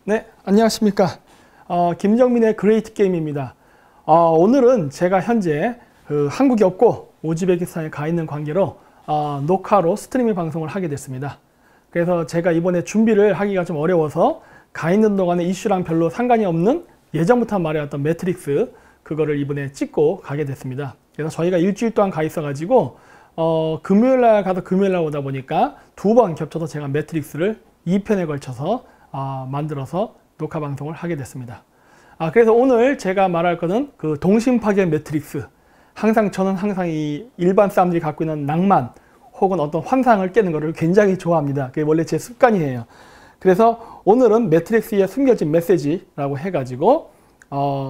네, 안녕하십니까. 김정민의 그레이트 게임입니다. 오늘은 제가 현재 한국에 없고 우즈베키스탄에 가 있는 관계로 녹화로 스트리밍 방송을 하게 됐습니다. 그래서 제가 이번에 준비를 하기가 좀 어려워서 가 있는 동안에 이슈랑 별로 상관이 없는 예전부터 말해왔던 매트릭스 그거를 이번에 찍고 가게 됐습니다. 그래서 저희가 일주일 동안 가 있어가지고 금요일날 가서 금요일날 오다 보니까 두 번 겹쳐서 제가 매트릭스를 2편에 걸쳐서 만들어서 녹화 방송을 하게 됐습니다. 그래서 오늘 제가 말할 거는 그 동심파괴 매트릭스. 저는 항상 이 일반 사람들이 갖고 있는 낭만 혹은 어떤 환상을 깨는 것을 굉장히 좋아합니다. 그게 원래 제 습관이에요. 그래서 오늘은 매트릭스의 숨겨진 메시지라고 해가지고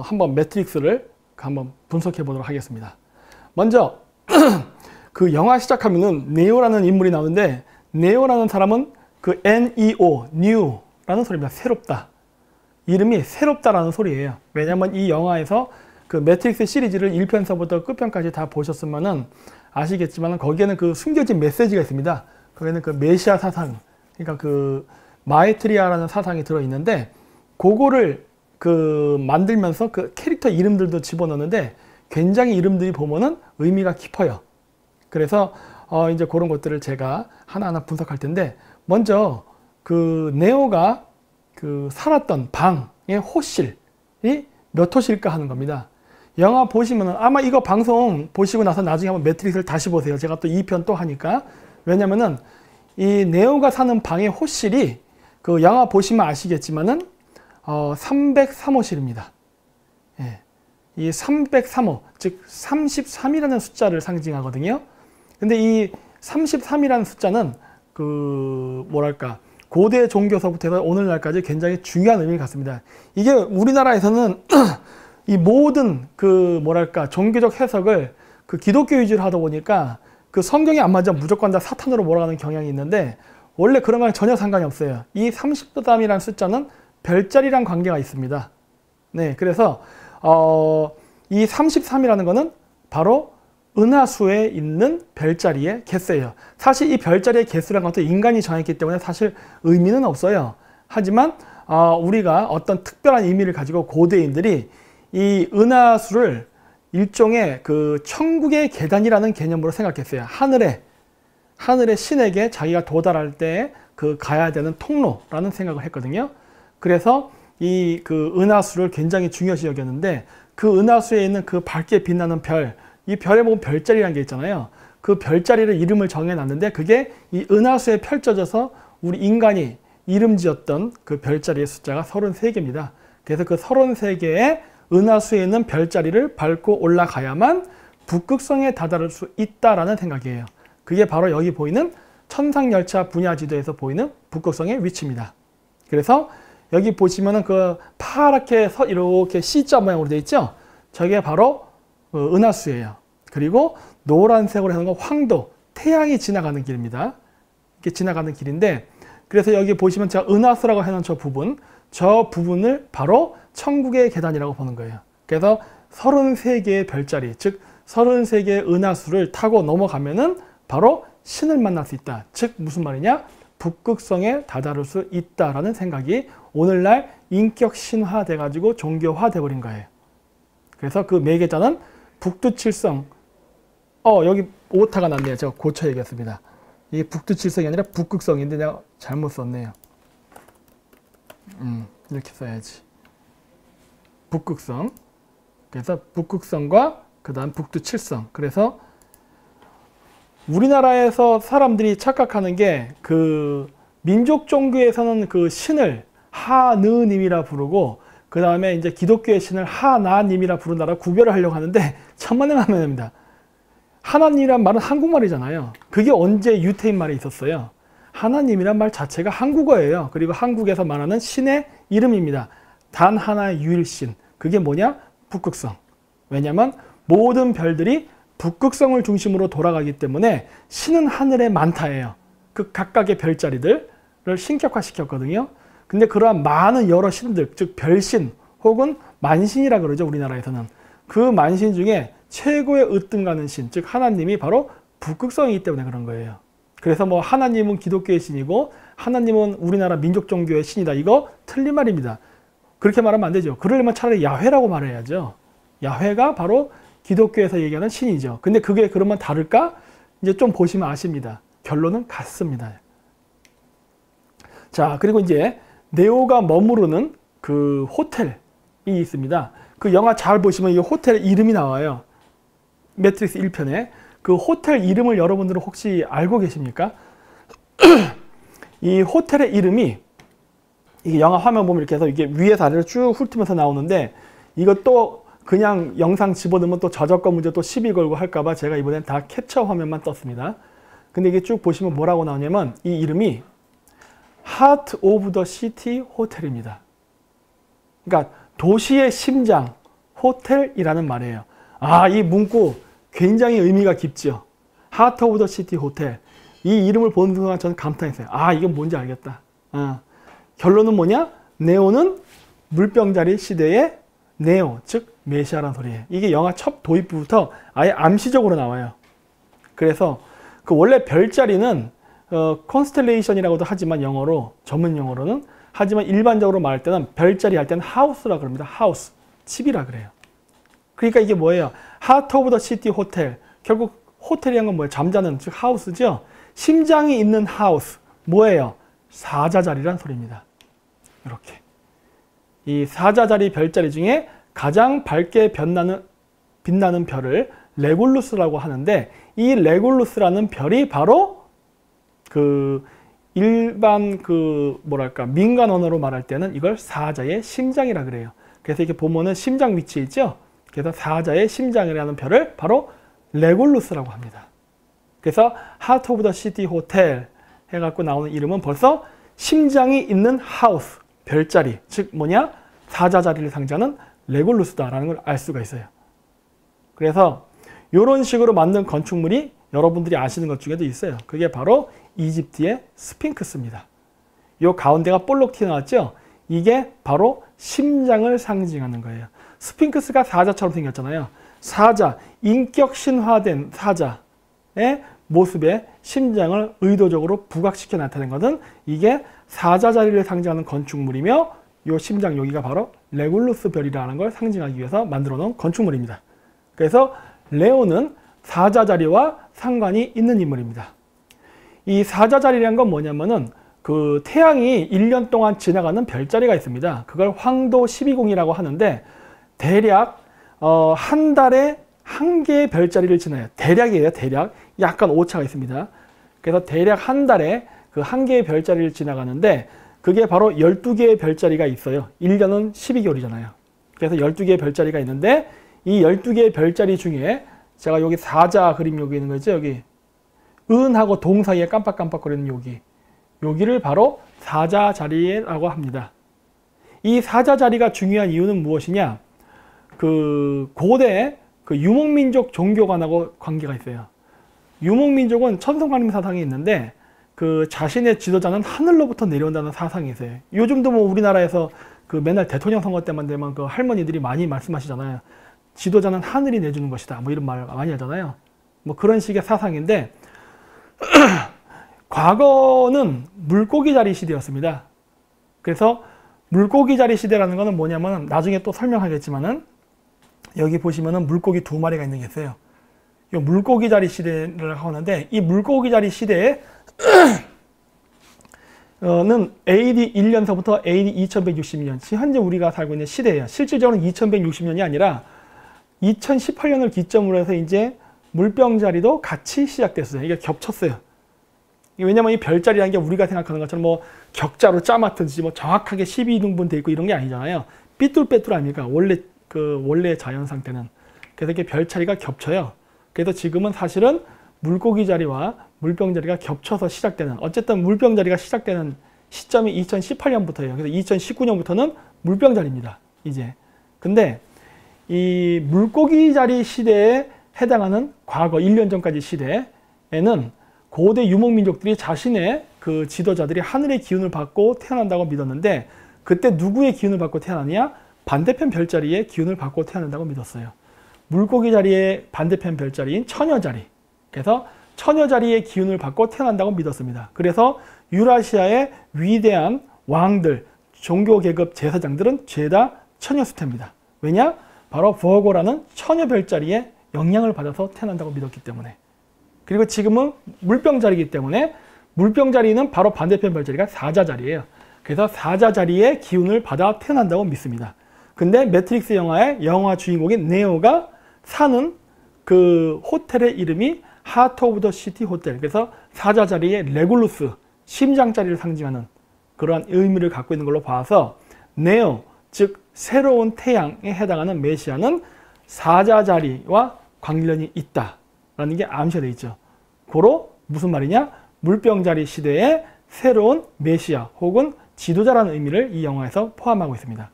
한번 매트릭스를 한번 분석해 보도록 하겠습니다. 먼저 그 영화 시작하면은 네오라는 인물이 나오는데, 네오라는 사람은 그 NEO, New라는 소리입니다. 새롭다. 이름이 새롭다라는 소리예요. 왜냐면 이 영화에서 그 매트릭스 시리즈를 1편서부터 끝편까지 다 보셨으면은 아시겠지만 거기에는 그 숨겨진 메시지가 있습니다. 거기에는 그 메시아 사상, 그러니까 그 마에트리아라는 사상이 들어있는데, 그거를 그 만들면서 그 캐릭터 이름들도 집어넣는데 굉장히 이름들이 보면은 의미가 깊어요. 그래서 이제 그런 것들을 제가 하나하나 분석할 텐데, 먼저 그 네오가 그 살았던 방의 호실이 몇 호실까 하는 겁니다. 영화 보시면은 아마 이거 방송 보시고 나서 나중에 한번 매트릭스를 다시 보세요. 제가 또 2편 또 하니까. 왜냐면은 이 네오가 사는 방의 호실이 그 영화 보시면 아시겠지만은 303호실입니다. 예. 이 303호, 즉 33이라는 숫자를 상징하거든요. 근데 이 33이라는 숫자는 그 뭐랄까 고대 종교서부터 해서 오늘날까지 굉장히 중요한 의미를 갖습니다. 이게 우리나라에서는 이 모든 그 뭐랄까 종교적 해석을 그 기독교 위주로 하다 보니까 그 성경이 안 맞아 무조건 다 사탄으로 몰아가는 경향이 있는데, 원래 그런 건 전혀 상관이 없어요. 이 33이라는 숫자는 별자리랑 관계가 있습니다. 네, 그래서 이 33이라는 거는 바로 은하수에 있는 별자리의 개수예요. 사실 이 별자리의 개수라는 것도 인간이 정했기 때문에 사실 의미는 없어요. 하지만 우리가 어떤 특별한 의미를 가지고 고대인들이 이 은하수를 일종의 그 천국의 계단이라는 개념으로 생각했어요. 하늘의 신에게 자기가 도달할 때 그 가야 되는 통로라는 생각을 했거든요. 그래서 이 그 은하수를 굉장히 중요시 여겼는데, 그 은하수에 있는 그 밝게 빛나는 별, 이 별에 보면 별자리라는 게 있잖아요. 그 별자리를 이름을 정해놨는데 그게 이 은하수에 펼쳐져서 우리 인간이 이름 지었던 그 별자리의 숫자가 33개입니다. 그래서 그 33개의 은하수에 있는 별자리를 밟고 올라가야만 북극성에 다다를 수 있다라는 생각이에요. 그게 바로 여기 보이는 천상열차 분야지도에서 보이는 북극성의 위치입니다. 그래서 여기 보시면은 그 파랗게 이렇게 C자 모양으로 되어 있죠? 저게 바로 은하수예요. 그리고 노란색으로 하는 건 황도, 태양이 지나가는 길입니다. 이렇게 지나가는 길인데, 그래서 여기 보시면 제가 은하수라고 해놓은 저 부분을 바로 천국의 계단이라고 보는 거예요. 그래서 33개의 별자리, 즉 33개의 은하수를 타고 넘어가면은 바로 신을 만날 수 있다. 즉 무슨 말이냐? 북극성에 다다를 수 있다라는 생각이 오늘날 인격 신화돼 가지고 종교화 돼 버린 거예요. 그래서 그 매개자는 북두칠성, 여기 오타가 났네요. 제가 고쳐 얘기했습니다. 이게 북두칠성이 아니라 북극성인데 내가 잘못 썼네요. 이렇게 써야지. 북극성. 그래서 북극성과 그 다음 북두칠성. 그래서 우리나라에서 사람들이 착각하는 게 그 민족 종교에서는 그 신을 하느님이라 부르고, 그 다음에 이제 기독교의 신을 하나님이라 부른다라고 구별을 하려고 하는데 천만에만합니다. 하나님이란 말은 한국말이잖아요. 그게 언제 유태인 말에 있었어요? 하나님이란 말 자체가 한국어예요. 그리고 한국에서 말하는 신의 이름입니다. 단 하나의 유일신. 그게 뭐냐? 북극성. 왜냐하면 모든 별들이 북극성을 중심으로 돌아가기 때문에 신은 하늘에 많다예요. 그 각각의 별자리들을 신격화시켰거든요. 근데 그러한 많은 여러 신들, 즉 별신 혹은 만신이라 그러죠, 우리나라에서는. 그 만신 중에 최고의 으뜸가는 신, 즉 하나님이 바로 북극성이기 때문에 그런 거예요. 그래서 뭐 하나님은 기독교의 신이고 하나님은 우리나라 민족 종교의 신이다. 이거 틀린 말입니다. 그렇게 말하면 안 되죠. 그러려면 차라리 야훼라고 말해야죠. 야훼가 바로 기독교에서 얘기하는 신이죠. 근데 그게 그러면 다를까? 이제 좀 보시면 아십니다. 결론은 같습니다. 자, 그리고 이제 네오가 머무르는 그 호텔이 있습니다. 그 영화 잘 보시면 이 호텔 이름이 나와요. 매트릭스 1편에. 그 호텔 이름을 여러분들은 혹시 알고 계십니까? 이 호텔의 이름이, 이게 영화 화면 보면 이렇게 해서 이게 위에서 아래로 쭉 훑으면서 나오는데, 이것도 그냥 영상 집어넣으면 또 저작권 문제 또 시비 걸고 할까봐 제가 이번엔 다 캡처 화면만 떴습니다. 근데 이게 쭉 보시면 뭐라고 나오냐면, 이 이름이 Heart of the City 호텔입니다. 그러니까 도시의 심장, 호텔이라는 말이에요. 아, 이 문구 굉장히 의미가 깊죠. Heart of the City 호텔. 이 이름을 보는 순간 저는 감탄했어요. 아, 이건 뭔지 알겠다. 결론은 뭐냐? 네오는 물병자리 시대의 네오, 즉 메시아라는 소리예요. 이게 영화 첫 도입부부터 아예 암시적으로 나와요. 그래서 그 원래 별자리는 컨스텔레이션이라고도 하지만 영어로, 전문 용어로는, 하지만 일반적으로 말할 때는 별자리 할 때는 하우스라 그럽니다. 하우스, 집이라 그래요. 그러니까 이게 뭐예요? Heart of the City 호텔. 결국 호텔이란 건 뭐예요? 잠자는, 즉 하우스죠. 심장이 있는 하우스. 뭐예요? 사자자리란 소리입니다. 이렇게. 이 사자자리 별자리 중에 가장 밝게 빛나는 별을 레굴루스라고 하는데, 이 레굴루스라는 별이 바로 그 일반 뭐랄까 민간 언어로 말할 때는 이걸 사자의 심장이라 그래요. 그래서 이렇게 보면은 심장 위치에 있죠. 그래서 사자의 심장이라는 별을 바로 레굴루스라고 합니다. 그래서 Heart of the City 호텔 해갖고 나오는 이름은 벌써 심장이 있는 하우스, 별자리, 즉 뭐냐? 사자자리를 상징하는 레굴루스다라는 걸 알 수가 있어요. 그래서 이런 식으로 만든 건축물이 여러분들이 아시는 것 중에도 있어요. 그게 바로 이집트의 스핑크스입니다. 이 가운데가 볼록 튀어나왔죠? 이게 바로 심장을 상징하는 거예요. 스핑크스가 사자처럼 생겼잖아요. 사자, 인격 신화된 사자의 모습에 심장을 의도적으로 부각시켜 나타낸 것은 이게 사자자리를 상징하는 건축물이며, 이 심장 여기가 바로 레굴루스 별이라는 걸 상징하기 위해서 만들어 놓은 건축물입니다. 그래서 레오는 사자자리와 상관이 있는 인물입니다. 이 사자자리라는 건 뭐냐면은 그 태양이 1년 동안 지나가는 별자리가 있습니다. 그걸 황도 12궁이라고 하는데, 대략 한 달에 한 개의 별자리를 지나요. 대략이에요, 대략. 약간 오차가 있습니다. 그래서 대략 한 달에 그 한 개의 별자리를 지나가는데, 그게 바로 12개의 별자리가 있어요. 1년은 12개월이잖아요. 그래서 12개의 별자리가 있는데, 이 12개의 별자리 중에 제가 여기 사자 그림 여기 있는 거죠. 여기 은하고 동 사이에 깜빡깜빡거리는 여기를 바로 사자자리라고 합니다. 이 사자자리가 중요한 이유는 무엇이냐? 그 고대 그 유목민족 종교관하고 관계가 있어요. 유목민족은 천성관림 사상이 있는데, 그 자신의 지도자는 하늘로부터 내려온다는 사상이 있어요. 요즘도 뭐 우리나라에서 그 맨날 대통령 선거 때만 되면 그 할머니들이 많이 말씀하시잖아요. 지도자는 하늘이 내주는 것이다. 뭐 이런 말 많이 하잖아요. 뭐 그런 식의 사상인데, 과거는 물고기 자리 시대였습니다. 그래서 물고기 자리 시대라는 거는 뭐냐면, 나중에 또 설명하겠지만은, 여기 보시면은 물고기 2마리가 있는 게 있어요. 이 물고기 자리 시대를 하는데, 이 물고기 자리 시대에 는 AD 1년서부터 AD 2160년, 현재 우리가 살고 있는 시대예요. 실질적으로는 2160년이 아니라 2018년을 기점으로 해서 이제 물병자리도 같이 시작됐어요. 이게 겹쳤어요. 왜냐면 이 별자리라는 게 우리가 생각하는 것처럼 뭐 격자로 짜맞든지 뭐 정확하게 12등분 돼 있고 이런 게 아니잖아요. 삐뚤빼뚤 아닙니까? 원래 자연 상태는. 그래서 이게 별자리가 겹쳐요. 그래서 지금은 사실은 물고기 자리와 물병자리가 겹쳐서 시작되는, 어쨌든 물병자리가 시작되는 시점이 2018년부터예요. 그래서 2019년부터는 물병자리입니다. 이제. 근데 이 물고기 자리 시대에 해당하는 과거 1년 전까지 시대에는 고대 유목민족들이 자신의 그 지도자들이 하늘의 기운을 받고 태어난다고 믿었는데, 그때 누구의 기운을 받고 태어나냐? 반대편 별자리의 기운을 받고 태어난다고 믿었어요. 물고기 자리의 반대편 별자리인 처녀자리. 그래서 처녀자리의 기운을 받고 태어난다고 믿었습니다. 그래서 유라시아의 위대한 왕들, 종교 계급 제사장들은 죄다 처녀수태입니다. 왜냐? 바로 버거라는 처녀 별자리에 영향을 받아서 태어난다고 믿었기 때문에. 그리고 지금은 물병자리이기 때문에 물병자리는 바로 반대편 별자리가 사자자리예요. 그래서 사자자리의 기운을 받아 태어난다고 믿습니다. 근데 매트릭스 영화의 영화 주인공인 네오가 사는 그 호텔의 이름이 하트 오브 더 시티 호텔. 그래서 사자자리의 레굴루스, 심장자리를 상징하는 그러한 의미를 갖고 있는 걸로 봐서 네오, 즉 새로운 태양에 해당하는 메시아는 사자자리와 관련이 있다라는 게 암시가 되어 있죠. 고로 무슨 말이냐? 물병자리 시대의 새로운 메시아 혹은 지도자라는 의미를 이 영화에서 포함하고 있습니다.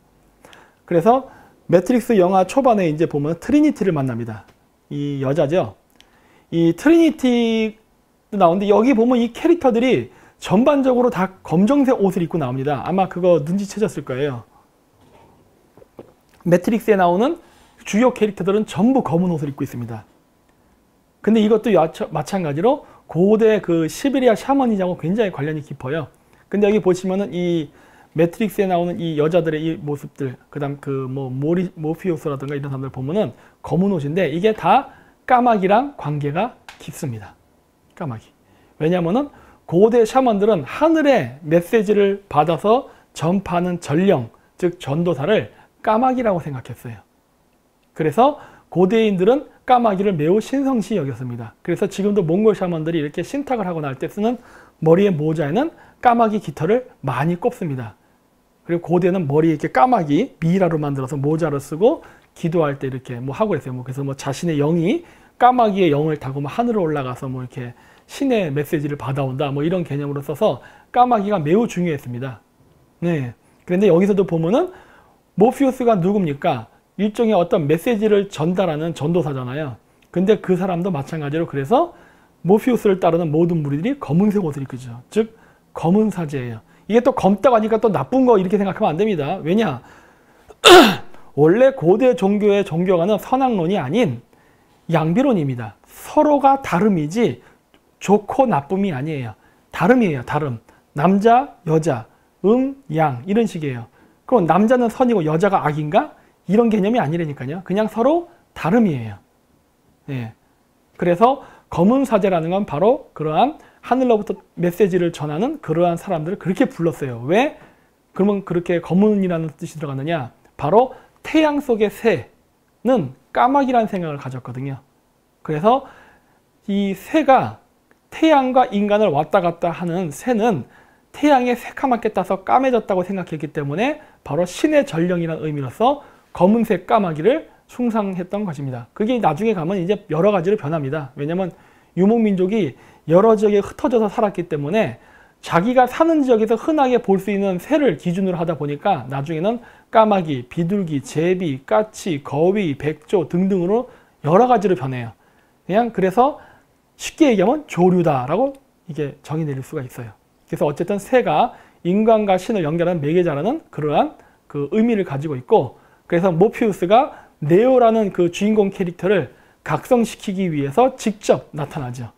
그래서 매트릭스 영화 초반에 이제 보면 트리니티를 만납니다. 이 여자죠. 이 트리니티도 나오는데 여기 보면 이 캐릭터들이 전반적으로 다 검정색 옷을 입고 나옵니다. 아마 그거 눈치채셨을 거예요. 매트릭스에 나오는 주요 캐릭터들은 전부 검은 옷을 입고 있습니다. 근데 이것도 마찬가지로 고대 그 시베리아 샤머니즘하고 굉장히 관련이 깊어요. 근데 여기 보시면은 이 매트릭스에 나오는 이 여자들의 이 모습들, 그 다음 그 뭐 모피우스라든가 이런 사람들 보면은 검은 옷인데 이게 다 까마귀랑 관계가 깊습니다. 까마귀. 왜냐면은 고대 샤먼들은 하늘의 메시지를 받아서 전파하는 전령, 즉 전도사를 까마귀라고 생각했어요. 그래서 고대인들은 까마귀를 매우 신성시 여겼습니다. 그래서 지금도 몽골 샤먼들이 이렇게 신탁을 하고 날 때 쓰는 머리의 모자에는 까마귀 깃털을 많이 꼽습니다. 그리고 고대는 머리에 이렇게 까마귀 미이라로 만들어서 모자를 쓰고 기도할 때 이렇게 뭐 하고 있어요. 그래서 뭐 자신의 영이 까마귀의 영을 타고 하늘로 올라가서 뭐 이렇게 신의 메시지를 받아온다 뭐 이런 개념으로 써서 까마귀가 매우 중요했습니다. 네. 그런데 여기서도 보면은 모피우스가 누굽니까? 일종의 어떤 메시지를 전달하는 전도사잖아요. 근데 그 사람도 마찬가지로 그래서 모피우스를 따르는 모든 무리들이 검은색 옷을 입죠. 즉 검은 사제예요. 이게 또 검다고 하니까 또 나쁜 거 이렇게 생각하면 안 됩니다. 왜냐? 원래 고대 종교의 종교관은 선악론이 아닌 양비론입니다. 서로가 다름이지 좋고 나쁨이 아니에요. 다름이에요. 다름. 남자, 여자, 양 이런 식이에요. 그럼 남자는 선이고 여자가 악인가? 이런 개념이 아니라니까요. 그냥 서로 다름이에요. 예. 그래서 검은 사제라는 건 바로 그러한 하늘로부터 메시지를 전하는 그러한 사람들을 그렇게 불렀어요. 왜? 그러면 그렇게 검은이라는 뜻이 들어갔느냐? 바로 태양 속의 새는 까마귀라는 생각을 가졌거든요. 그래서 이 새가 태양과 인간을 왔다 갔다 하는 새는 태양에 새카맣게 따서 까매졌다고 생각했기 때문에 바로 신의 전령이라는 의미로서 검은색 까마귀를 숭상했던 것입니다. 그게 나중에 가면 이제 여러 가지로 변합니다. 왜냐하면 유목민족이 여러 지역에 흩어져서 살았기 때문에 자기가 사는 지역에서 흔하게 볼 수 있는 새를 기준으로 하다 보니까 나중에는 까마귀, 비둘기, 제비, 까치, 거위, 백조 등등으로 여러 가지로 변해요. 그냥 그래서 쉽게 얘기하면 조류다라고 이게 정의 내릴 수가 있어요. 그래서 어쨌든 새가 인간과 신을 연결하는 매개자라는 그러한 그 의미를 가지고 있고, 그래서 모피우스가 네오라는 그 주인공 캐릭터를 각성시키기 위해서 직접 나타나죠.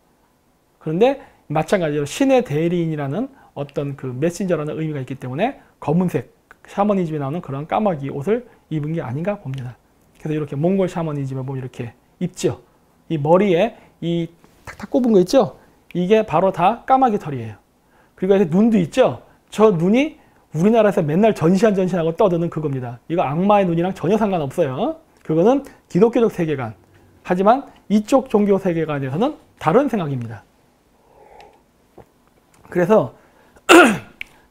그런데 마찬가지로 신의 대리인이라는 어떤 그 메신저라는 의미가 있기 때문에 검은색 샤머니즘에 나오는 그런 까마귀 옷을 입은 게 아닌가 봅니다. 그래서 이렇게 몽골 샤머니즘에 보면 이렇게 입죠. 이 머리에 이 탁탁 꼽은 거 있죠? 이게 바로 다 까마귀 털이에요. 그리고 이렇게 눈도 있죠? 저 눈이 우리나라에서 맨날 전시하고 떠드는 그겁니다. 이거 악마의 눈이랑 전혀 상관없어요. 그거는 기독교적 세계관. 하지만 이쪽 종교 세계관에서는 다른 생각입니다. 그래서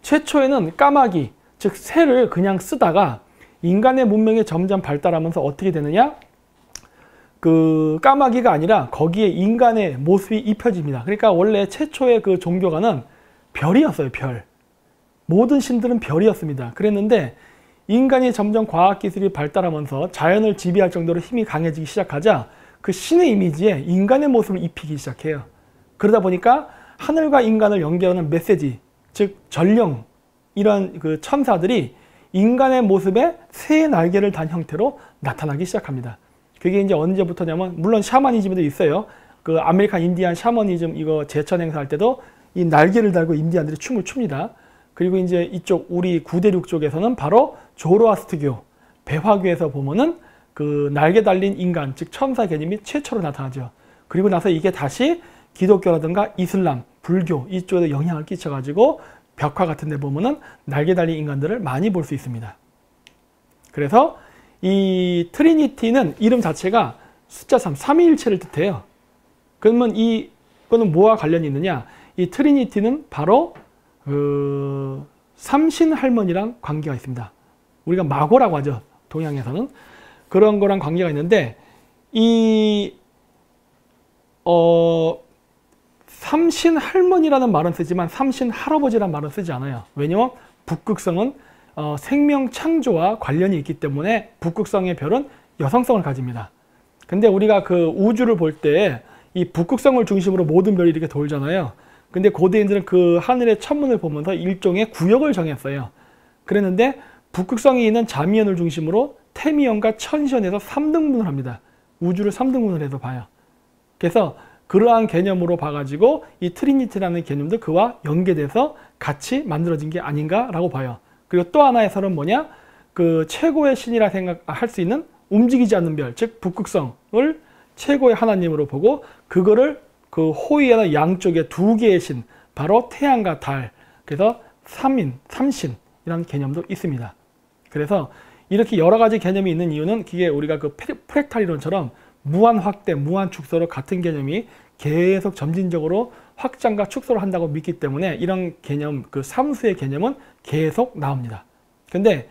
최초에는 까마귀, 즉 새를 그냥 쓰다가 인간의 문명이 점점 발달하면서 어떻게 되느냐? 그 까마귀가 아니라 거기에 인간의 모습이 입혀집니다. 그러니까 원래 최초의 그 종교가는 별이었어요. 별. 모든 신들은 별이었습니다. 그랬는데 인간이 점점 과학기술이 발달하면서 자연을 지배할 정도로 힘이 강해지기 시작하자 그 신의 이미지에 인간의 모습을 입히기 시작해요. 그러다 보니까 하늘과 인간을 연결하는 메시지, 즉 전령, 이런 그 천사들이 인간의 모습에 새의 날개를 단 형태로 나타나기 시작합니다. 그게 이제 언제부터냐면, 물론 샤머니즘에도 있어요. 그 아메리칸 인디안 샤머니즘 이거 제천 행사할 때도 이 날개를 달고 인디안들이 춤을 춥니다. 그리고 이제 이쪽 우리 구대륙 쪽에서는 바로 조로아스트교, 배화교에서 보면은 그 날개 달린 인간, 즉 천사 개념이 최초로 나타나죠. 그리고 나서 이게 다시 기독교라든가 이슬람, 불교 이쪽에 영향을 끼쳐가지고 벽화 같은 데 보면은 날개 달린 인간들을 많이 볼 수 있습니다. 그래서 이 트리니티는 이름 자체가 숫자 3, 삼위일체를 뜻해요. 그러면 이거는 뭐와 관련이 있느냐? 이 트리니티는 바로 그 삼신 할머니랑 관계가 있습니다. 우리가 마고라고 하죠. 동양에서는. 그런 거랑 관계가 있는데 이 삼신 할머니라는 말은 쓰지만 삼신 할아버지라는 말은 쓰지 않아요. 왜냐면 북극성은 생명 창조와 관련이 있기 때문에 북극성의 별은 여성성을 가집니다. 근데 우리가 그 우주를 볼 때 이 북극성을 중심으로 모든 별이 이렇게 돌잖아요. 근데 고대인들은 그 하늘의 천문을 보면서 일종의 구역을 정했어요. 그랬는데 북극성에 있는 자미연을 중심으로 태미연과 천시연에서 3등분을 합니다. 우주를 3등분을 해서 봐요. 그래서 그러한 개념으로 봐가지고 이 트리니티라는 개념도 그와 연계돼서 같이 만들어진 게 아닌가라고 봐요. 그리고 또 하나의 설은 뭐냐? 그 최고의 신이라 생각할 수 있는 움직이지 않는 별, 즉 북극성을 최고의 하나님으로 보고 그거를 그 호위하는 양쪽에 두 개의 신, 바로 태양과 달, 그래서 삼신이라는 개념도 있습니다. 그래서 이렇게 여러 가지 개념이 있는 이유는 그게 우리가 그 프랙탈 이론처럼 무한 확대, 무한 축소로 같은 개념이 계속 점진적으로 확장과 축소를 한다고 믿기 때문에 이런 개념, 그 삼수의 개념은 계속 나옵니다. 근데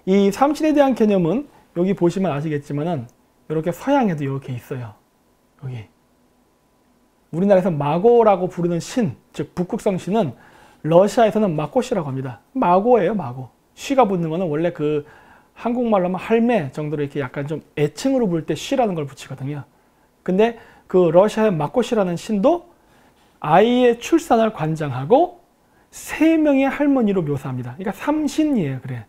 이 삼신에 대한 개념은 여기 보시면 아시겠지만은 이렇게 서양에도 이렇게 있어요. 여기 우리나라에서 마고라고 부르는 신, 즉 북극성 신은 러시아에서는 마코시라고 합니다. 마고예요, 마고. 쉬가 붙는 거는 원래 그 한국말로 하면 할매 정도로 이렇게 약간 좀 애칭으로 부를 때 쉬라는 걸 붙이거든요. 근데 그 러시아의 마코시라는 신도 아이의 출산을 관장하고 3명의 할머니로 묘사합니다. 그러니까 삼신이에요. 그래.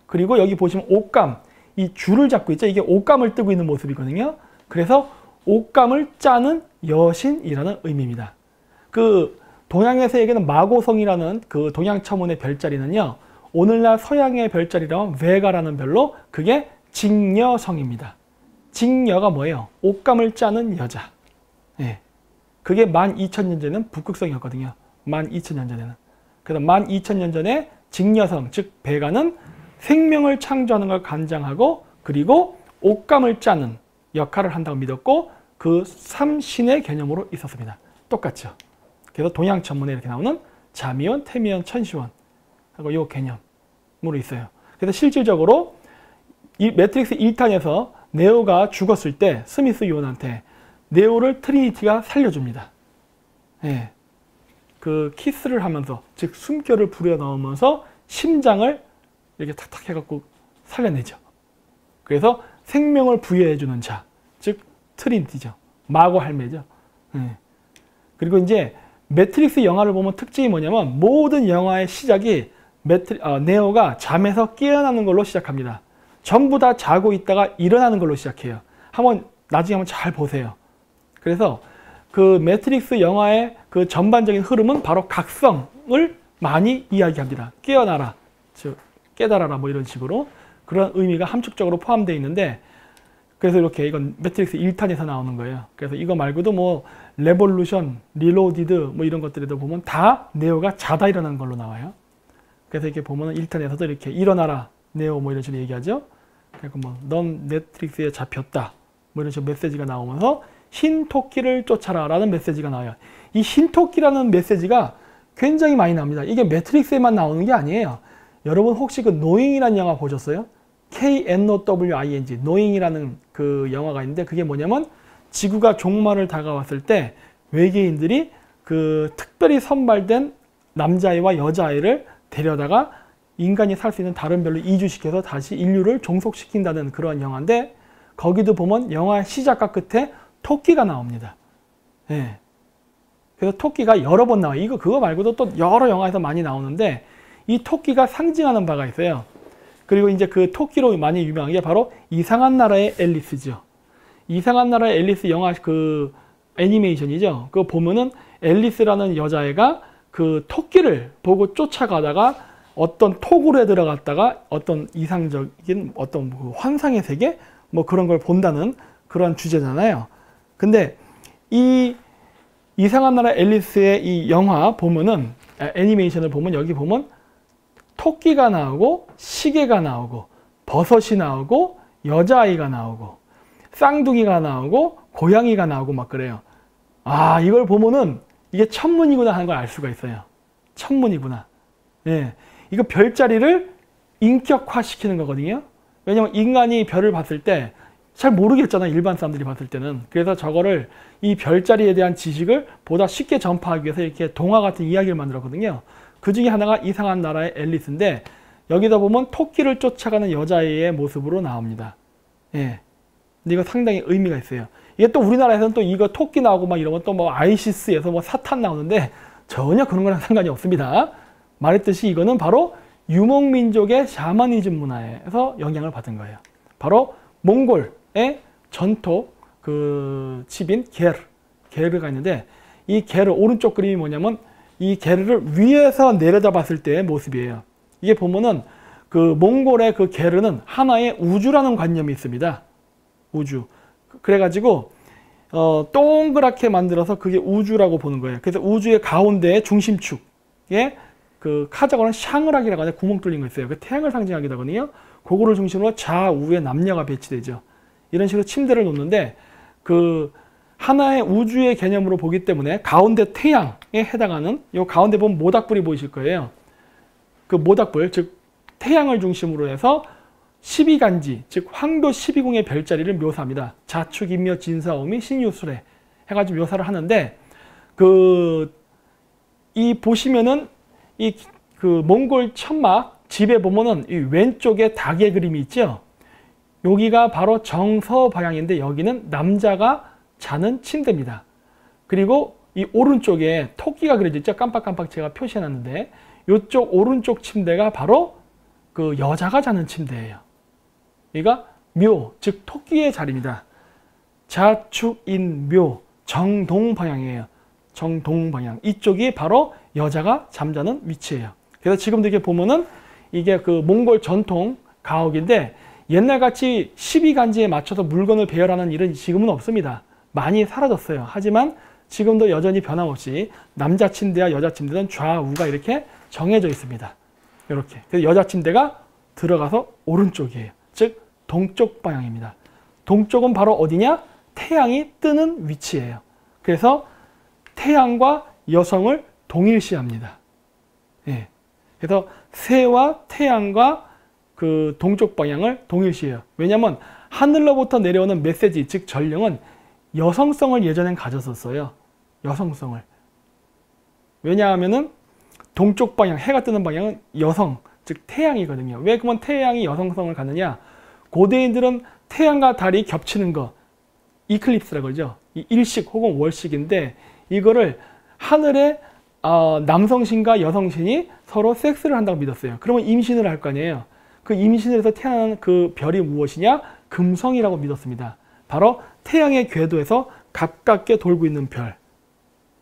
그리고 여기 보시면 옷감, 이 줄을 잡고 있죠. 이게 옷감을 뜨고 있는 모습이거든요. 그래서 옷감을 짜는 여신이라는 의미입니다. 그 동양에서 얘기하는 마고성이라는 그 동양 첨언의 별자리는요. 오늘날 서양의 별자리라면 베가라는 별로 그게 직녀성입니다. 직녀가 뭐예요? 옷감을 짜는 여자. 예. 그게 12,000년 전에는 북극성이었거든요. 12,000년 전에는. 그래서 12,000년 전에 직녀성, 즉 베가는 생명을 창조하는 걸 관장하고 그리고 옷감을 짜는 역할을 한다고 믿었고 그 삼신의 개념으로 있었습니다. 똑같죠. 그래서 동양 천문에 이렇게 나오는 자미원, 태미원, 천시원 하고 이 개념으로 있어요. 그래서 실질적으로 이 매트릭스 1탄에서 네오가 죽었을 때 스미스 요원한테 네오를 트리니티가 살려줍니다. 예. 그 키스를 하면서, 즉 숨결을 부려 넣으면서 심장을 이렇게 탁탁 해갖고 살려내죠. 그래서 생명을 부여해주는 자, 즉 트리니티죠. 마고 할매죠. 예. 그리고 이제 매트릭스 영화를 보면 특징이 뭐냐면 모든 영화의 시작이 네오가 잠에서 깨어나는 걸로 시작합니다. 전부 다 자고 있다가 일어나는 걸로 시작해요. 나중에 한번 잘 보세요. 그래서 그 매트릭스 영화의 그 전반적인 흐름은 바로 각성을 많이 이야기합니다. 깨어나라, 즉 깨달아라 뭐 이런 식으로 그런 의미가 함축적으로 포함되어 있는데 그래서 이렇게 이건 매트릭스 1탄에서 나오는 거예요. 그래서 이거 말고도 뭐 레볼루션, 리로디드 뭐 이런 것들에도 보면 다 네오가 자다 일어나는 걸로 나와요. 그래서 이렇게 보면 1탄에서도 이렇게 일어나라 네오 뭐 이런 식으로 얘기하죠. 그러니까 뭐 넌 매트릭스에 잡혔다 뭐 이런 식으로 메시지가 나오면서 흰 토끼를 쫓아라 라는 메시지가 나와요. 이 흰 토끼라는 메시지가 굉장히 많이 나옵니다. 이게 매트릭스에만 나오는 게 아니에요. 여러분 혹시 그 노잉이라는 영화 보셨어요? KNOWING, 노잉이라는 그 영화가 있는데 그게 뭐냐면 지구가 종말을 다가왔을 때 외계인들이 그 특별히 선발된 남자아이와 여자아이를 데려다가 인간이 살 수 있는 다른 별로 이주시켜서 다시 인류를 종속시킨다는 그런 영화인데 거기도 보면 영화의 시작과 끝에 토끼가 나옵니다. 예. 그래서 토끼가 여러 번 나와요. 그거 말고도 또 여러 영화에서 많이 나오는데 이 토끼가 상징하는 바가 있어요. 그리고 이제 그 토끼로 많이 유명한 게 바로 이상한 나라의 앨리스죠. 이상한 나라의 앨리스 영화 그 애니메이션이죠. 그거 보면은 앨리스라는 여자애가 그 토끼를 보고 쫓아가다가 어떤 토굴에 들어갔다가 어떤 이상적인 어떤 그 환상의 세계 뭐 그런 걸 본다는 그런 주제잖아요. 근데 이 이상한 나라 앨리스의 이 영화 보면은 애니메이션을 보면 여기 보면 토끼가 나오고 시계가 나오고 버섯이 나오고 여자아이가 나오고 쌍둥이가 나오고 고양이가 나오고 막 그래요. 아, 이걸 보면은 이게 천문이구나 하는 걸 알 수가 있어요. 천문이구나. 예. 이거 별자리를 인격화시키는 거거든요. 왜냐면 인간이 별을 봤을 때 잘 모르겠잖아요. 일반 사람들이 봤을 때는. 그래서 저거를 이 별자리에 대한 지식을 보다 쉽게 전파하기 위해서 이렇게 동화 같은 이야기를 만들었거든요. 그 중에 하나가 이상한 나라의 앨리스인데 여기다 보면 토끼를 쫓아가는 여자애의 모습으로 나옵니다. 예. 근데 이거 상당히 의미가 있어요. 이게 또 우리나라에서는 또 이거 토끼 나오고 막 이런 건 또 뭐 아이시스에서 뭐 사탄 나오는데 전혀 그런 거랑 상관이 없습니다. 말했듯이 이거는 바로 유목민족의 샤머니즘 문화에서 영향을 받은 거예요. 바로 몽골의 전통 그 집인 게르가 있는데 이 게르 오른쪽 그림이 뭐냐면 이 게르를 위에서 내려다 봤을 때의 모습이에요. 이게 보면은 그 몽골의 그 게르는 하나의 우주라는 관념이 있습니다. 우주. 그래가지고 동그랗게 만들어서 그게 우주라고 보는 거예요. 그래서 우주의 가운데의 중심축에 그 카자고는 샹을하기라고 하는 구멍 뚫린 거 있어요. 그 태양을 상징하기도 하거든요. 그거를 중심으로 좌우에 남녀가 배치되죠. 이런 식으로 침대를 놓는데 그 하나의 우주의 개념으로 보기 때문에 가운데 태양에 해당하는 이 가운데 보면 모닥불이 보이실 거예요. 그 모닥불, 즉 태양을 중심으로 해서 12간지, 즉 황도 12궁의 별자리를 묘사합니다. 자축, 인묘, 진사오미, 신유술에 해가지고 묘사를 하는데 이 보시면은 그 몽골 천막 집에 보면은 이 왼쪽에 닭의 그림이 있죠. 여기가 바로 정서 방향인데 여기는 남자가 자는 침대입니다. 그리고 이 오른쪽에 토끼가 그려져 있죠. 깜빡깜빡 제가 표시해놨는데 이쪽 오른쪽 침대가 바로 그 여자가 자는 침대예요. 여기가 묘, 즉 토끼의 자리입니다. 자축인묘, 정동 방향이에요. 정동 방향. 이쪽이 바로 여자가 잠자는 위치예요. 그래서 지금도 이렇게 보면은 이게 그 몽골 전통 가옥인데 옛날같이 12간지에 맞춰서 물건을 배열하는 일은 지금은 없습니다. 많이 사라졌어요. 하지만 지금도 여전히 변함없이 남자 침대와 여자 침대는 좌우가 이렇게 정해져 있습니다. 이렇게. 그래서 여자 침대가 들어가서 오른쪽이에요. 즉 동쪽 방향입니다. 동쪽은 바로 어디냐? 태양이 뜨는 위치예요. 그래서 태양과 여성을 동일시합니다. 예. 그래서 새와 태양과 그 동쪽 방향을 동일시해요. 왜냐하면 하늘로부터 내려오는 메시지, 즉 전령은 여성성을 예전엔 가졌었어요. 여성성을. 왜냐하면은 동쪽 방향, 해가 뜨는 방향은 여성, 즉 태양이거든요. 왜 그러면 태양이 여성성을 갖느냐? 고대인들은 태양과 달이 겹치는 거, 이클립스라고 그러죠. 이 일식 혹은 월식인데 이거를 하늘에 남성신과 여성신이 서로 섹스를 한다고 믿었어요. 그러면 임신을 할 거 아니에요. 그 임신을 해서 태어나는 그 별이 무엇이냐? 금성이라고 믿었습니다. 바로 태양의 궤도에서 가깝게 돌고 있는 별.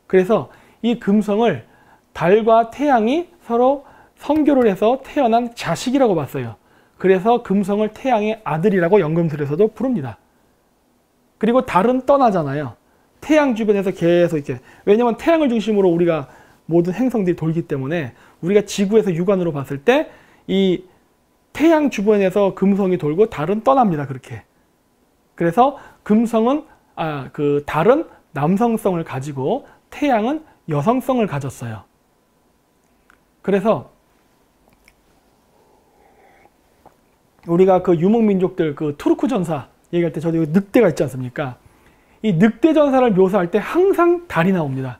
그래서 이 금성을 달과 태양이 서로 성교를 해서 태어난 자식이라고 봤어요. 그래서 금성을 태양의 아들이라고 연금술에서도 부릅니다. 그리고 달은 떠나잖아요. 태양 주변에서 계속 이렇게. 왜냐면 태양을 중심으로 우리가 모든 행성들이 돌기 때문에 우리가 지구에서 육안으로 봤을 때 이 태양 주변에서 금성이 돌고 달은 떠납니다. 그렇게. 그래서 금성은 그 달은 남성성을 가지고 태양은 여성성을 가졌어요. 그래서 우리가 그 유목민족들 그 투르크 전사 얘기할 때 저도 늑대가 있지 않습니까? 이 늑대 전사를 묘사할 때 항상 달이 나옵니다.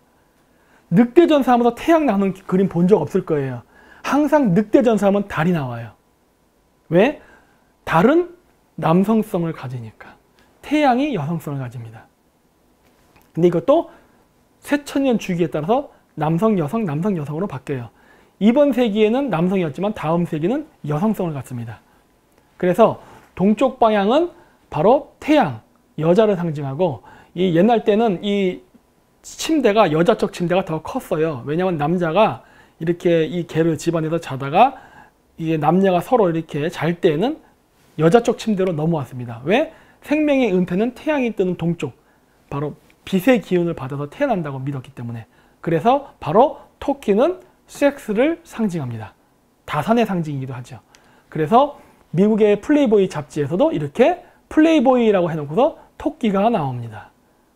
늑대 전사하면서 태양 나오는 그림 본 적 없을 거예요. 항상 늑대 전사하면 달이 나와요. 왜? 달은 남성성을 가지니까. 태양이 여성성을 가집니다. 근데 이것도 새천년 주기에 따라서 남성, 여성, 남성, 여성으로 바뀌어요. 이번 세기에는 남성이었지만 다음 세기는 여성성을 갖습니다. 그래서 동쪽 방향은 바로 태양, 여자를 상징하고 이 옛날 때는 이 침대가 여자 쪽 침대가 더 컸어요. 왜냐하면 남자가 이렇게 이 개를 집안에서 자다가 이게 남녀가 서로 이렇게 잘 때는 여자 쪽 침대로 넘어왔습니다. 왜? 생명의 은폐는 태양이 뜨는 동쪽, 바로 빛의 기운을 받아서 태어난다고 믿었기 때문에. 그래서 바로 토끼는 섹스를 상징합니다. 다산의 상징이기도 하죠. 그래서 미국의 플레이보이 잡지에서도 이렇게 플레이보이라고 해놓고서 토끼가 나옵니다.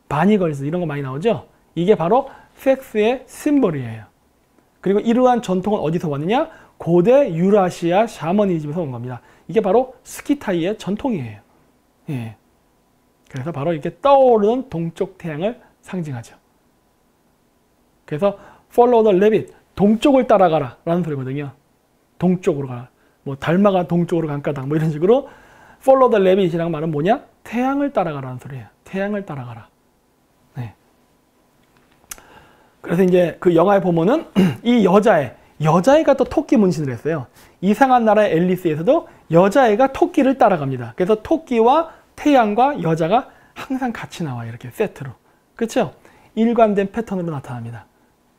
바니걸스 이런 거 많이 나오죠. 이게 바로 섹스의 심볼이에요. 그리고 이러한 전통은 어디서 왔느냐? 고대 유라시아 샤머니즘에서 온 겁니다. 이게 바로 스키타이의 전통이에요. 예. 그래서 바로 이렇게 떠오르는 동쪽 태양을 상징하죠. 그래서 follow the rabbit, 동쪽을 따라가라 라는 소리거든요. 동쪽으로 가라. 뭐 달마가 동쪽으로 간까당 뭐 이런 식으로 follow the rabbit이라는 말은 뭐냐? 태양을 따라가라는 소리예요. 태양을 따라가라. 네. 그래서 이제 그 영화에 보면은 이 여자애가 또 토끼 문신을 했어요. 이상한 나라의 앨리스에서도 여자애가 토끼를 따라갑니다. 그래서 토끼와 태양과 여자가 항상 같이 나와요. 이렇게 세트로. 그렇죠? 일관된 패턴으로 나타납니다.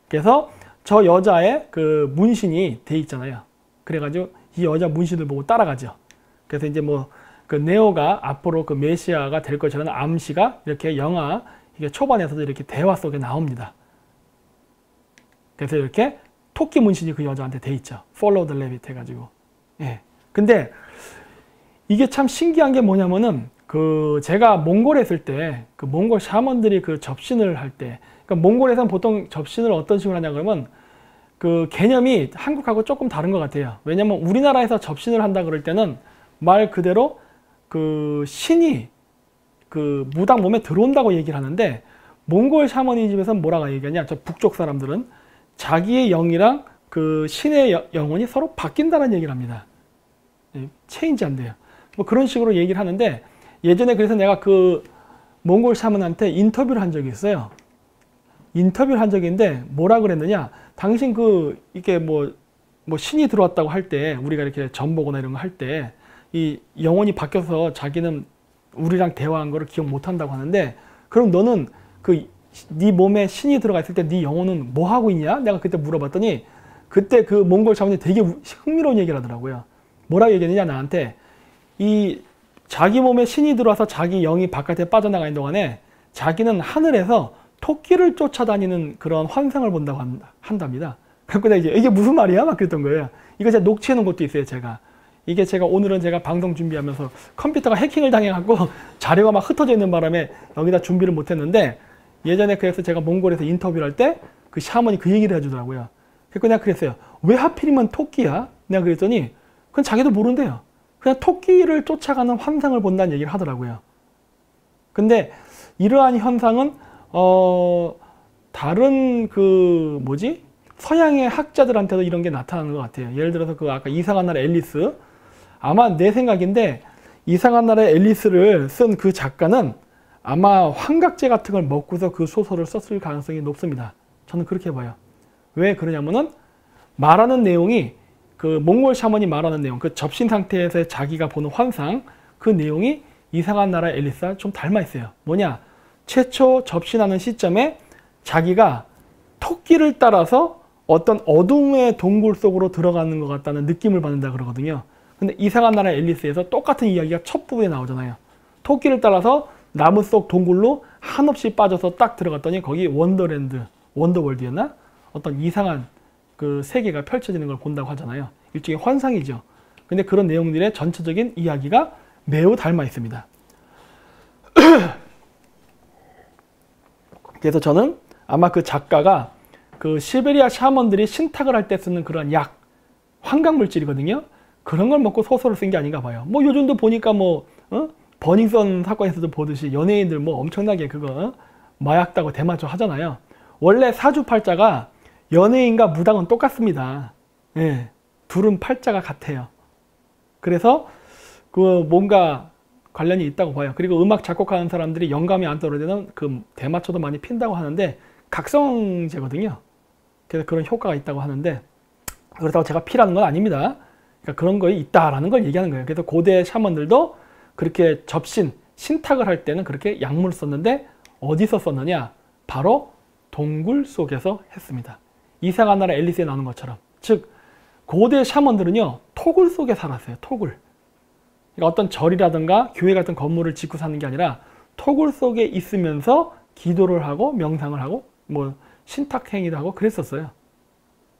그래서 저 여자의 그 문신이 돼 있잖아요. 그래가지고 이 여자 문신을 보고 따라가죠. 그래서 이제 뭐 그 네오가 앞으로 그 메시아가 될 것이라는 암시가 이렇게 영화 이게 초반에서도 이렇게 대화 속에 나옵니다. 그래서 이렇게 토끼 문신이 그 여자한테 돼 있죠. Follow the rabbit 해가지고. 예. 근데 이게 참 신기한 게 뭐냐면은 그 제가 몽골에 있을 때 그 몽골 샤먼들이 그 접신을 할 때, 그러니까 몽골에서는 보통 접신을 어떤 식으로 하냐 그러면 그 개념이 한국하고 조금 다른 것 같아요. 왜냐면 우리나라에서 접신을 한다 그럴 때는 말 그대로 그 신이 그 무당 몸에 들어온다고 얘기를 하는데 몽골 샤머니즘에서는 뭐라고 얘기하냐? 저 북쪽 사람들은 자기의 영이랑 그 신의 영혼이 서로 바뀐다는 얘기를 합니다. 체인지 안 돼요. 뭐 그런 식으로 얘기를 하는데 예전에 그래서 내가 그 몽골 샤먼한테 인터뷰를 한 적이 있어요. 인터뷰를 한 적이 있는데 뭐라 그랬느냐? 당신 그 이렇게 뭐 신이 들어왔다고 할 때 우리가 이렇게 점 보거나 이런 거 할 때 이 영혼이 바뀌어서 자기는 우리랑 대화한 거를 기억 못 한다고 하는데 그럼 너는 그 네 몸에 신이 들어가 있을 때 네 영혼은 뭐 하고 있냐? 내가 그때 물어봤더니 그때 그 몽골 샤먼이 되게 흥미로운 얘기를 하더라고요. 뭐라고 얘기했느냐 나한테 이 자기 몸에 신이 들어와서 자기 영이 바깥에 빠져나가는 동안에 자기는 하늘에서 토끼를 쫓아다니는 그런 환상을 본다고 한답니다. 그래서 내가 이게 무슨 말이야? 막 그랬던 거예요. 이거 제가 녹취해 놓은 것도 있어요, 제가. 이게 오늘은 제가 방송 준비하면서 컴퓨터가 해킹을 당해갖고 자료가 막 흩어져 있는 바람에 여기다 준비를 못 했는데 예전에 그래서 제가 몽골에서 인터뷰를 할 때 그 샤먼이 그 얘기를 해주더라고요. 그래서 내가 그랬어요. 왜 하필이면 토끼야? 내가 그랬더니 그건 자기도 모른대요. 그냥 토끼를 쫓아가는 환상을 본다는 얘기를 하더라고요. 근데 이러한 현상은 다른 그 서양의 학자들한테도 이런 게 나타나는 것 같아요. 예를 들어서 그 아까 이상한 나라 앨리스, 아마 내 생각인데 이상한 나라의 앨리스를 쓴 그 작가는 아마 환각제 같은 걸 먹고서 그 소설을 썼을 가능성이 높습니다. 저는 그렇게 봐요. 왜 그러냐면은 말하는 내용이 그 몽골 샤먼이 말하는 내용, 그 접신 상태에서 자기가 보는 환상, 그 내용이 이상한 나라의 앨리스와 좀 닮아 있어요. 뭐냐? 최초 접신하는 시점에 자기가 토끼를 따라서 어떤 어둠의 동굴 속으로 들어가는 것 같다는 느낌을 받는다 그러거든요. 근데 이상한 나라의 앨리스에서 똑같은 이야기가 첫 부분에 나오잖아요. 토끼를 따라서 나무 속 동굴로 한없이 빠져서 딱 들어갔더니 거기 원더랜드, 원더월드였나? 어떤 이상한 그 세계가 펼쳐지는 걸 본다고 하잖아요. 일종의 환상이죠. 근데 그런 내용들의 전체적인 이야기가 매우 닮아 있습니다. 그래서 저는 아마 그 작가가 그 시베리아 샤먼들이 신탁을 할 때 쓰는 그런 약, 환각물질이거든요. 그런 걸 먹고 소설을 쓴 게 아닌가 봐요. 뭐 요즘도 보니까 버닝썬 사건에서도 보듯이 연예인들 뭐 엄청나게 그거 마약다고 대마초 하잖아요. 원래 사주팔자가 연예인과 무당은 똑같습니다. 예, 둘은 팔자가 같아요. 그래서 그 뭔가 관련이 있다고 봐요. 그리고 음악 작곡하는 사람들이 영감이 안 떨어지는 그 대마초도 많이 핀다고 하는데 각성제거든요. 그래서 그런 효과가 있다고 하는데 그렇다고 제가 피라는 건 아닙니다. 그러니까 그런 거에 있다라는 걸 얘기하는 거예요. 그래서 고대 샤먼들도 그렇게 신탁을 할 때는 그렇게 약물을 썼는데 어디서 썼느냐? 바로 동굴 속에서 했습니다. 이상한 나라 앨리스에 나오는 것처럼. 즉 고대 샤먼들은요 토굴 속에 살았어요. 토굴. 그러니까 어떤 절이라든가 교회 같은 건물을 짓고 사는 게 아니라 토굴 속에 있으면서 기도를 하고 명상을 하고 뭐 신탁 행위도 하고 그랬었어요.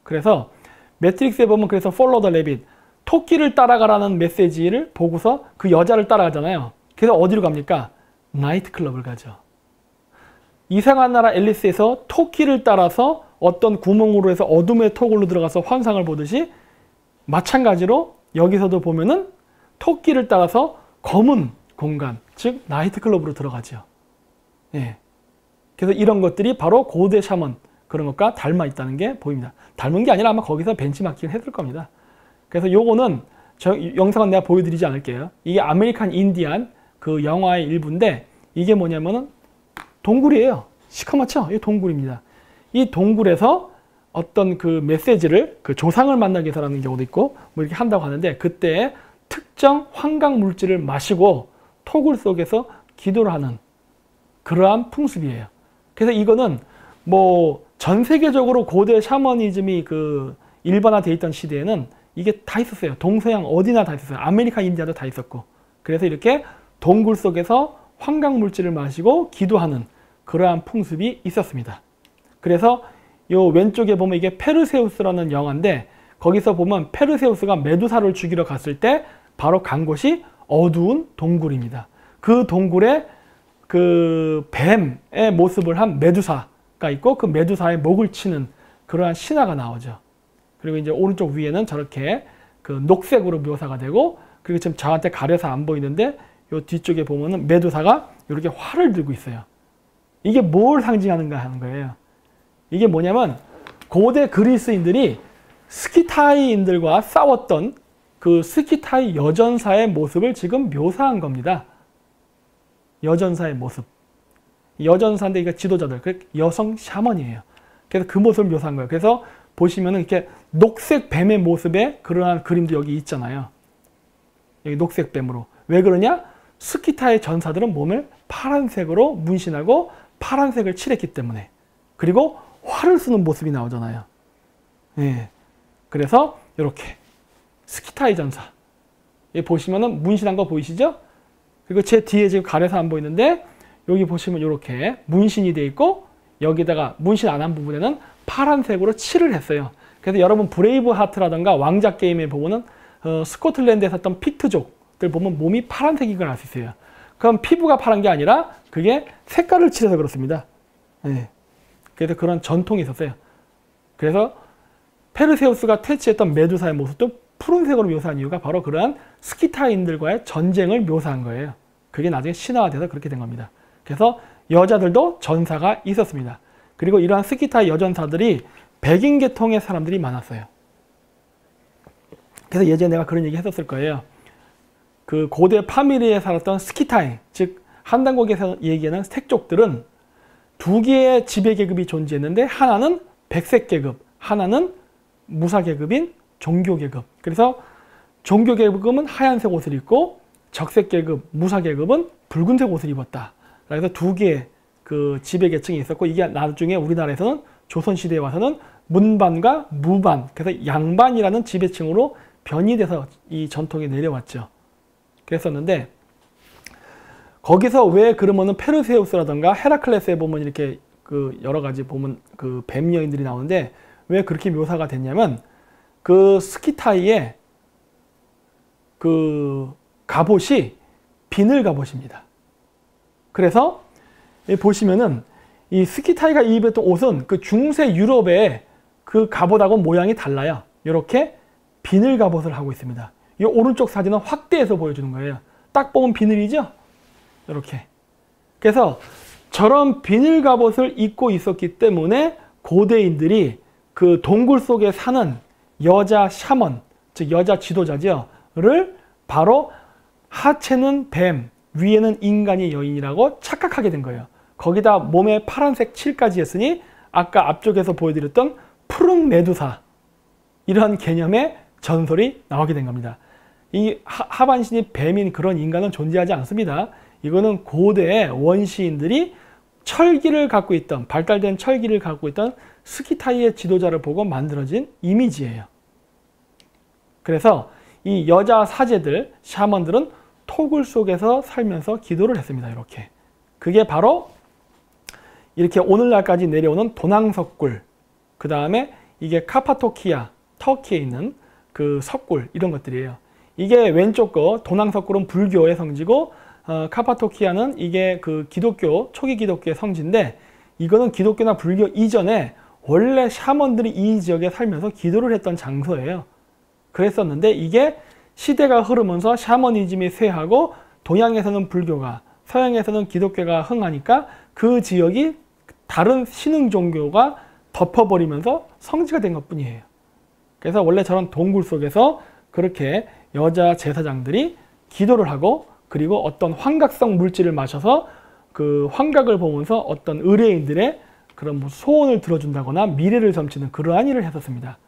그래서 매트릭스에 보면 그래서 follow the rabbit, 토끼를 따라가라는 메시지를 보고서 그 여자를 따라가잖아요. 그래서 어디로 갑니까? 나이트클럽을 가죠. 이상한 나라 앨리스에서 토끼를 따라서 어떤 구멍으로 해서 어둠의 토굴로 들어가서 환상을 보듯이 마찬가지로 여기서도 보면은 토끼를 따라서 검은 공간, 즉 나이트클럽으로 들어가죠. 예. 그래서 이런 것들이 바로 고대 샤먼 그런 것과 닮아 있다는 게 보입니다. 닮은 게 아니라 아마 거기서 벤치마킹을 했을 겁니다. 그래서 요거는 영상은 내가 보여드리지 않을게요. 이게 아메리칸 인디안 그 영화의 일부인데 이게 뭐냐면은 동굴이에요. 시커멓죠? 이 동굴입니다. 이 동굴에서 어떤 그 메시지를 그 조상을 만나기 위해서라는 경우도 있고 뭐 이렇게 한다고 하는데 그때 특정 환각 물질을 마시고 토굴 속에서 기도를 하는 그러한 풍습이에요. 그래서 이거는 뭐 전 세계적으로 고대 샤머니즘이 그 일반화되어 있던 시대에는 이게 다 있었어요. 동서양 어디나 다 있었어요. 아메리카 인디아도 다 있었고. 그래서 이렇게 동굴 속에서 환각 물질을 마시고 기도하는 그러한 풍습이 있었습니다. 그래서 요 왼쪽에 보면 이게 페르세우스라는 영화인데 거기서 보면 페르세우스가 메두사를 죽이러 갔을 때 바로 간 곳이 어두운 동굴입니다. 그 동굴에 그 뱀의 모습을 한 메두사가 있고 그 메두사의 목을 치는 그러한 신화가 나오죠. 그리고 이제 오른쪽 위에는 저렇게 그 녹색으로 묘사가 되고 그리고 지금 저한테 가려서 안 보이는데 요 뒤쪽에 보면은 메두사가 이렇게 활을 들고 있어요. 이게 뭘 상징하는가 하는 거예요. 이게 뭐냐면 고대 그리스인들이 스키타이인들과 싸웠던 그 스키타이 여전사의 모습을 지금 묘사한 겁니다. 여전사의 모습. 여전사인데 이게 지도자들, 여성 샤먼이에요. 그래서 그 모습을 묘사한 거예요. 그래서 보시면은 이렇게 녹색 뱀의 모습의 그러한 그림도 여기 있잖아요. 여기 녹색 뱀으로. 왜 그러냐? 스키타의 전사들은 몸을 파란색으로 문신하고 파란색을 칠했기 때문에. 그리고 활을 쏘는 모습이 나오잖아요. 예. 그래서 이렇게 스키타이 전사. 여기 보시면은 문신한 거 보이시죠? 그리고 제 뒤에 지금 가려서 안 보이는데 여기 보시면 이렇게 문신이 돼 있고 여기다가 문신 안 한 부분에는 파란색으로 칠을 했어요. 그래서 여러분 브레이브 하트라던가 왕자 게임에 보면은 스코틀랜드에 샀던 피트족들 보면 몸이 파란색인 걸 알 수 있어요. 그럼 피부가 파란 게 아니라 그게 색깔을 칠해서 그렇습니다. 네. 그래서 그런 전통이 있었어요. 그래서 페르세우스가 퇴치했던 메두사의 모습도 푸른색으로 묘사한 이유가 바로 그러한 스키타인들과의 전쟁을 묘사한 거예요. 그게 나중에 신화화돼서 그렇게 된 겁니다. 그래서 여자들도 전사가 있었습니다. 그리고 이러한 스키타이 여전사들이 백인 계통의 사람들이 많았어요. 그래서 예전에 내가 그런 얘기 했었을 거예요. 그 고대 파미리에 살았던 스키타이, 즉 한단국에서 얘기하는 색족들은 두 개의 지배 계급이 존재했는데 하나는 백색 계급, 하나는 무사 계급인 종교 계급. 그래서 종교 계급은 하얀색 옷을 입고 적색 계급, 무사 계급은 붉은색 옷을 입었다. 그래서 두 개의 그 지배 계층이 있었고 이게 나중에 우리나라에서는 조선시대에 와서는 문반과 무반, 그래서 양반이라는 지배층으로 변이돼서 이 전통이 내려왔죠. 그랬었는데 거기서 왜 그러면은 페르세우스라던가 헤라클레스에 보면 이렇게 그 여러 가지 보면 그 뱀 여인들이 나오는데 왜 그렇게 묘사가 됐냐면 그 스키타이의 그 갑옷이 비늘 갑옷입니다. 그래서 보시면은 이 스키타이가 입었던 옷은 그 중세 유럽의 그 갑옷하고 모양이 달라요. 이렇게 비늘 갑옷을 하고 있습니다. 이 오른쪽 사진은 확대해서 보여주는 거예요. 딱 보면 비늘이죠? 이렇게. 그래서 저런 비늘 갑옷을 입고 있었기 때문에 고대인들이 그 동굴 속에 사는 여자 샤먼, 즉 여자 지도자죠,를 바로 하체는 뱀, 위에는 인간이 여인이라고 착각하게 된 거예요. 거기다 몸에 파란색 칠까지 했으니 아까 앞쪽에서 보여드렸던 푸른 메두사, 이런 개념의 전설이 나오게 된 겁니다. 이 하반신이 뱀인 그런 인간은 존재하지 않습니다. 이거는 고대의 원시인들이 철기를 갖고 있던, 발달된 철기를 갖고 있던 스키타이의 지도자를 보고 만들어진 이미지예요. 그래서 이 여자 사제들, 샤먼들은 토굴 속에서 살면서 기도를 했습니다. 이렇게. 그게 바로 이렇게 오늘날까지 내려오는 도낭석굴, 그 다음에 이게 카파토키아, 터키에 있는 그 석굴, 이런 것들이에요. 이게 왼쪽 거 도낭석굴은 불교의 성지고, 카파토키아는 이게 그 기독교, 초기 기독교의 성지인데, 이거는 기독교나 불교 이전에 원래 샤먼들이 이 지역에 살면서 기도를 했던 장소예요. 그랬었는데 이게 시대가 흐르면서 샤머니즘이 쇠하고 동양에서는 불교가, 서양에서는 기독교가 흥하니까 그 지역이 다른 신흥 종교가 덮어버리면서 성지가 된 것뿐이에요. 그래서 원래 저런 동굴 속에서 그렇게 여자 제사장들이 기도를 하고, 그리고 어떤 환각성 물질을 마셔서 그 환각을 보면서 어떤 의뢰인들의 그런 소원을 들어준다거나 미래를 점치는 그러한 일을 했었습니다.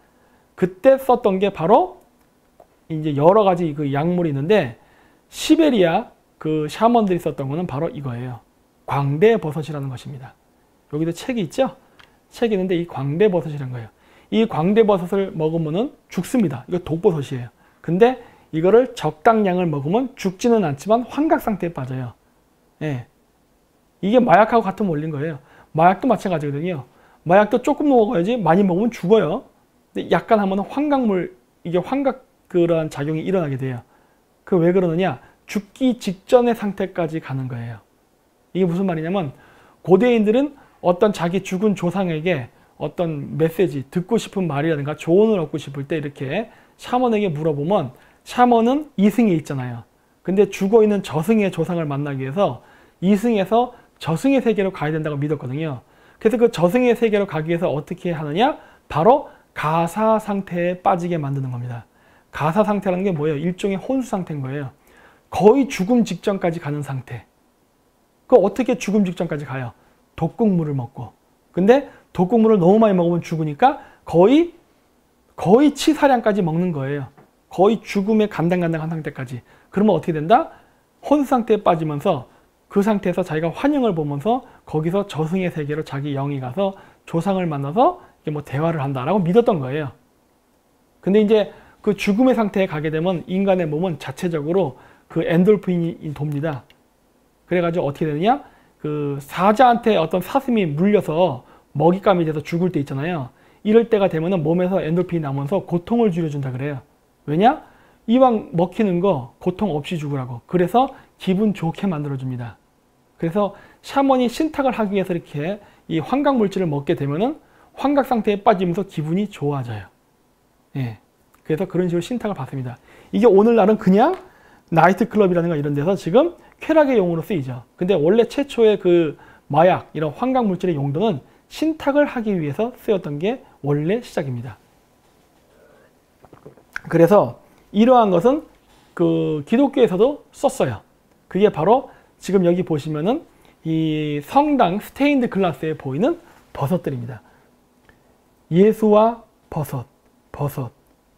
그때 썼던 게 바로 이제 여러 가지 그 약물이 있는데, 시베리아 그 샤먼들이 썼던 거는 바로 이거예요. 광대버섯이라는 것입니다. 여기도 책이 있죠? 책이 있는데 이 광대버섯이라는 거예요. 이 광대버섯을 먹으면은 죽습니다. 이거 독버섯이에요. 근데 이거를 적당량을 먹으면 죽지는 않지만 환각 상태에 빠져요. 예. 이게 마약하고 같은 원리인 거예요. 마약도 마찬가지거든요. 마약도 조금 먹어야지 많이 먹으면 죽어요. 근데 약간 하면 환각물, 이게 환각 그러한 작용이 일어나게 돼요. 그 왜 그러느냐? 죽기 직전의 상태까지 가는 거예요. 이게 무슨 말이냐면, 고대인들은 어떤 자기 죽은 조상에게 어떤 메시지, 듣고 싶은 말이라든가 조언을 얻고 싶을 때 이렇게 샤먼에게 물어보면, 샤먼은 이승에 있잖아요. 근데 죽어있는 저승의 조상을 만나기 위해서 이승에서 저승의 세계로 가야 된다고 믿었거든요. 그래서 그 저승의 세계로 가기 위해서 어떻게 하느냐? 바로 가사 상태에 빠지게 만드는 겁니다. 가사 상태라는 게 뭐예요? 일종의 혼수 상태인 거예요. 거의 죽음 직전까지 가는 상태. 그 어떻게 죽음 직전까지 가요? 독극물을 먹고. 근데 독극물을 너무 많이 먹으면 죽으니까 거의 치사량까지 먹는 거예요. 거의 죽음의 간당간당한 상태까지. 그러면 어떻게 된다? 혼수 상태에 빠지면서 그 상태에서 자기가 환영을 보면서 거기서 저승의 세계로 자기 영이 가서 조상을 만나서 뭐 대화를 한다라고 믿었던 거예요. 근데 이제 그 죽음의 상태에 가게 되면 인간의 몸은 자체적으로 그 엔돌핀이 돕니다. 그래가지고 어떻게 되느냐? 그 사자한테 어떤 사슴이 물려서 먹잇감이 돼서 죽을 때 있잖아요. 이럴 때가 되면은 몸에서 엔돌핀이 나면서 고통을 줄여준다 그래요. 왜냐? 이왕 먹히는 거 고통 없이 죽으라고. 그래서 기분 좋게 만들어줍니다. 그래서 샤먼이 신탁을 하기 위해서 이렇게 이 환각 물질을 먹게 되면은 환각 상태에 빠지면서 기분이 좋아져요. 예. 그래서 그런 식으로 신탁을 받습니다. 이게 오늘날은 그냥 나이트클럽이라든가 이런 데서 지금 쾌락의 용어로 쓰이죠. 근데 원래 최초의 그 마약, 이런 환각 물질의 용도는 신탁을 하기 위해서 쓰였던 게 원래 시작입니다. 그래서 이러한 것은 그 기독교에서도 썼어요. 그게 바로 지금 여기 보시면은 이 성당 스테인드 글라스에 보이는 버섯들입니다. 예수와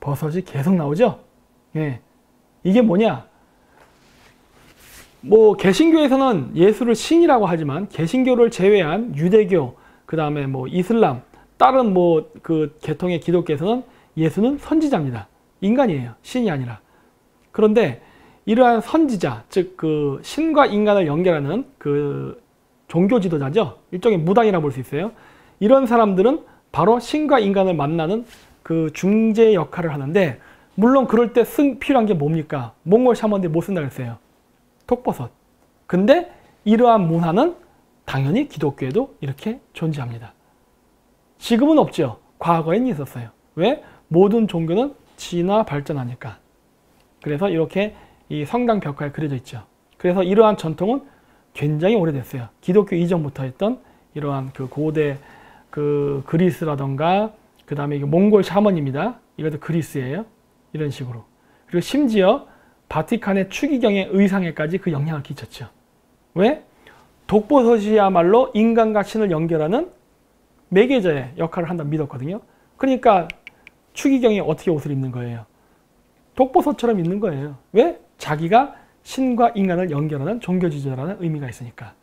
버섯이 계속 나오죠? 예. 이게 뭐냐? 뭐 개신교에서는 예수를 신이라고 하지만 개신교를 제외한 유대교, 그 다음에 뭐 이슬람, 다른 뭐 그 계통의 기독교에서는 예수는 선지자입니다. 인간이에요. 신이 아니라. 그런데 이러한 선지자, 즉 그 신과 인간을 연결하는 그 종교 지도자죠. 일종의 무당이라고 볼 수 있어요. 이런 사람들은 바로 신과 인간을 만나는 그 중재 역할을 하는데, 물론 그럴 때 필요한 게 뭡니까? 몽골 샤먼들이 못 쓴다고 했어요. 독버섯. 근데 이러한 문화는 당연히 기독교에도 이렇게 존재합니다. 지금은 없죠. 과거엔 있었어요. 왜? 모든 종교는 진화 발전하니까. 그래서 이렇게 이 성당 벽화에 그려져 있죠. 그래서 이러한 전통은 굉장히 오래됐어요. 기독교 이전부터 했던 이러한 그 고대 그 그리스라던가, 그 다음에 이게 몽골 샤먼입니다. 이것도 그리스예요. 이런 식으로. 그리고 심지어 바티칸의 추기경의 의상에까지 그 영향을 끼쳤죠. 왜? 독버섯이야말로 인간과 신을 연결하는 매개자의 역할을 한다고 믿었거든요. 그러니까 추기경이 어떻게 옷을 입는 거예요? 독버섯처럼 입는 거예요. 왜? 자기가 신과 인간을 연결하는 종교지도자라는 의미가 있으니까.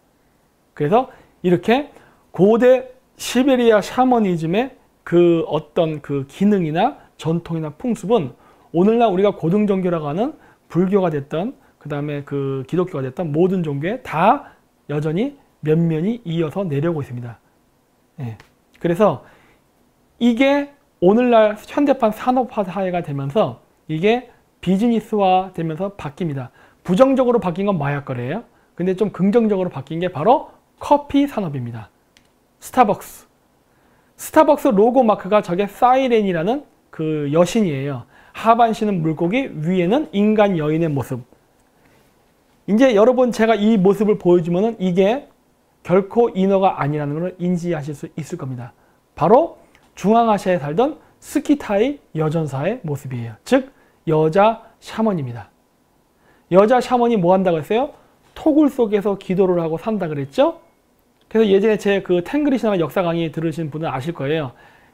그래서 이렇게 고대 시베리아 샤머니즘의 그 어떤 그 기능이나 전통이나 풍습은 오늘날 우리가 고등종교라고 하는 불교가 됐던 그 다음에 그 기독교가 됐던 모든 종교에 다 여전히 면면이 이어서 내려오고 있습니다. 예. 그래서 이게 오늘날 현대판 산업화 사회가 되면서 이게 비즈니스화 되면서 바뀝니다. 부정적으로 바뀐 건 마약 거래예요. 근데 좀 긍정적으로 바뀐 게 바로 커피 산업입니다. 스타벅스. 스타벅스 로고 마크가 저게 사이렌이라는 그 여신이에요. 하반신은 물고기, 위에는 인간 여인의 모습. 이제 여러분 제가 이 모습을 보여주면은 이게 결코 인어가 아니라는 걸 인지하실 수 있을 겁니다. 바로 중앙아시아에 살던 스키타이 여전사의 모습이에요. 즉 여자 샤먼입니다. 여자 샤먼이 뭐 한다고 했어요? 토굴 속에서 기도를 하고 산다 그랬죠? 그래서 예전에 제 그 탱그리시나 역사 강의 들으신 분은 아실 거예요.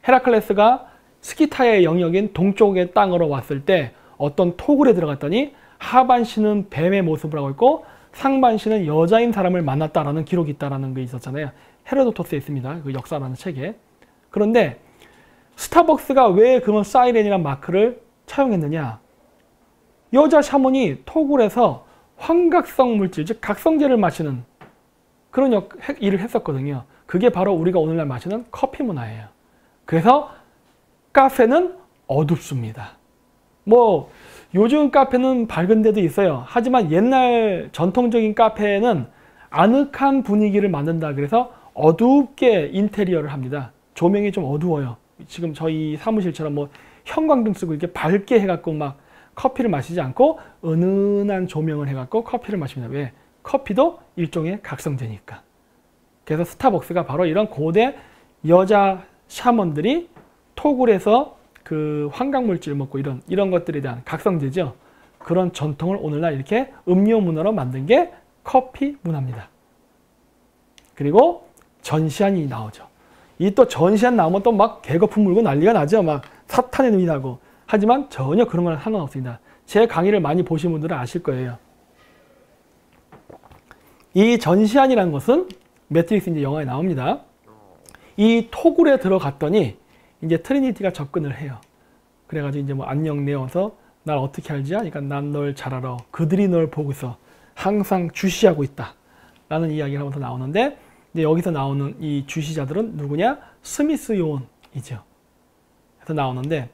헤라클레스가 스키타이의 영역인 동쪽의 땅으로 왔을 때 어떤 토굴에 들어갔더니 하반신은 뱀의 모습을 하고 있고 상반신은 여자인 사람을 만났다라는 기록이 있다라는 게 있었잖아요. 헤로도토스에 있습니다. 그 역사라는 책에. 그런데 스타벅스가 왜 그런 사이렌이라는 마크를 차용했느냐? 여자 샤먼이 토굴에서 환각성 물질, 즉 각성제를 마시는 그런 일을 했었거든요. 그게 바로 우리가 오늘날 마시는 커피 문화예요. 그래서 카페는 어둡습니다. 뭐 요즘 카페는 밝은 데도 있어요. 하지만 옛날 전통적인 카페는 아늑한 분위기를 만든다. 그래서 어둡게 인테리어를 합니다. 조명이 좀 어두워요. 지금 저희 사무실처럼 뭐 형광등 쓰고 이렇게 밝게 해갖고 막 커피를 마시지 않고 은은한 조명을 해갖고 커피를 마십니다. 왜? 커피도 일종의 각성제니까. 그래서 스타벅스가 바로 이런 고대 여자 샤먼들이 토굴에서 그 환각물질을 먹고 이런 것들에 대한 각성제죠. 그런 전통을 오늘날 이렇게 음료 문화로 만든 게 커피 문화입니다. 그리고 전시안이 나오죠. 이 또 전시안 나오면 또 막 개거품 물고 난리가 나죠. 막 사탄의 눈이 나고. 하지만 전혀 그런 건 상관없습니다. 제 강의를 많이 보신 분들은 아실 거예요. 이 전시안이라는 것은 매트릭스 이제 영화에 나옵니다. 이 토굴에 들어갔더니 이제 트리니티가 접근을 해요. 그래가지고 이제 뭐 안녕 내어서 날 어떻게 알지? 그러니까 난 널 잘 알아. 그들이 널 보고 있어. 항상 주시하고 있다. 라는 이야기를 하면서 나오는데 이제 여기서 나오는 이 주시자들은 누구냐? 스미스 요원이죠. 그래서 나오는데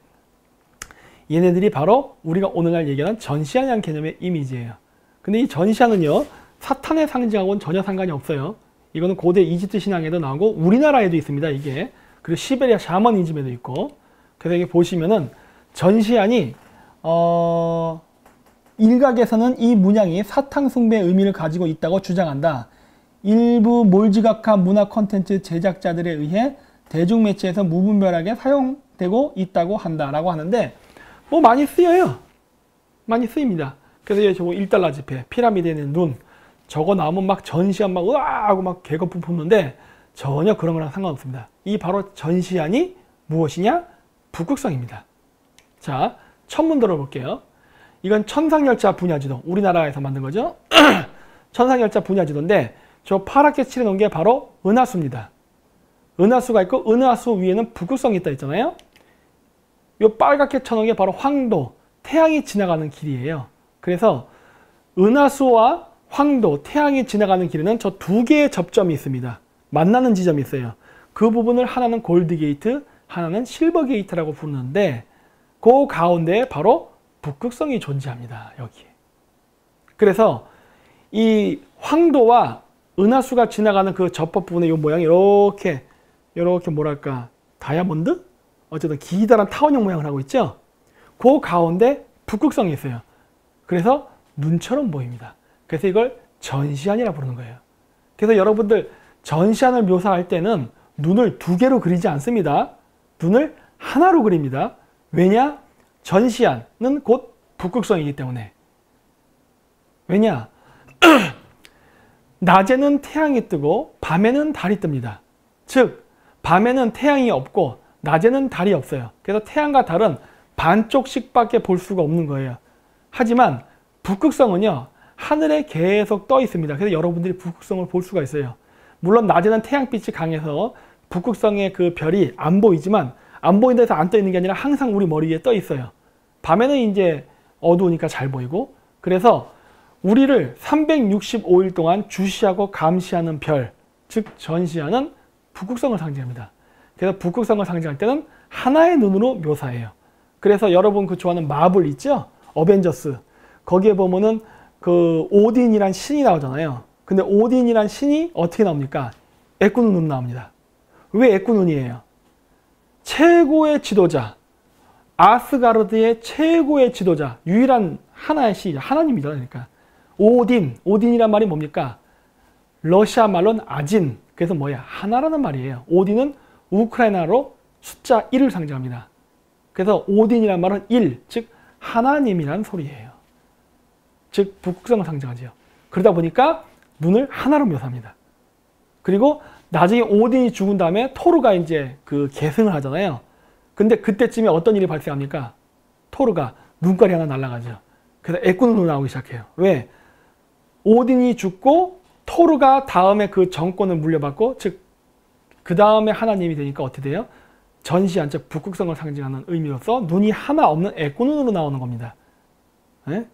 얘네들이 바로 우리가 오늘날 얘기하는 전시안이라는 개념의 이미지예요. 근데 이 전시안은요. 사탄의 상징하고는 전혀 상관이 없어요. 이거는 고대 이집트 신앙에도 나오고 우리나라에도 있습니다. 이게. 그리고 시베리아 샤머니즘에도 있고. 그래서 여기 보시면은 전시안이 일각에서는 이 문양이 사탕 숭배의 의미를 가지고 있다고 주장한다. 일부 몰지각한 문화 콘텐츠 제작자들에 의해 대중매체에서 무분별하게 사용되고 있다고 한다라고 하는데 뭐 많이 쓰여요. 많이 쓰입니다. 그래서 저거 1달러 지폐, 피라미드에 있는 눈 저거 나오면 막 전시안 막 으아 하고 막 개거품 품는데 전혀 그런 거랑 상관없습니다. 이 바로 전시안이 무엇이냐? 북극성입니다. 자, 천문 들어볼게요. 이건 천상열차 분야지도, 우리나라에서 만든 거죠. 천상열차 분야지도인데 저 파랗게 칠해놓은 게 바로 은하수입니다. 은하수가 있고 은하수 위에는 북극성이 있다 했잖아요. 이 빨갛게 쳐놓은 게 바로 황도, 태양이 지나가는 길이에요. 그래서 은하수와 황도, 태양이 지나가는 길에는 저 두 개의 접점이 있습니다. 만나는 지점이 있어요. 그 부분을 하나는 골드 게이트, 하나는 실버 게이트라고 부르는데 그 가운데에 바로 북극성이 존재합니다. 여기에. 그래서 이 황도와 은하수가 지나가는 그 접합 부분의 이 모양이 이렇게 뭐랄까 다이아몬드? 어쨌든 기다란 타원형 모양을 하고 있죠. 그 가운데 북극성이 있어요. 그래서 눈처럼 보입니다. 그래서 이걸 전시안이라 부르는 거예요. 그래서 여러분들 전시안을 묘사할 때는 눈을 두 개로 그리지 않습니다. 눈을 하나로 그립니다. 왜냐? 전시안은 곧 북극성이기 때문에. 왜냐? 낮에는 태양이 뜨고 밤에는 달이 뜹니다. 즉 밤에는 태양이 없고 낮에는 달이 없어요. 그래서 태양과 달은 반쪽씩밖에 볼 수가 없는 거예요. 하지만 북극성은요. 하늘에 계속 떠 있습니다. 그래서 여러분들이 북극성을 볼 수가 있어요. 물론 낮에는 태양빛이 강해서 북극성의 그 별이 안 보이지만 안 보인다 해서 안 떠 있는 게 아니라 항상 우리 머리 위에 떠 있어요. 밤에는 이제 어두우니까 잘 보이고, 그래서 우리를 365일 동안 주시하고 감시하는 별, 즉 전시하는 북극성을 상징합니다. 그래서 북극성을 상징할 때는 하나의 눈으로 묘사해요. 그래서 여러분 그 좋아하는 마블 있죠? 어벤져스. 거기에 보면은 그 오딘이란 신이 나오잖아요. 근데 오딘이란 신이 어떻게 나옵니까? 애꾸눈으로 나옵니다. 왜 애꾸눈이에요? 최고의 지도자, 아스가르드의 최고의 지도자, 유일한 하나의 신, 하나님이죠. 그러니까 오딘이란 말이 뭡니까? 러시아 말로는 아진, 그래서 뭐야? 하나라는 말이에요. 오딘은 우크라이나로 숫자 1을 상징합니다. 그래서 오딘이란 말은 1, 즉 하나님이란 소리예요. 즉 북극성을 상징하죠. 그러다 보니까 눈을 하나로 묘사합니다. 그리고 나중에 오딘이 죽은 다음에 토르가 이제 그 계승을 하잖아요. 근데 그때쯤에 어떤 일이 발생합니까? 토르가 눈깔이 하나 날아가죠. 그래서 애꾸눈으로 나오기 시작해요. 왜? 오딘이 죽고 토르가 다음에 그 정권을 물려받고, 즉 그 다음에 하나님이 되니까 어떻게 돼요? 전시한, 즉 북극성을 상징하는 의미로서 눈이 하나 없는 애꾸눈으로 나오는 겁니다. 네?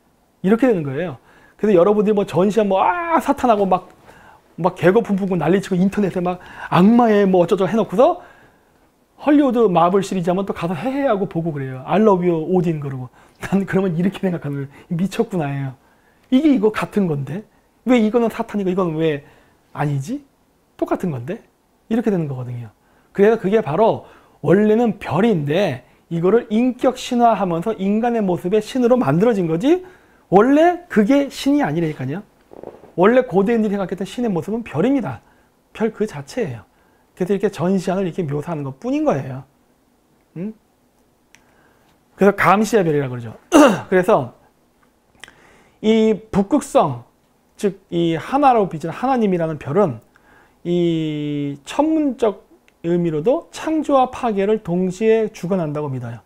이렇게 되는 거예요. 그래서 여러분들이 뭐 전시한 뭐 사탄하고 막 개거 품품고 난리치고 인터넷에 막 악마의 뭐 어쩌고 해놓고서 헐리우드 마블 시리즈 하면 또 가서 헤헤하고 보고 그래요. I love you 오딘 그러고. 난 그러면 이렇게 생각하는 거예요. 미쳤구나예요. 이게 이거 같은 건데 왜 이거는 사탄이고 이거는 왜 아니지? 똑같은 건데? 이렇게 되는 거거든요. 그래서 그게 바로 원래는 별인데 이거를 인격 신화하면서 인간의 모습의 신으로 만들어진 거지 원래 그게 신이 아니라니까요. 원래 고대인들이 생각했던 신의 모습은 별입니다. 별 그 자체예요. 그래서 이렇게 전시안을 이렇게 묘사하는 것 뿐인 거예요. 그래서 감시의 별이라고 그러죠. 그래서 이 북극성, 즉 이 하나로 빚은 하나님이라는 별은 이 천문적 의미로도 창조와 파괴를 동시에 주관한다고 믿어요.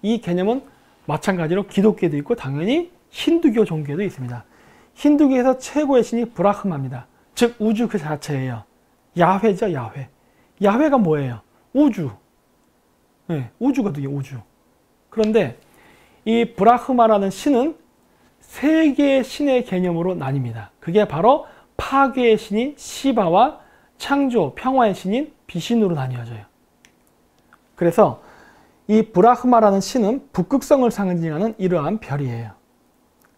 이 개념은 마찬가지로 기독교에도 있고 당연히 힌두교 종교에도 있습니다. 힌두교에서 최고의 신이 브라흐마입니다. 즉 우주 그 자체예요. 야훼죠, 야훼. 야훼가 뭐예요? 우주. 네, 우주거든요, 우주. 그런데 이 브라흐마라는 신은 세 개의 신의 개념으로 나뉩니다. 그게 바로 파괴의 신인 시바와 창조, 평화의 신인 비신으로 나뉘어져요. 그래서 이 브라흐마라는 신은 북극성을 상징하는 이러한 별이에요.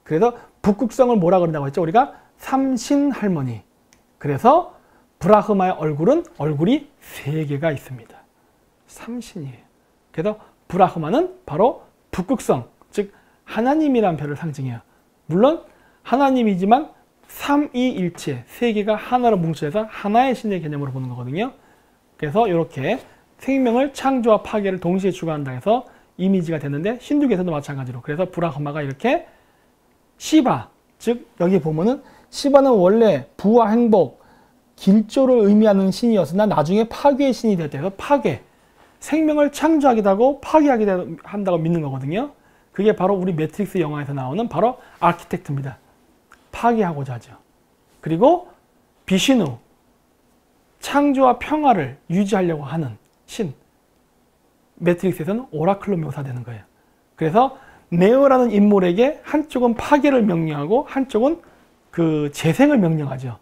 그래서 북극성을 뭐라 그런다고 했죠? 우리가 삼신할머니. 그래서 브라흐마의 얼굴이 세 개가 있습니다. 삼신이에요. 그래서 브라흐마는 바로 북극성, 즉 하나님이란 별을 상징해요. 물론 하나님이지만 삼위일체, 세 개가 하나로 뭉쳐서 하나의 신의 개념으로 보는 거거든요. 그래서 이렇게 생명을 창조와 파괴를 동시에 주관한다 해서 이미지가 됐는데 힌두교에서도 마찬가지로 그래서 브라흐마가 이렇게 시바, 즉 여기 보면은 시바는 원래 부와 행복, 길조를 의미하는 신이었으나 나중에 파괴의 신이 되어서 파괴, 생명을 창조하기도 하고 파괴하기도 한다고 믿는 거거든요. 그게 바로 우리 매트릭스 영화에서 나오는 바로 아키텍트입니다. 파괴하고자 하죠. 그리고 비신우, 창조와 평화를 유지하려고 하는 신. 매트릭스에서는 오라클로 묘사되는 거예요. 그래서 네오라는 인물에게 한쪽은 파괴를 명령하고 한쪽은 그 재생을 명령하죠.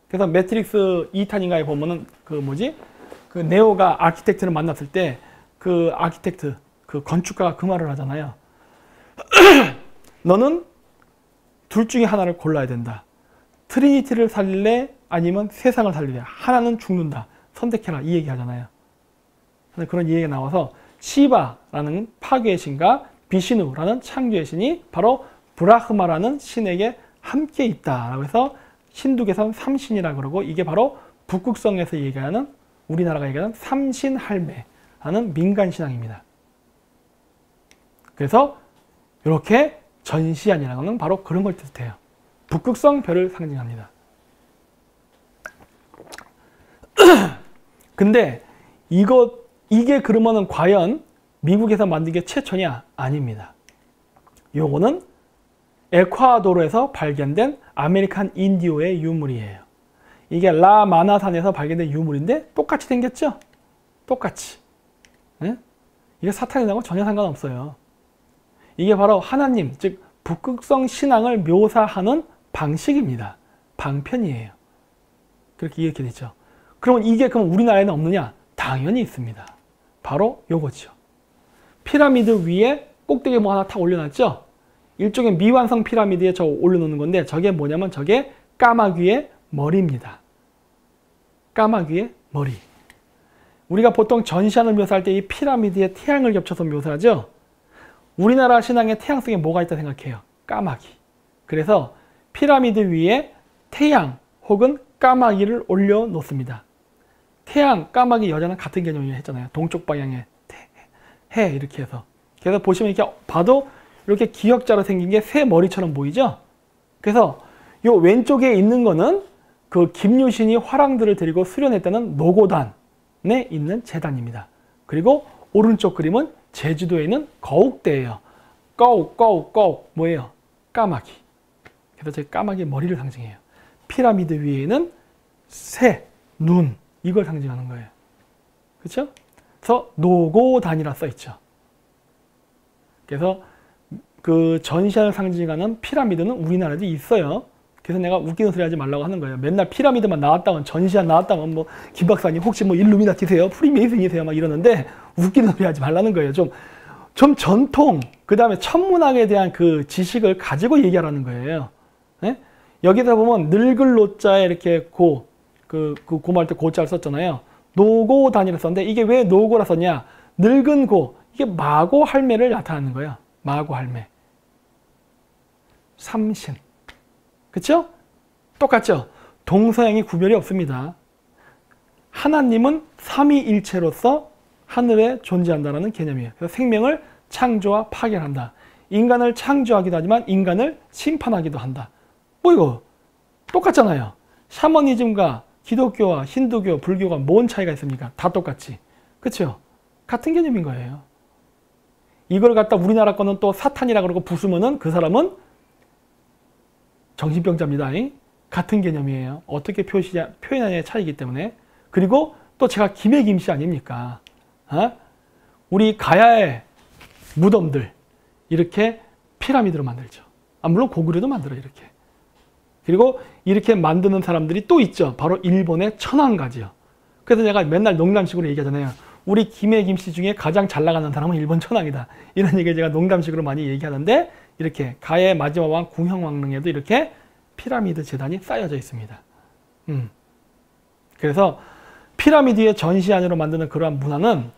그래서 매트릭스 2탄인가에 보면은 그 네오가 아키텍트를 만났을 때 그 아키텍트, 그 건축가가 그 말을 하잖아요. 너는 둘 중에 하나를 골라야 된다. 트리니티를 살릴래? 아니면 세상을 살릴래? 하나는 죽는다. 선택해라. 이 얘기 하잖아요. 그런 얘기가 나와서 시바라는 파괴의 신과 비시누라는 창조의 신이 바로 브라흐마라는 신에게 함께 있다라고 해서 힌두교에서는 삼신이라고 그러고 이게 바로 북극성에서 얘기하는 우리나라가 얘기하는 삼신할매라는 민간신앙입니다. 그래서 이렇게 전시안이라는 것은 바로 그런 걸 뜻해요. 북극성 별을 상징합니다. 근데 이게 그러면은 과연 미국에서 만든 게 최초냐? 아닙니다. 요거는 에콰도르에서 발견된 아메리칸 인디오의 유물이에요. 이게 라마나산에서 발견된 유물인데 똑같이 생겼죠? 똑같이. 네? 이게 사탄이라고 전혀 상관없어요. 이게 바로 하나님, 즉 북극성 신앙을 묘사하는 방식입니다. 방편이에요. 그렇게 이렇게 되죠. 그럼 이게 그럼 우리나라에는 없느냐? 당연히 있습니다. 바로 요거죠. 피라미드 위에 꼭대기에 뭐 하나 탁 올려놨죠? 일종의 미완성 피라미드에 저 올려놓는 건데 저게 뭐냐면 저게 까마귀의 머리입니다. 까마귀의 머리. 우리가 보통 전시안을 묘사할 때 이 피라미드에 태양을 겹쳐서 묘사하죠? 우리나라 신앙의 태양 속에 뭐가 있다 생각해요? 까마귀. 그래서 피라미드 위에 태양 혹은 까마귀를 올려놓습니다. 태양, 까마귀, 여자는 같은 개념이라 했잖아요. 동쪽 방향에 해 이렇게 해서. 그래서 보시면 이렇게 봐도 이렇게 기역자로 생긴 게 새 머리처럼 보이죠? 그래서 요 왼쪽에 있는 거는 그 김유신이 화랑들을 데리고 수련했다는 노고단에 있는 제단입니다. 그리고 오른쪽 그림은 제주도에 있는 거욱대예요. 거욱 뭐예요? 까마귀. 그래서 제 까마귀 머리를 상징해요. 피라미드 위에는 새, 눈 이걸 상징하는 거예요. 그렇죠? 그래서 노고단이라 써 있죠. 그래서 그 전시안을 상징하는 피라미드는 우리나라에도 있어요. 그래서 내가 웃기는 소리 하지 말라고 하는 거예요. 맨날 피라미드만 나왔다면, 전시안 나왔다면 뭐 김 박사님 혹시 뭐 일루미나티세요? 프리메이슨이세요? 막 이러는데 웃기는 소리 하지 말라는 거예요. 좀 전통, 그 다음에 천문학에 대한 그 지식을 가지고 얘기하라는 거예요. 네? 여기다 보면 늙을 노자에 이렇게 고말 때 고자를 썼잖아요. 노고단이라 썼는데 이게 왜 노고라 썼냐? 늙은 고, 이게 마고 할매를 나타내는 거예요. 마고 할매. 삼신. 그쵸? 똑같죠? 동서양이 구별이 없습니다. 하나님은 삼위일체로서 하늘에 존재한다는 개념이에요. 그래서 생명을 창조와 파괴한다. 인간을 창조하기도 하지만 인간을 심판하기도 한다. 뭐 이거 똑같잖아요. 샤머니즘과 기독교와 힌두교, 불교가 뭔 차이가 있습니까? 다 똑같지. 그쵸? 같은 개념인 거예요. 이걸 갖다 우리나라 거는 또 사탄이라 그러고 부수면은 그 사람은 정신병자입니다. 같은 개념이에요. 어떻게 표현하냐의 차이기 때문에. 그리고 또 제가 김해 김씨 아닙니까? 우리 가야의 무덤들 이렇게 피라미드로 만들죠. 물론 고구려도 만들어요. 이렇게. 그리고 이렇게 만드는 사람들이 또 있죠. 바로 일본의 천황가지요. 그래서 내가 맨날 농담식으로 얘기하잖아요. 우리 김해 김씨 중에 가장 잘 나가는 사람은 일본 천황이다. 이런 얘기 제가 농담식으로 많이 얘기하는데 이렇게 가야의 마지막 왕 궁형왕릉에도 이렇게 피라미드 재단이 쌓여져 있습니다. 그래서 피라미드의 전시안으로 만드는 그러한 문화는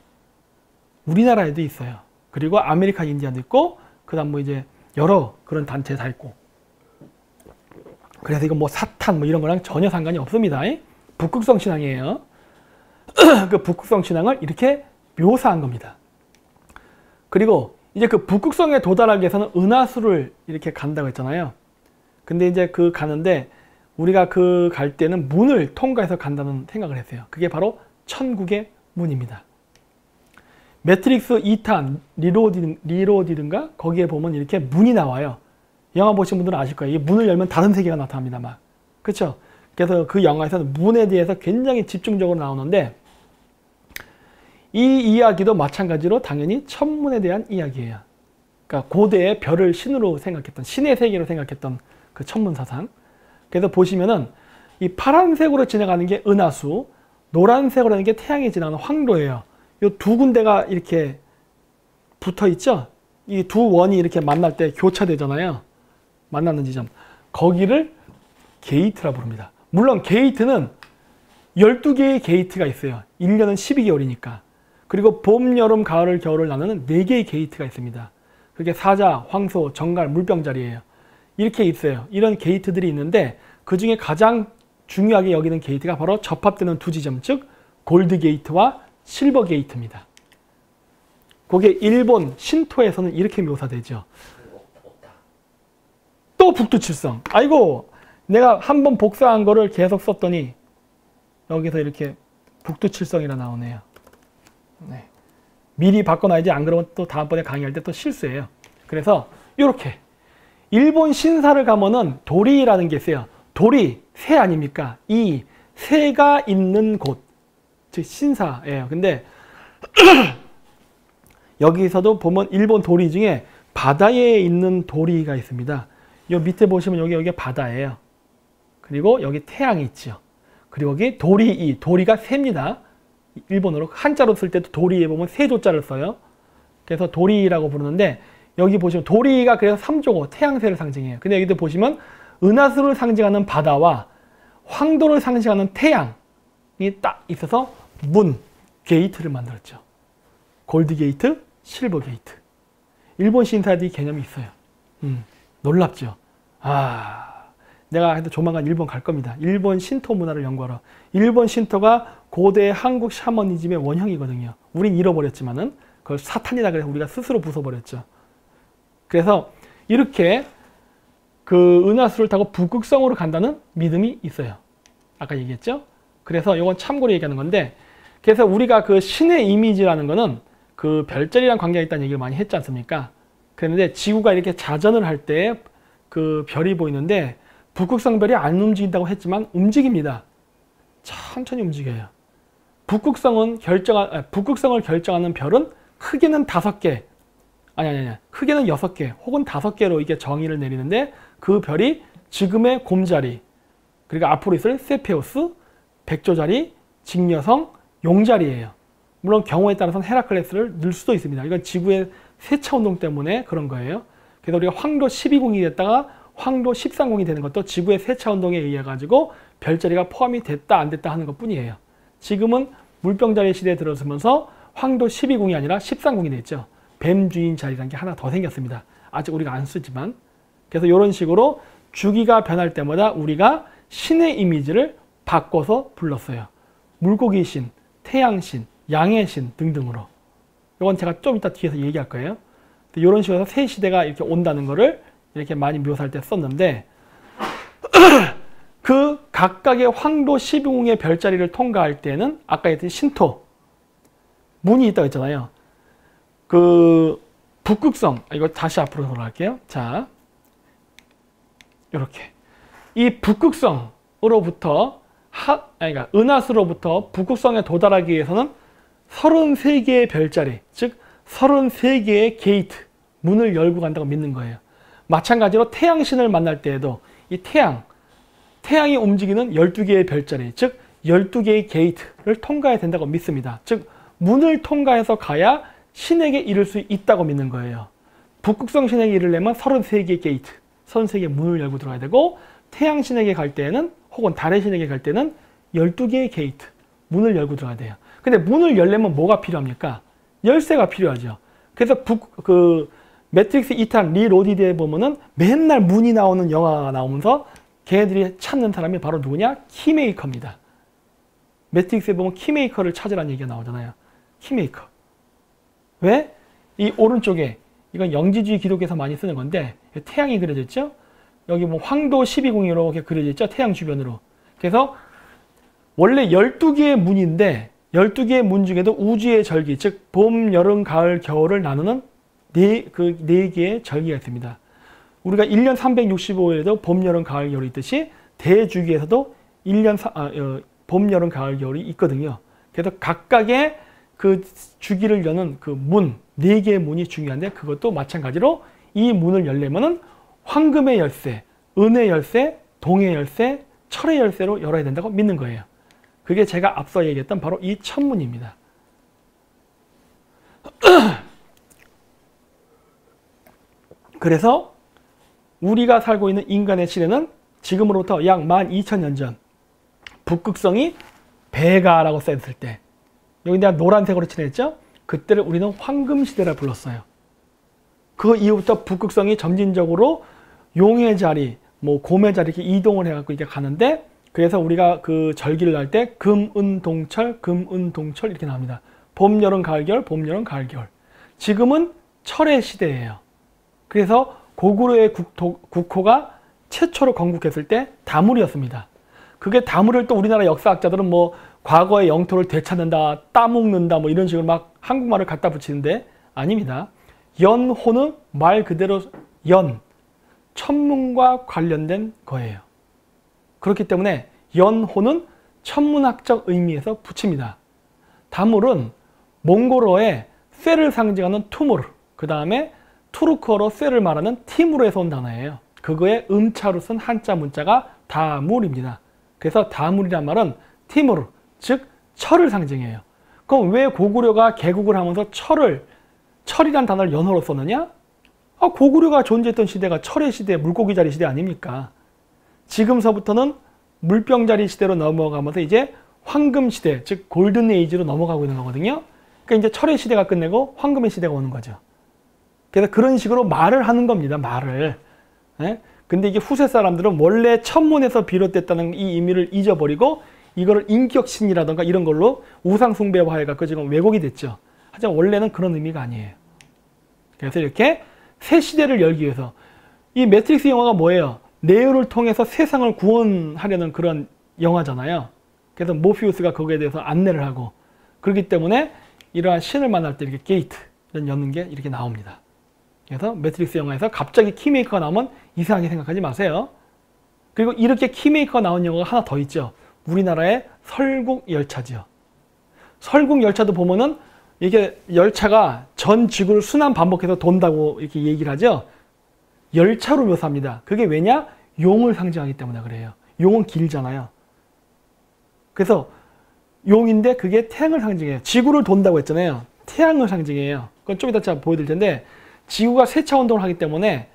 우리나라에도 있어요. 그리고 아메리카 인디안도 있고 그다음 뭐 이제 여러 그런 단체 다 있고. 그래서 이거 뭐 사탄 뭐 이런 거랑 전혀 상관이 없습니다. 북극성 신앙이에요. 그 북극성 신앙을 이렇게 묘사한 겁니다. 그리고 이제 그 북극성에 도달하기 위해서는 은하수를 이렇게 간다고 했잖아요. 근데 이제 그 가는데 우리가 그 갈 때는 문을 통과해서 간다는 생각을 했어요. 그게 바로 천국의 문입니다. 매트릭스 2탄 리로디든가 거기에 보면 이렇게 문이 나와요. 영화 보신 분들은 아실 거예요. 이 문을 열면 다른 세계가 나타납니다. 막. 그렇죠? 그래서 그 영화에서는 문에 대해서 굉장히 집중적으로 나오는데 이 이야기도 마찬가지로 당연히 천문에 대한 이야기예요. 그러니까 고대의 별을 신으로 생각했던, 신의 세계로 생각했던 그 천문 사상. 그래서 보시면은 이 파란색으로 지나가는 게 은하수, 노란색으로 하는 게 태양이 지나가는 황로예요. 이 두 군데가 이렇게 붙어 있죠? 이 두 원이 이렇게 만날 때 교차되잖아요. 만나는 지점. 거기를 게이트라 부릅니다. 물론 게이트는 12개의 게이트가 있어요. 1년은 12개월이니까. 그리고 봄, 여름, 가을, 겨울을 나누는 4개의 게이트가 있습니다. 그게 사자, 황소, 정갈, 물병자리예요. 이렇게 있어요. 이런 게이트들이 있는데 그 중에 가장 중요하게 여기는 게이트가 바로 접합되는 두 지점, 즉 골드 게이트와 실버 게이트입니다. 그게 일본 신토에서는 이렇게 묘사되죠. 또 북두칠성. 아이고, 내가 한번 복사한 거를 계속 썼더니 여기서 이렇게 북두칠성이라 나오네요. 네. 미리 바꿔놔야지, 안 그러면 또 다음번에 강의할 때 또 실수해요. 그래서 이렇게 일본 신사를 가면은 도리라는 게 있어요. 도리, 새 아닙니까? 이 새가 있는 곳, 즉 신사예요. 근데 여기서도 보면 일본 도리 중에 바다에 있는 도리가 있습니다. 요 밑에 보시면 여기 바다예요. 그리고 여기 태양이 있죠. 그리고 여기 도리, 도리가 새입니다. 일본어로 한자로 쓸 때도 도리에 보면 세조자를 써요. 그래서 도리라고 부르는데 여기 보시면 도리가 그래서 3조고 태양새를 상징해요. 근데 여기도 보시면 은하수를 상징하는 바다와 황도를 상징하는 태양이 딱 있어서 문, 게이트를 만들었죠. 골드 게이트, 실버 게이트. 일본 신사들이 이 개념이 있어요. 놀랍죠? 내가 조만간 일본 갈 겁니다. 일본 신토 문화를 연구하러. 일본 신토가 고대 한국 샤머니즘의 원형이거든요. 우린 잃어버렸지만은 그걸 사탄이라 그래서 우리가 스스로 부숴버렸죠. 그래서 이렇게 그 은하수를 타고 북극성으로 간다는 믿음이 있어요. 아까 얘기했죠? 그래서 이건 참고로 얘기하는 건데, 그래서 우리가 그 신의 이미지라는 거는 그 별자리랑 관계가 있다는 얘기를 많이 했지 않습니까? 그런데 지구가 이렇게 자전을 할 때 그 별이 보이는데 북극성 별이 안 움직인다고 했지만 움직입니다. 천천히 움직여요. 북극성을 결정하는 별은 크게는 5개, 크게는 6개 혹은 5개로 이게 정의를 내리는데 그 별이 지금의 곰자리, 그리고 앞으로 있을 세페우스, 백조자리, 직녀성, 용자리예요. 물론 경우에 따라서는 헤라클레스를 넣을 수도 있습니다. 이건 지구의 세차 운동 때문에 그런 거예요. 그래서 우리가 황도 12궁이 됐다가 황도 13궁이 되는 것도 지구의 세차 운동에 의해 가지고 별자리가 포함이 됐다 안 됐다 하는 것 뿐이에요. 지금은 물병자리 시대에 들어서면서 황도 12궁이 아니라 13궁이 됐죠. 뱀주인 자리라는 게 하나 더 생겼습니다. 아직 우리가 안 쓰지만. 그래서 이런 식으로 주기가 변할 때마다 우리가 신의 이미지를 바꿔서 불렀어요. 물고기 신, 태양신, 양의 신 등등으로. 이건 제가 좀 이따 뒤에서 얘기할 거예요. 이런 식으로 해서 새 시대가 이렇게 온다는 거를 이렇게 많이 묘사할 때 썼는데 그 각각의 황도 12궁의 별자리를 통과할 때는 아까 했던 신토 문이 있다고 했잖아요. 그 북극성, 이거 다시 앞으로 돌아갈게요. 자, 이렇게 이 북극성으로부터 그러니까 은하수로부터 북극성에 도달하기 위해서는 33개의 별자리, 즉 33개의 게이트, 문을 열고 간다고 믿는 거예요. 마찬가지로 태양신을 만날 때에도 이 태양이 움직이는 12개의 별자리, 즉 12개의 게이트를 통과해야 된다고 믿습니다. 즉 문을 통과해서 가야 신에게 이를 수 있다고 믿는 거예요. 북극성 신에게 이르려면 33개의 게이트, 33개의 문을 열고 들어가야 되고, 태양신에게 갈 때는 혹은 달의 신에게 갈 때는 12개의 게이트, 문을 열고 들어가야 돼요. 근데 문을 열려면 뭐가 필요합니까? 열쇠가 필요하죠. 그래서 매트릭스 2탄 리 로디드에 보면은 맨날 문이 나오는 영화가 나오면서 걔네들이 찾는 사람이 바로 누구냐? 키메이커입니다. 매트릭스에 보면 키메이커를 찾으라는 얘기가 나오잖아요. 키메이커. 왜? 이 오른쪽에 이건 영지주의 기독교에서 많이 쓰는 건데 태양이 그려져 있죠? 여기 뭐 황도 12궁이 이렇게 그려져 있죠? 태양 주변으로. 그래서 원래 12개의 문인데 12개의 문 중에도 우주의 절기, 즉 봄, 여름, 가을, 겨울을 나누는 네 개의 절기가 있습니다. 우리가 1년 365일에도 봄, 여름, 가을, 겨울이 있듯이 대주기에서도 1년 봄, 여름, 가을, 겨울이 있거든요. 그래서 각각의 그 주기를 여는 그 문, 4개의 문이 중요한데 그것도 마찬가지로 이 문을 열려면은 황금의 열쇠, 은의 열쇠, 동의 열쇠, 철의 열쇠로 열어야 된다고 믿는 거예요. 그게 제가 앞서 얘기했던 바로 이 천문입니다. 그래서 우리가 살고 있는 인간의 시대는 지금으로부터 약 12,000년 전 북극성이 베가라고 써있을 때, 여기 내가 노란색으로 칠했죠? 그때를 우리는 황금시대라 불렀어요. 그 이후부터 북극성이 점진적으로 용의 자리, 뭐 곰의 자리 이렇게 이동을 해갖고 이제 가는데, 그래서 우리가 그 절기를 할 때 금, 은, 동철, 금, 은, 동철 이렇게 나옵니다. 봄, 여름, 가을, 겨울, 봄, 여름, 가을, 겨울. 지금은 철의 시대예요. 그래서 고구려의 국호가 최초로 건국했을 때 다물이었습니다. 그게 다물을 또 우리나라 역사학자들은 뭐 과거의 영토를 되찾는다, 따먹는다 뭐 이런 식으로 막 한국말을 갖다 붙이는데 아닙니다. 연호는 말 그대로 천문과 관련된 거예요. 그렇기 때문에 연호는 천문학적 의미에서 붙입니다. 다물은 몽골어의 쇠를 상징하는 투무르, 그 다음에 투르크어로 쇠를 말하는 티무르에서 온 단어예요. 그거의 음차로 쓴 한자 문자가 다물입니다. 그래서 다물이란 말은 티무르, 즉 철을 상징해요. 그럼 왜 고구려가 개국을 하면서 철이란 단어를 연호로 썼느냐? 고구려가 존재했던 시대가 철의 시대, 물고기자리 시대 아닙니까? 지금서부터는 물병자리 시대로 넘어가면서 이제 황금 시대, 즉 골든 에이지로 넘어가고 있는 거거든요. 그러니까 이제 철의 시대가 끝내고 황금의 시대가 오는 거죠. 그래서 그런 식으로 말을 하는 겁니다. 말을. 예? 근데 이게 후세 사람들은 원래 천문에서 비롯됐다는 이 의미를 잊어버리고 이거를 인격신이라던가 이런 걸로 우상 숭배화해갖고 지금 왜곡이 됐죠. 하지만 원래는 그런 의미가 아니에요. 그래서 이렇게 새 시대를 열기 위해서 이 매트릭스 영화가 뭐예요? 네오를 통해서 세상을 구원하려는 그런 영화잖아요. 그래서 모피우스가 거기에 대해서 안내를 하고 그렇기 때문에 이러한 신을 만날 때 이렇게 게이트를 여는 게 이렇게 나옵니다. 그래서 매트릭스 영화에서 갑자기 키메이커가 나오면 이상하게 생각하지 마세요. 그리고 이렇게 키메이커가 나온 영화가 하나 더 있죠. 우리나라의 설국열차지요. 설국열차도 보면은 이게 열차가 전 지구를 순환 반복해서 돈다고 이렇게 얘기를 하죠. 열차로 묘사합니다. 그게 왜냐? 용을 상징하기 때문에 그래요. 용은 길잖아요. 그래서 용인데 그게 태양을 상징해요. 지구를 돈다고 했잖아요. 태양을 상징해요. 그건 좀 이따 제가 보여드릴 텐데 지구가 세차 운동을 하기 때문에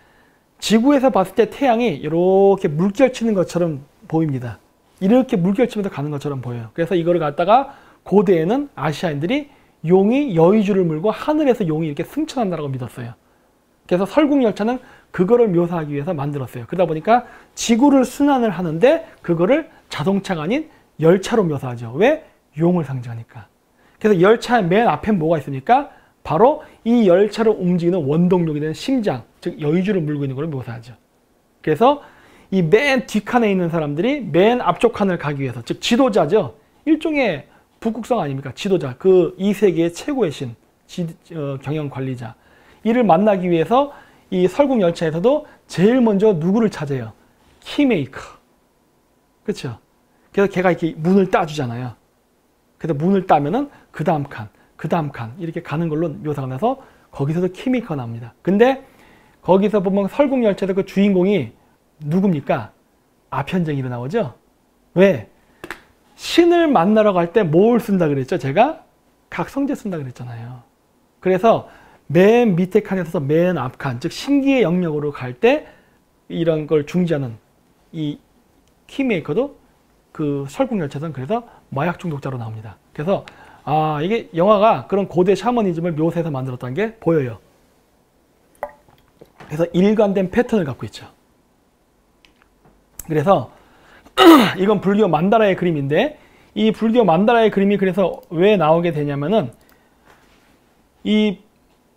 지구에서 봤을 때 태양이 이렇게 물결치는 것처럼 보입니다. 이렇게 물결치면서 가는 것처럼 보여요. 그래서 이거를 갖다가 고대에는 아시아인들이 용이 여의주를 물고 하늘에서 용이 이렇게 승천한다고 믿었어요. 그래서 설국열차는 그거를 묘사하기 위해서 만들었어요. 그러다 보니까 지구를 순환을 하는데 그거를 자동차가 아닌 열차로 묘사하죠. 왜? 용을 상징하니까. 그래서 열차의 맨 앞에 뭐가 있습니까? 바로 이 열차를 움직이는 원동력이 되는 심장, 즉 여의주를 물고 있는 걸 묘사하죠. 그래서 이 맨 뒷칸에 있는 사람들이 맨 앞쪽 칸을 가기 위해서, 즉 지도자죠. 일종의 북극성 아닙니까? 지도자, 그 이 세계의 최고의 신, 경영 관리자. 이를 만나기 위해서 이 설국열차에서도 제일 먼저 누구를 찾아요? 키메이커. 그렇죠? 그래서 걔가 이렇게 문을 따주잖아요. 그래서 문을 따면은 그 다음 칸, 그 다음 칸 이렇게 가는 걸로 묘사가 나서 거기서도 키메이커가 나옵니다. 근데 거기서 보면 설국열차에서 그 주인공이 누굽니까? 아편쟁이로 나오죠? 왜? 신을 만나러 갈 때 뭘 쓴다 그랬죠? 제가 각성제 쓴다 그랬잖아요. 그래서 맨 밑에 칸에서 맨 앞 칸, 즉 신기의 영역으로 갈 때 이런 걸 중지하는 이 키메이커도 그 설국열차에서는 그래서 마약 중독자로 나옵니다. 그래서 이게 영화가 그런 고대 샤머니즘을 묘사해서 만들었다는 게 보여요. 그래서 일관된 패턴을 갖고 있죠. 그래서 이건 불교 만다라의 그림인데 이 불교 만다라의 그림이 그래서 왜 나오게 되냐면은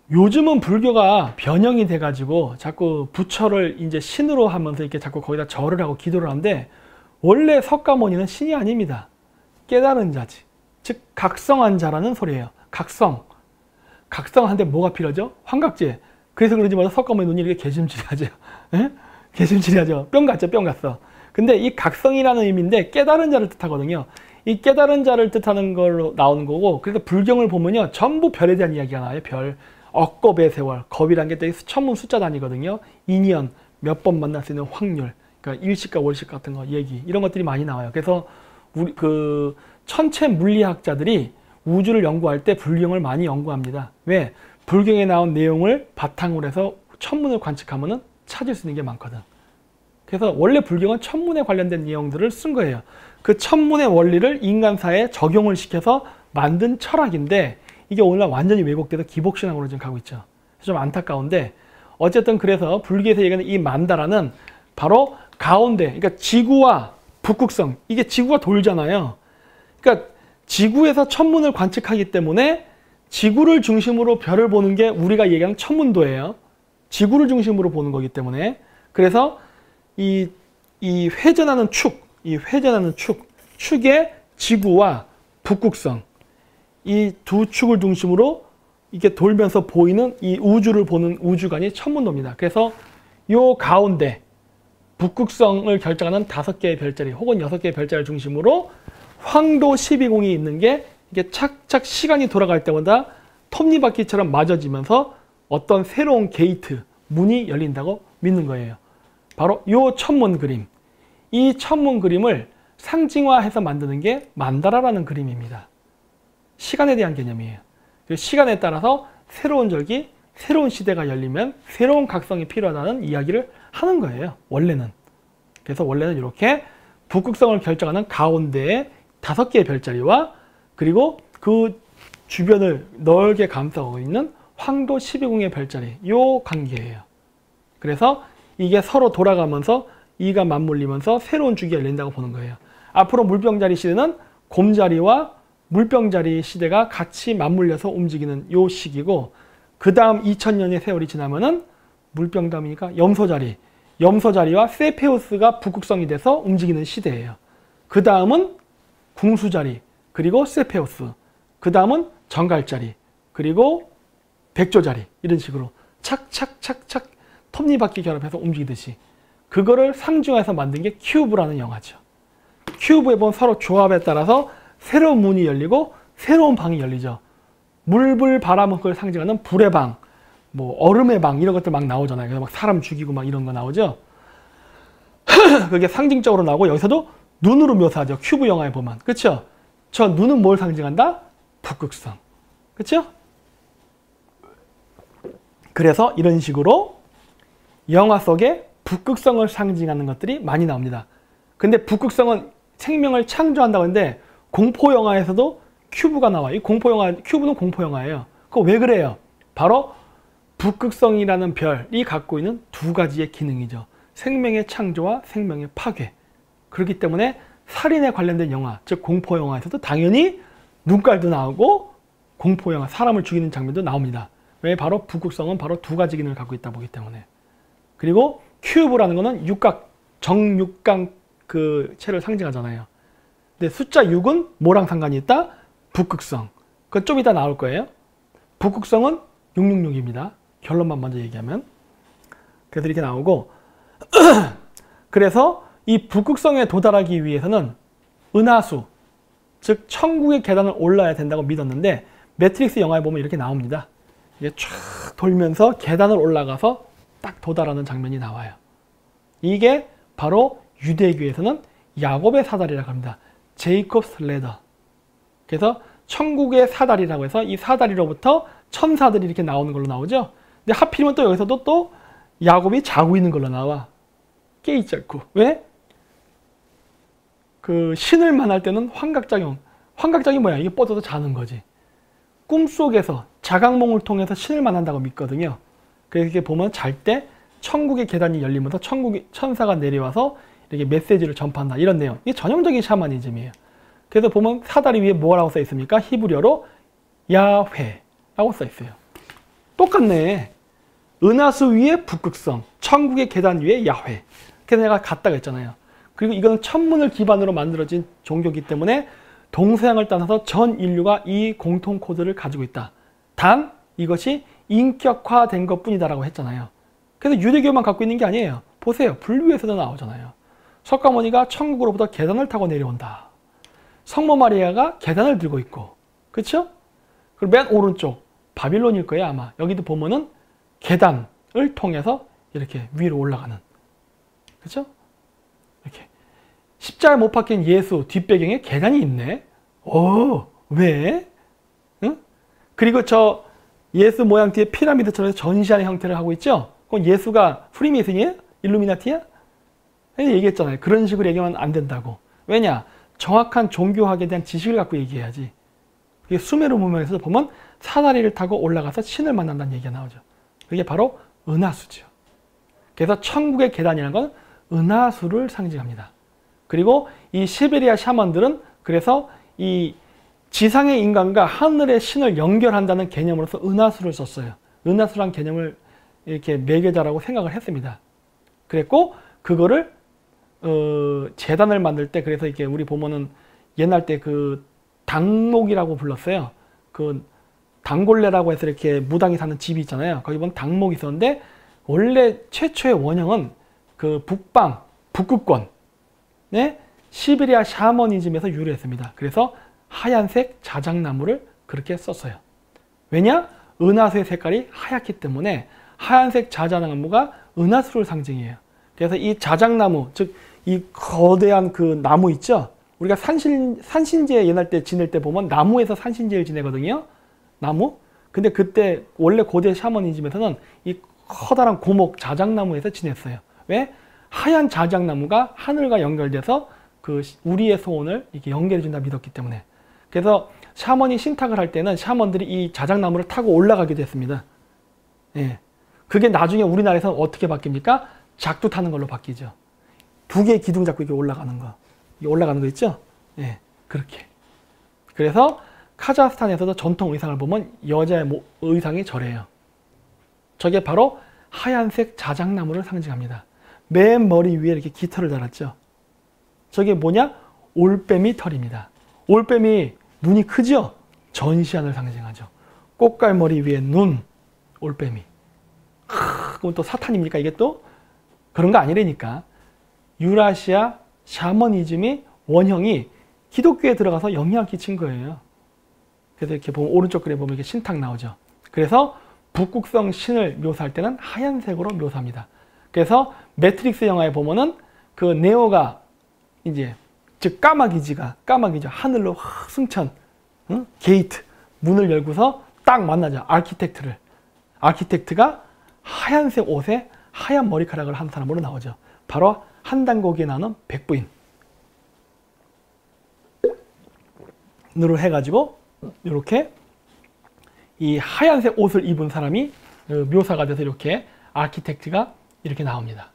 요즘은 불교가 변형이 돼가지고 자꾸 부처를 이제 신으로 하면서 이렇게 자꾸 거기다 절을 하고 기도를 하는데 원래 석가모니는 신이 아닙니다. 깨달은 자지. 즉 각성한 자라는 소리예요. 각성한데 뭐가 필요하죠? 환각제. 그래서 그런지 몰라 석가모니 눈이 이렇게 개심치리하죠. 개심치리하죠. 뿅 갔죠. 뿅 갔어. 근데 이 각성이라는 의미인데 깨달은 자를 뜻하거든요. 이 깨달은 자를 뜻하는 걸로 나오는 거고 그래서 불경을 보면요. 전부 별에 대한 이야기가 나와요. 별. 억겁의 세월. 겁이란 게 천문 숫자 단위거든요. 인연, 몇 번 만날 수 있는 확률. 그러니까 일식과 월식 같은 거 얘기. 이런 것들이 많이 나와요. 그래서 우리 천체 물리학자들이 우주를 연구할 때 불경을 많이 연구합니다. 왜? 불경에 나온 내용을 바탕으로 해서 천문을 관측하면은 찾을 수 있는 게 많거든. 그래서 원래 불경은 천문에 관련된 내용들을 쓴 거예요. 그 천문의 원리를 인간사에 적용을 시켜서 만든 철학인데 이게 오늘날 완전히 왜곡돼서 기복신앙으로 지금 가고 있죠. 좀 안타까운데 어쨌든 그래서 불교에서 얘기하는 이 만다라는 바로 가운데, 그러니까 지구와 북극성, 이게 지구가 돌잖아요. 그러니까 지구에서 천문을 관측하기 때문에 지구를 중심으로 별을 보는 게 우리가 얘기하는 천문도예요. 지구를 중심으로 보는 거기 때문에 그래서 이 회전하는 축에 지구와 북극성 이 두 축을 중심으로 이렇게 돌면서 보이는 이 우주를 보는 우주관이 천문도입니다. 그래서 요 가운데 북극성을 결정하는 5개의 별자리 혹은 6개의 별자리를 중심으로 황도 12궁이 있는 게 이게 착착 시간이 돌아갈 때마다 톱니바퀴처럼 맞아지면서 어떤 새로운 게이트, 문이 열린다고 믿는 거예요. 바로 요 천문 그림. 이 천문 그림을 상징화해서 만드는 게 만다라라는 그림입니다. 시간에 대한 개념이에요. 시간에 따라서 새로운 절기, 새로운 시대가 열리면 새로운 각성이 필요하다는 이야기를 하는 거예요. 원래는. 그래서 원래는 이렇게 북극성을 결정하는 가운데에 5개의 별자리와 그리고 그 주변을 넓게 감싸고 있는 황도 12궁의 별자리, 요 관계예요. 그래서 이게 서로 돌아가면서 이가 맞물리면서 새로운 주기가 열린다고 보는 거예요. 앞으로 물병자리 시대는 곰자리와 물병자리 시대가 같이 맞물려서 움직이는 요 시기고, 그 다음 2000년의 세월이 지나면은 물병자리니까 염소자리와 세페우스가 북극성이 돼서 움직이는 시대예요. 그 다음은 궁수자리, 그리고 세페우스, 그 다음은 정갈자리, 그리고 백조자리, 이런 식으로 착착착착 톱니바퀴 결합해서 움직이듯이 그거를 상징해서 만든 게 큐브라는 영화죠. 큐브에 보면 서로 조합에 따라서 새로운 문이 열리고 새로운 방이 열리죠. 물불 바람을 상징하는 불의 방, 뭐 얼음의 방, 이런 것들 막 나오잖아요. 그래서 막 사람 죽이고 막 이런 거 나오죠. 그게 상징적으로 나오고, 여기서도 눈으로 묘사하죠. 큐브 영화에 보면. 그렇죠? 저 눈은 뭘 상징한다? 북극성. 그렇죠? 그래서 이런 식으로 영화 속에 북극성을 상징하는 것들이 많이 나옵니다. 근데 북극성은 생명을 창조한다고 하는데 공포 영화에서도 큐브가 나와요. 이 공포 영화, 큐브는 공포 영화예요. 그거 왜 그래요? 바로 북극성이라는 별이 갖고 있는 2가지의 기능이죠. 생명의 창조와 생명의 파괴. 그렇기 때문에 살인에 관련된 영화, 즉 공포 영화에서도 당연히 눈깔도 나오고 공포 영화, 사람을 죽이는 장면도 나옵니다. 왜? 바로 북극성은 바로 2가지 기능을 갖고 있다 보기 때문에. 그리고 큐브라는 거는 육각, 정육각 그 체를 상징하잖아요. 근데 숫자 6은 뭐랑 상관이 있다? 북극성. 그건 좀 이따 나올 거예요. 북극성은 666입니다. 결론만 먼저 얘기하면. 그래서 이렇게 나오고, 그래서 이 북극성에 도달하기 위해서는 은하수, 즉 천국의 계단을 올라야 된다고 믿었는데, 매트릭스 영화에 보면 이렇게 나옵니다. 이게 쫙 돌면서 계단을 올라가서 딱 도달하는 장면이 나와요. 이게 바로 유대교에서는 야곱의 사다리라고 합니다. 제이콥스 레더. 그래서 천국의 사다리라고 해서 이 사다리로부터 천사들이 이렇게 나오는 걸로 나오죠. 근데 하필이면 또 여기서도 또 야곱이 자고 있는 걸로 나와. 깨있지 않고. 왜? 그 신을 만날 때는 환각작용. 환각작용이 뭐야? 이게 뻗어서 자는 거지. 꿈속에서 자각몽을 통해서 신을 만난다고 믿거든요. 그래서 이렇게 보면 잘 때 천국의 계단이 열리면서 천사가 내려와서 이렇게 메시지를 전파한다, 이런 내용. 이게 전형적인 샤머니즘이에요. 그래서 보면 사다리 위에 뭐라고 써 있습니까? 히브리어로 야훼라고 써 있어요. 똑같네. 은하수 위에 북극성, 천국의 계단 위에 야훼. 그래서 내가 같다고 했잖아요. 그리고 이거는 천문을 기반으로 만들어진 종교이기 때문에 동서양을 떠나서 전 인류가 이 공통 코드를 가지고 있다. 단 이것이 인격화된 것뿐이다라고 했잖아요. 그래서 유대교만 갖고 있는 게 아니에요. 보세요. 불교에서도 나오잖아요. 석가모니가 천국으로부터 계단을 타고 내려온다. 성모 마리아가 계단을 들고 있고, 그렇죠? 그리고 맨 오른쪽 바빌론일 거예요, 아마. 여기도 보면은 계단을 통해서 이렇게 위로 올라가는, 그렇죠? 이렇게 십자가에 못 박힌 예수 뒷배경에 계단이 있네. 오, 왜? 응? 그리고 저 예수 모양 뒤에 피라미드처럼 전시하는 형태를 하고 있죠? 그건 예수가 프리메이슨이에요? 일루미나티야? 얘기했잖아요. 그런 식으로 얘기하면 안 된다고. 왜냐? 정확한 종교학에 대한 지식을 갖고 얘기해야지. 이게 수메르 문명에서 보면 사다리를 타고 올라가서 신을 만난다는 얘기가 나오죠. 그게 바로 은하수죠. 그래서 천국의 계단이라는 건 은하수를 상징합니다. 그리고 이 시베리아 샤먼들은 그래서 이 지상의 인간과 하늘의 신을 연결한다는 개념으로서 은하수를 썼어요. 은하수란 개념을 이렇게 매개자라고 생각을 했습니다. 그랬고 그거를 제단을 만들 때, 그래서 이렇게 우리 보면은 옛날 때 그 당목이라고 불렀어요. 그 당골레라고 해서 이렇게 무당이 사는 집이 있잖아요. 거기 보면 당목이 있었는데, 원래 최초의 원형은 그 북방, 북극권, 네? 시베리아 샤머니즘에서 유래했습니다. 그래서 하얀색 자작나무를 그렇게 썼어요. 왜냐? 은하수의 색깔이 하얗기 때문에 하얀색 자작나무가 은하수를 상징해요. 그래서 이 자작나무, 즉 이 거대한 그 나무 있죠? 우리가 산신제 옛날 때 지낼 때 보면 나무에서 산신제를 지내거든요. 나무. 근데 그때 원래 고대 샤머니즘에서는 이 커다란 고목 자작나무에서 지냈어요. 왜? 하얀 자작나무가 하늘과 연결돼서 그 우리의 소원을 이렇게 연결해 준다 믿었기 때문에. 그래서 샤머니 신탁을 할 때는 샤먼들이 이 자작나무를 타고 올라가기도 했습니다. 예. 그게 나중에 우리나라에서는 어떻게 바뀝니까? 작두 타는 걸로 바뀌죠. 두 개의 기둥 잡고 이렇게 올라가는 거. 이게 올라가는 거 있죠? 예. 그렇게. 그래서 카자흐스탄에서도 전통 의상을 보면 여자의 의상이 저래요. 저게 바로 하얀색 자작나무를 상징합니다. 맨 머리 위에 이렇게 깃털을 달았죠. 저게 뭐냐? 올빼미 털입니다. 올빼미 눈이 크죠? 전시안을 상징하죠. 꽃갈머리 위에 눈, 올빼미. 그럼 또 사탄입니까? 이게 또? 그런 거 아니라니까. 유라시아 샤머니즘이 원형이 기독교에 들어가서 영향을 끼친 거예요. 그래서 이렇게 보면 오른쪽 그림 보면 이렇게 신탁 나오죠. 그래서 북극성 신을 묘사할 때는 하얀색으로 묘사합니다. 그래서 매트릭스 영화에 보면은 그 네오가 이제 즉 까마귀죠. 하늘로 확 승천, 응? 게이트 문을 열고서 딱 만나죠. 아키텍트가 하얀색 옷에 하얀 머리카락을 한 사람으로 나오죠. 바로 한 단고기에 나오는 백부인 으로 해가지고 이렇게 이 하얀색 옷을 입은 사람이 묘사가 돼서 이렇게 아키텍트가 이렇게 나옵니다.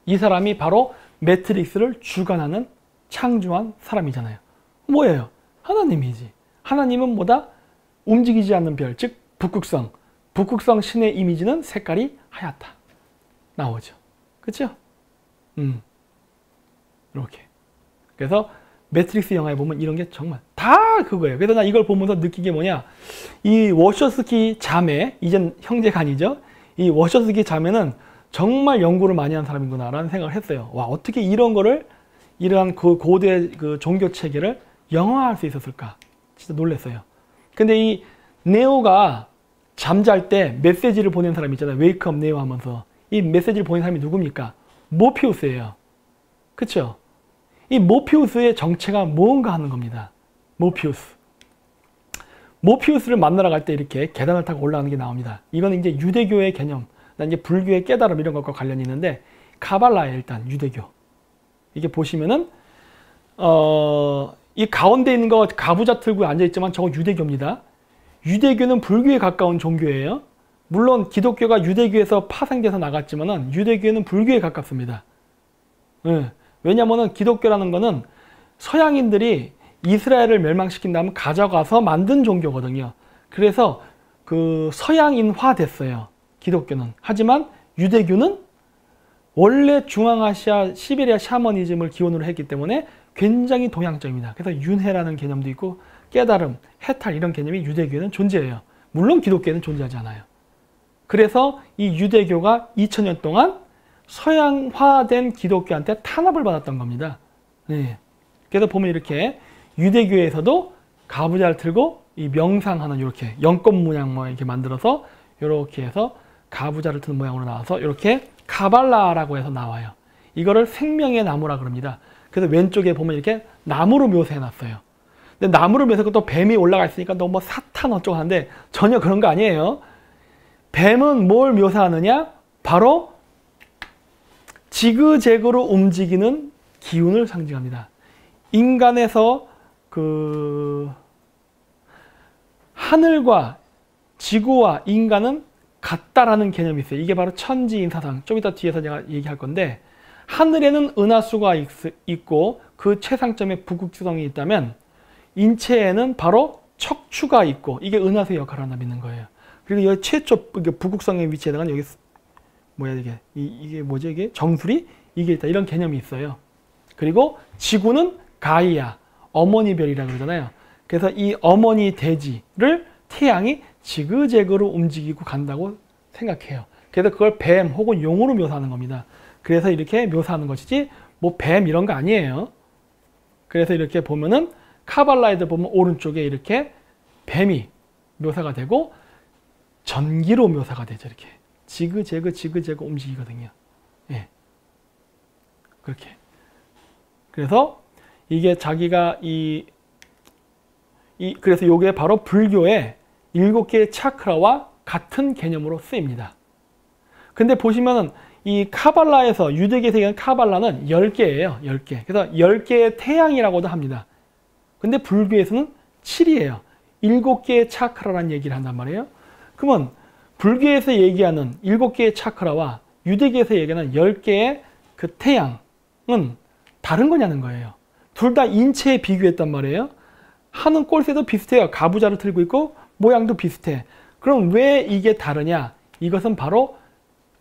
이 사람이 바로 매트릭스를 주관하는 창조한 사람이잖아요. 뭐예요? 하나님이지. 하나님은 뭐다? 움직이지 않는 별, 즉 북극성. 북극성 신의 이미지는 색깔이 하얗다. 나오죠. 그렇죠? 이렇게. 그래서 매트릭스 영화에 보면 이런 게 정말 다 그거예요. 그래서 나 이걸 보면서 느낀 게 뭐냐. 이 워셔스키 자매, 이젠 형제가 아니죠. 이 워셔스키 자매는 정말 연구를 많이 한 사람이구나 라는 생각을 했어요. 와, 어떻게 이런 거를, 이러한 그 고대 그 종교 체계를 영화화할 수 있었을까. 진짜 놀랐어요. 근데 이 네오가 잠잘 때 메시지를 보낸 사람 있잖아요. 웨이크업 네오 하면서. 이 메시지를 보낸 사람이 누굽니까? 모피우스예요. 그쵸? 이 모피우스의 정체가 뭔가 하는 겁니다. 모피우스를 만나러 갈 때 이렇게 계단을 타고 올라가는 게 나옵니다. 이건 이제 유대교의 개념, 이제 불교의 깨달음 이런 것과 관련이 있는데, 카발라에 일단 유대교. 이게 보시면은 이 가운데 있는 거 가부좌 틀고 앉아 있지만 저거 유대교입니다. 유대교는 불교에 가까운 종교예요. 물론 기독교가 유대교에서 파생돼서 나갔지만은 유대교는 불교에 가깝습니다. 네. 왜냐면은 기독교라는 거는 서양인들이 이스라엘을 멸망시킨 다음 가져가서 만든 종교거든요. 그래서 그 서양인화 됐어요. 기독교는. 하지만 유대교는 원래 중앙아시아, 시베리아 샤머니즘을 기원으로 했기 때문에 굉장히 동양적입니다. 그래서 윤회라는 개념도 있고 깨달음, 해탈 이런 개념이 유대교에는 존재해요. 물론 기독교에는 존재하지 않아요. 그래서 이 유대교가 2000년 동안 서양화된 기독교한테 탄압을 받았던 겁니다. 네. 그래서 보면 이렇게 유대교에서도 가부좌를 틀고 이 명상하는 이렇게 연꽃 모양 뭐 이렇게 만들어서 이렇게 해서 가부좌를 트는 모양으로 나와서 이렇게 카발라라고 해서 나와요. 이거를 생명의 나무라 그럽니다. 그래서 왼쪽에 보면 이렇게 나무로 묘사해 놨어요. 근데 나무로 묘사하고 또 뱀이 올라가 있으니까 너무 사탄 어쩌고 하는데 전혀 그런 거 아니에요. 뱀은 뭘 묘사하느냐? 바로 지그재그로 움직이는 기운을 상징합니다. 인간에서 그 하늘과 지구와 인간은 같다라는 개념이 있어요. 이게 바로 천지인사상. 좀 이따 뒤에서 제가 얘기할 건데, 하늘에는 은하수가 있고 그 최상점에 북극성이 있다면 인체에는 바로 척추가 있고 이게 은하수의 역할을 한다 믿는 거예요. 그리고 여기 최초 북극성의 위치에다가 여기 뭐야 이게 뭐죠 이게 정수리 이게 있다 이런 개념이 있어요. 그리고 지구는 가이아 어머니 별이라고 그러잖아요. 그래서 이 어머니 대지를 태양이 지그재그로 움직이고 간다고 생각해요. 그래서 그걸 뱀 혹은 용으로 묘사하는 겁니다. 그래서 이렇게 묘사하는 것이지 뭐 뱀 이런 거 아니에요. 그래서 이렇게 보면은 카발라에도 보면 오른쪽에 이렇게 뱀이 묘사가 되고 전기로 묘사가 되죠. 이렇게 지그재그 지그재그 움직이거든요. 예. 그렇게. 그래서 이게 자기가 그래서 이게 바로 불교의 7개의 차크라와 같은 개념으로 쓰입니다. 근데 보시면은 이 카발라에서 유대계에서 얘기하는 카발라는 10개예요. 10개. 그래서 10개의 태양이라고도 합니다. 근데 불교에서는 7이에요. 7개의 차크라라는 얘기를 한단 말이에요. 그러면 불교에서 얘기하는 7개의 차크라와 유대계에서 얘기하는 10개의 그 태양은 다른 거냐는 거예요. 둘 다 인체에 비교했단 말이에요. 하는 꼴새도 비슷해요. 가부좌를 들고 있고 모양도 비슷해. 그럼 왜 이게 다르냐? 이것은 바로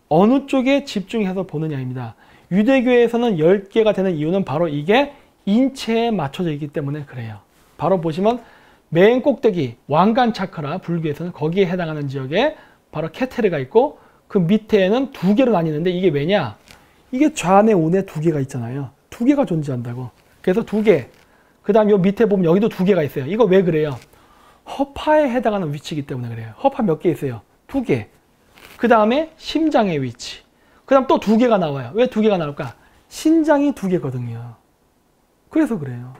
어느 쪽에 집중해서 보느냐입니다. 유대교에서는 10개가 되는 이유는 바로 이게 인체에 맞춰져 있기 때문에 그래요. 바로 보시면 맨 꼭대기 왕관 차크라 불교에서는 거기에 해당하는 지역에 바로 케테르가 있고 그 밑에는 2개로 나뉘는데 이게 왜냐? 이게 좌뇌 우뇌 2개가 있잖아요. 2개가 존재한다고. 그래서 2개. 그 다음 요 밑에 보면 여기도 2개가 있어요. 이거 왜 그래요? 허파에 해당하는 위치이기 때문에 그래요. 허파 몇 개 있어요? 2개. 그 다음에 심장의 위치. 그 다음 또 2개가 나와요. 왜 2개가 나올까? 신장이 2개거든요. 그래서 그래요.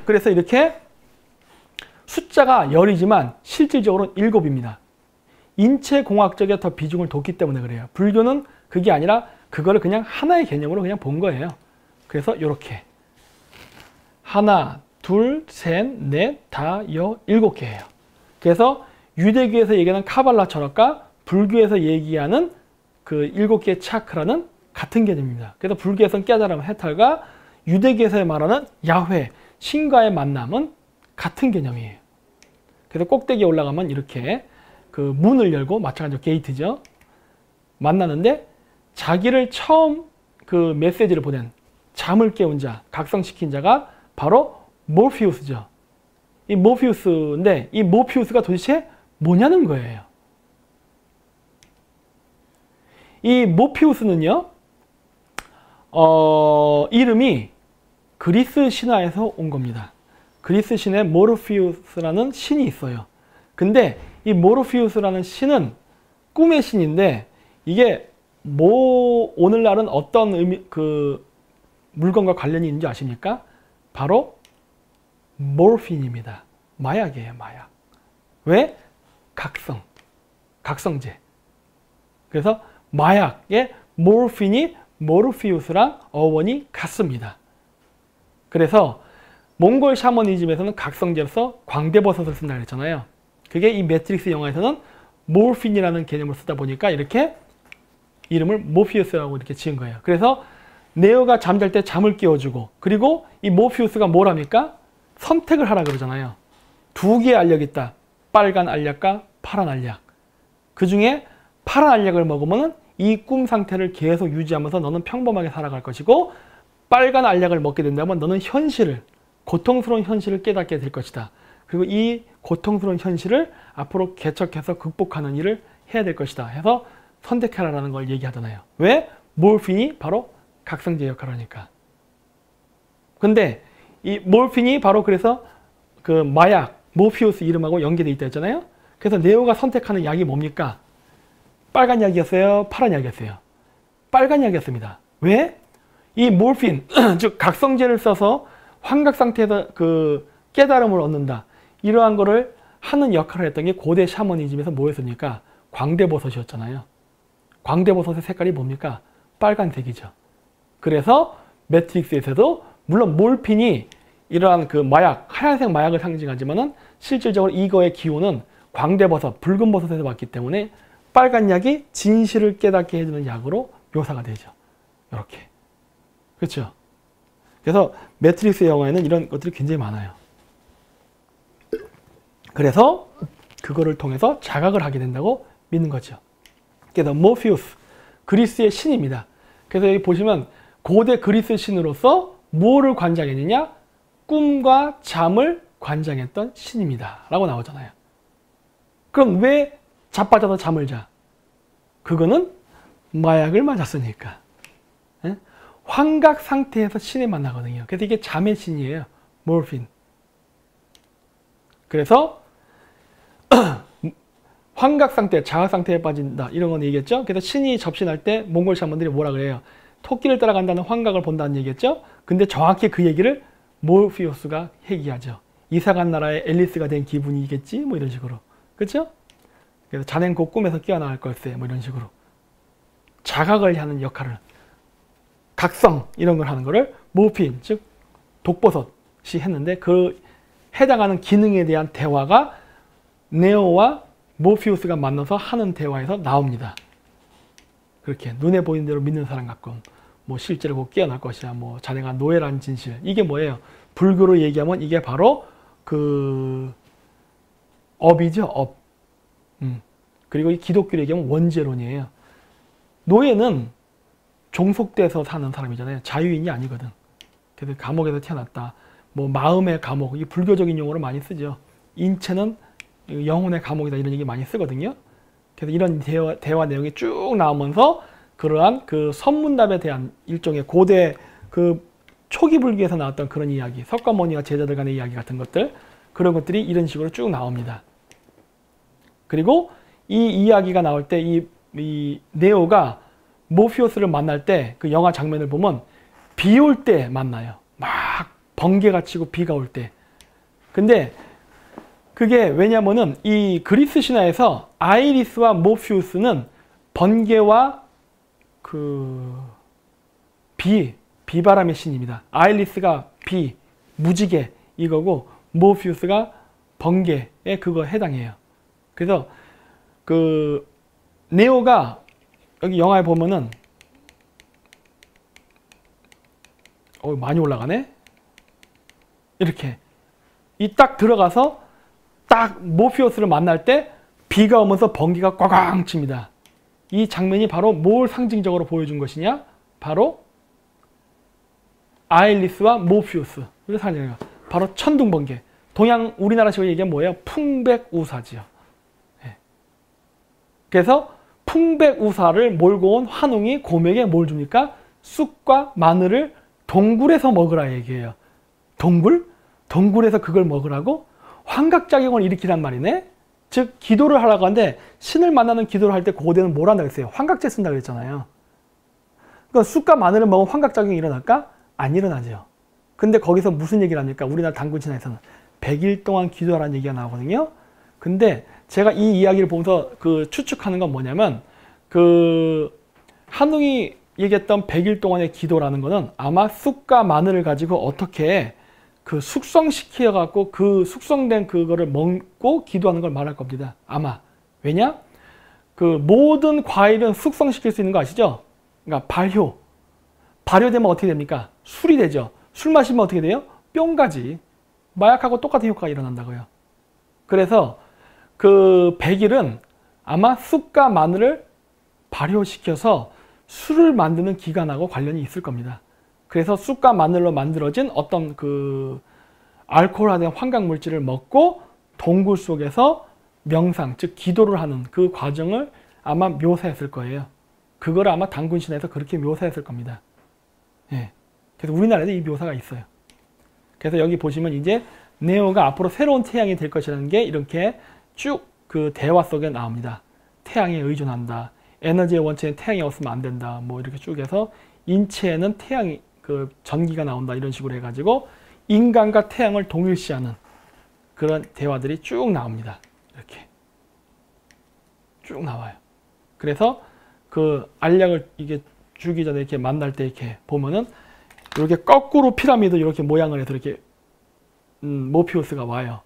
그래서 이렇게 숫자가 10이지만 실질적으로는 7입니다. 인체공학적에 더 비중을 뒀기 때문에 그래요. 불교는 그게 아니라 그거를 그냥 하나의 개념으로 그냥 본 거예요. 그래서 이렇게 하나, 둘, 셋, 넷, 다, 7개예요. 그래서 유대교에서 얘기하는 카발라처럼과 불교에서 얘기하는 그 7개의 차크라는 같은 개념입니다. 그래서 불교에서는 깨달음, 해탈과 유대교에서 말하는 야훼, 신과의 만남은 같은 개념이에요. 그래서 꼭대기에 올라가면 이렇게 그 문을 열고 마찬가지로 게이트죠. 만나는데 자기를 처음 그 메시지를 보낸 잠을 깨운 자, 각성시킨 자가 바로 모피우스죠. 이 모피우스인데 이 모피우스가 도대체 뭐냐는 거예요. 이 모피우스는요. 이름이 그리스 신화에서 온 겁니다. 그리스 신에 모르피우스라는 신이 있어요. 근데 이 모르피우스라는 신은 꿈의 신인데 이게 뭐 오늘날은 어떤 그 물건과 관련이 있는지 아십니까? 바로 모르핀입니다. 마약이에요, 마약. 왜? 각성제. 그래서 마약의 모르핀이 모르피우스랑 어원이 같습니다. 그래서 몽골 샤머니즘에서는 각성제로서 광대버섯을 쓴다 그랬잖아요. 그게 이 매트릭스 영화에서는 모르핀이라는 개념을 쓰다 보니까 이렇게 이름을 모피우스라고 이렇게 지은 거예요. 그래서 네오가 잠잘 때 잠을 깨워주고 그리고 이 모피우스가 뭘 합니까? 선택을 하라 그러잖아요. 2개의 알약이 있다. 빨간 알약과 파란 알약. 그 중에 파란 알약을 먹으면 이 꿈 상태를 계속 유지하면서 너는 평범하게 살아갈 것이고 빨간 알약을 먹게 된다면 너는 현실을, 고통스러운 현실을 깨닫게 될 것이다. 그리고 이 고통스러운 현실을 앞으로 개척해서 극복하는 일을 해야 될 것이다. 해서 선택하라는 걸 얘기하잖아요. 왜? 몰핀이 바로 각성제 역할을 하니까. 근데 이 몰핀이 바로 그래서 그 마약, 모피우스 이름하고 연계되어 있다 했잖아요. 그래서 네오가 선택하는 약이 뭡니까? 빨간 약이었어요? 파란 약이었어요? 빨간 약이었습니다. 왜? 이 몰핀, 즉 각성제를 써서 환각 상태에서 그 깨달음을 얻는다. 이러한 거를 하는 역할을 했던 게 고대 샤머니즘에서 뭐였습니까? 광대버섯이었잖아요. 광대버섯의 색깔이 뭡니까? 빨간색이죠. 그래서 매트릭스에서도 물론 몰핀이 이러한 그 마약, 하얀색 마약을 상징하지만은 실질적으로 이거의 기호는 광대버섯, 붉은 버섯에서 왔기 때문에 빨간 약이 진실을 깨닫게 해주는 약으로 묘사가 되죠. 이렇게. 그렇죠? 그래서 매트릭스 영화에는 이런 것들이 굉장히 많아요. 그래서 그거를 통해서 자각을 하게 된다고 믿는 거죠. 그래서 모피우스, 그리스의 신입니다. 그래서 여기 보시면 고대 그리스 신으로서 무엇을 관장했느냐? 꿈과 잠을 관장했던 신입니다. 라고 나오잖아요. 그럼 왜 자빠져서 잠을 자? 그거는 마약을 맞았으니까. 예? 환각 상태에서 신을 만나거든요. 그래서 이게 잠의 신이에요. 몰핀. 그래서 환각 상태, 자각 상태에 빠진다. 이런 건 얘기했죠. 그래서 신이 접신할 때 몽골 샤먼들이 뭐라 그래요? 토끼를 따라간다는 환각을 본다는 얘기했죠. 근데 정확히 그 얘기를 모피우스가 얘기하죠. 이사간 나라의 앨리스가 된 기분이겠지? 뭐 이런 식으로. 그렇죠? 그래서 자넨 곧 꿈에서 깨어나갈 걸세. 뭐 이런 식으로. 자각을 하는 역할을, 각성 이런 걸 하는 거를 모핀, 즉 독버섯이 했는데 그 해당하는 기능에 대한 대화가 네오와 모피우스가 만나서 하는 대화에서 나옵니다. 그렇게 눈에 보이는 대로 믿는 사람 같건, 뭐 실제로 곧 깨어날 것이야, 뭐 자네가 노예라는 진실. 이게 뭐예요? 불교로 얘기하면 이게 바로 그 업이죠, 업. 그리고 이 기독교로 얘기하면 원죄론이에요. 노예는 종속돼서 사는 사람이잖아요. 자유인이 아니거든. 그래서 감옥에서 태어났다. 뭐 마음의 감옥, 이 불교적인 용어를 많이 쓰죠. 인체는 영혼의 감옥이다, 이런 얘기 많이 쓰거든요. 그래서 이런 대화 내용이 쭉 나오면서 그러한 그 선문답에 대한 일종의 고대 그 초기 불교에서 나왔던 그런 이야기, 석가모니와 제자들 간의 이야기 같은 것들, 그런 것들이 이런 식으로 쭉 나옵니다. 그리고 이 이야기가 나올 때 이 네오가 모피우스를 만날 때 그 영화 장면을 보면 비 올 때 만나요. 막 번개가 치고 비가 올 때. 근데 그게 왜냐면은 이 그리스 신화에서 아이리스와 모피우스는 번개와 그 비바람의 신입니다. 아이리스가 비, 무지개 이거고 모피우스가 번개에 그거 해당해요. 그래서 그 네오가 여기 영화에 보면은 많이 올라가네. 이렇게 이 딱 들어가서 딱 모피우스를 만날 때 비가 오면서 번개가 꽝꽝 칩니다. 이 장면이 바로 뭘 상징적으로 보여준 것이냐? 바로 아일리스와 모피우스. 바로 천둥번개. 동양 우리나라식으로 얘기하면 뭐예요? 풍백우사지요. 네. 그래서 풍백우사를 몰고 온 환웅이 곰에게 뭘 줍니까? 쑥과 마늘을 동굴에서 먹으라 얘기해요. 동굴? 동굴에서 그걸 먹으라고? 환각작용을 일으키란 말이네? 즉 기도를 하려고 하는데 신을 만나는 기도를 할 때 고대는 뭘 한다고 했어요? 환각제 쓴다고 그랬잖아요. 그러니까 쑥과 마늘을 먹으면 환각작용이 일어날까? 안 일어나죠. 근데 거기서 무슨 얘기를 합니까? 우리나라 단군신화에서는 100일 동안 기도하라는 얘기가 나오거든요. 근데 제가 이 이야기를 보면서 그 추측하는 건 뭐냐면 그 한웅이 얘기했던 100일 동안의 기도라는 거는 아마 쑥과 마늘을 가지고 어떻게 그 숙성시켜 갖고 그 숙성된 그거를 먹고 기도하는 걸 말할 겁니다. 아마. 왜냐? 그 모든 과일은 숙성시킬 수 있는 거 아시죠? 그러니까 발효. 발효되면 어떻게 됩니까? 술이 되죠. 술 마시면 어떻게 돼요? 뿅가지. 마약하고 똑같은 효과가 일어난다고요. 그래서 그 100일은 아마 쑥과 마늘을 발효시켜서 술을 만드는 기간하고 관련이 있을 겁니다. 그래서 쑥과 마늘로 만들어진 어떤 그 알코올화된 환각물질을 먹고 동굴 속에서 명상, 즉 기도를 하는 그 과정을 아마 묘사했을 거예요. 그걸 아마 단군신화에서 그렇게 묘사했을 겁니다. 예. 그래서 우리나라에도 이 묘사가 있어요. 그래서 여기 보시면 이제 네오가 앞으로 새로운 태양이 될 것이라는 게 이렇게 쭉 그 대화 속에 나옵니다. 태양에 의존한다. 에너지의 원천에 태양이 없으면 안 된다. 뭐 이렇게 쭉 해서 인체에는 태양이 그 전기가 나온다. 이런 식으로 해가지고 인간과 태양을 동일시하는 그런 대화들이 쭉 나옵니다. 이렇게 쭉 나와요. 그래서 그 알약을 이게 주기 전에 이렇게 만날 때 이렇게 보면은 이렇게 거꾸로 피라미드 이렇게 모양을 해서 이렇게 모피우스가 와요.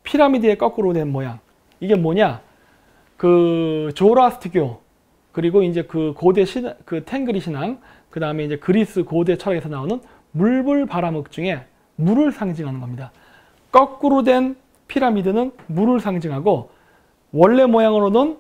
피라미드의 거꾸로 된 모양. 이게 뭐냐? 그 조라스트교 그리고 이제 그 고대 신앙, 그 탱그리 신앙, 그 다음에 이제 그리스 고대 철학에서 나오는 물불바람흑 중에 물을 상징하는 겁니다. 거꾸로 된 피라미드는 물을 상징하고 원래 모양으로는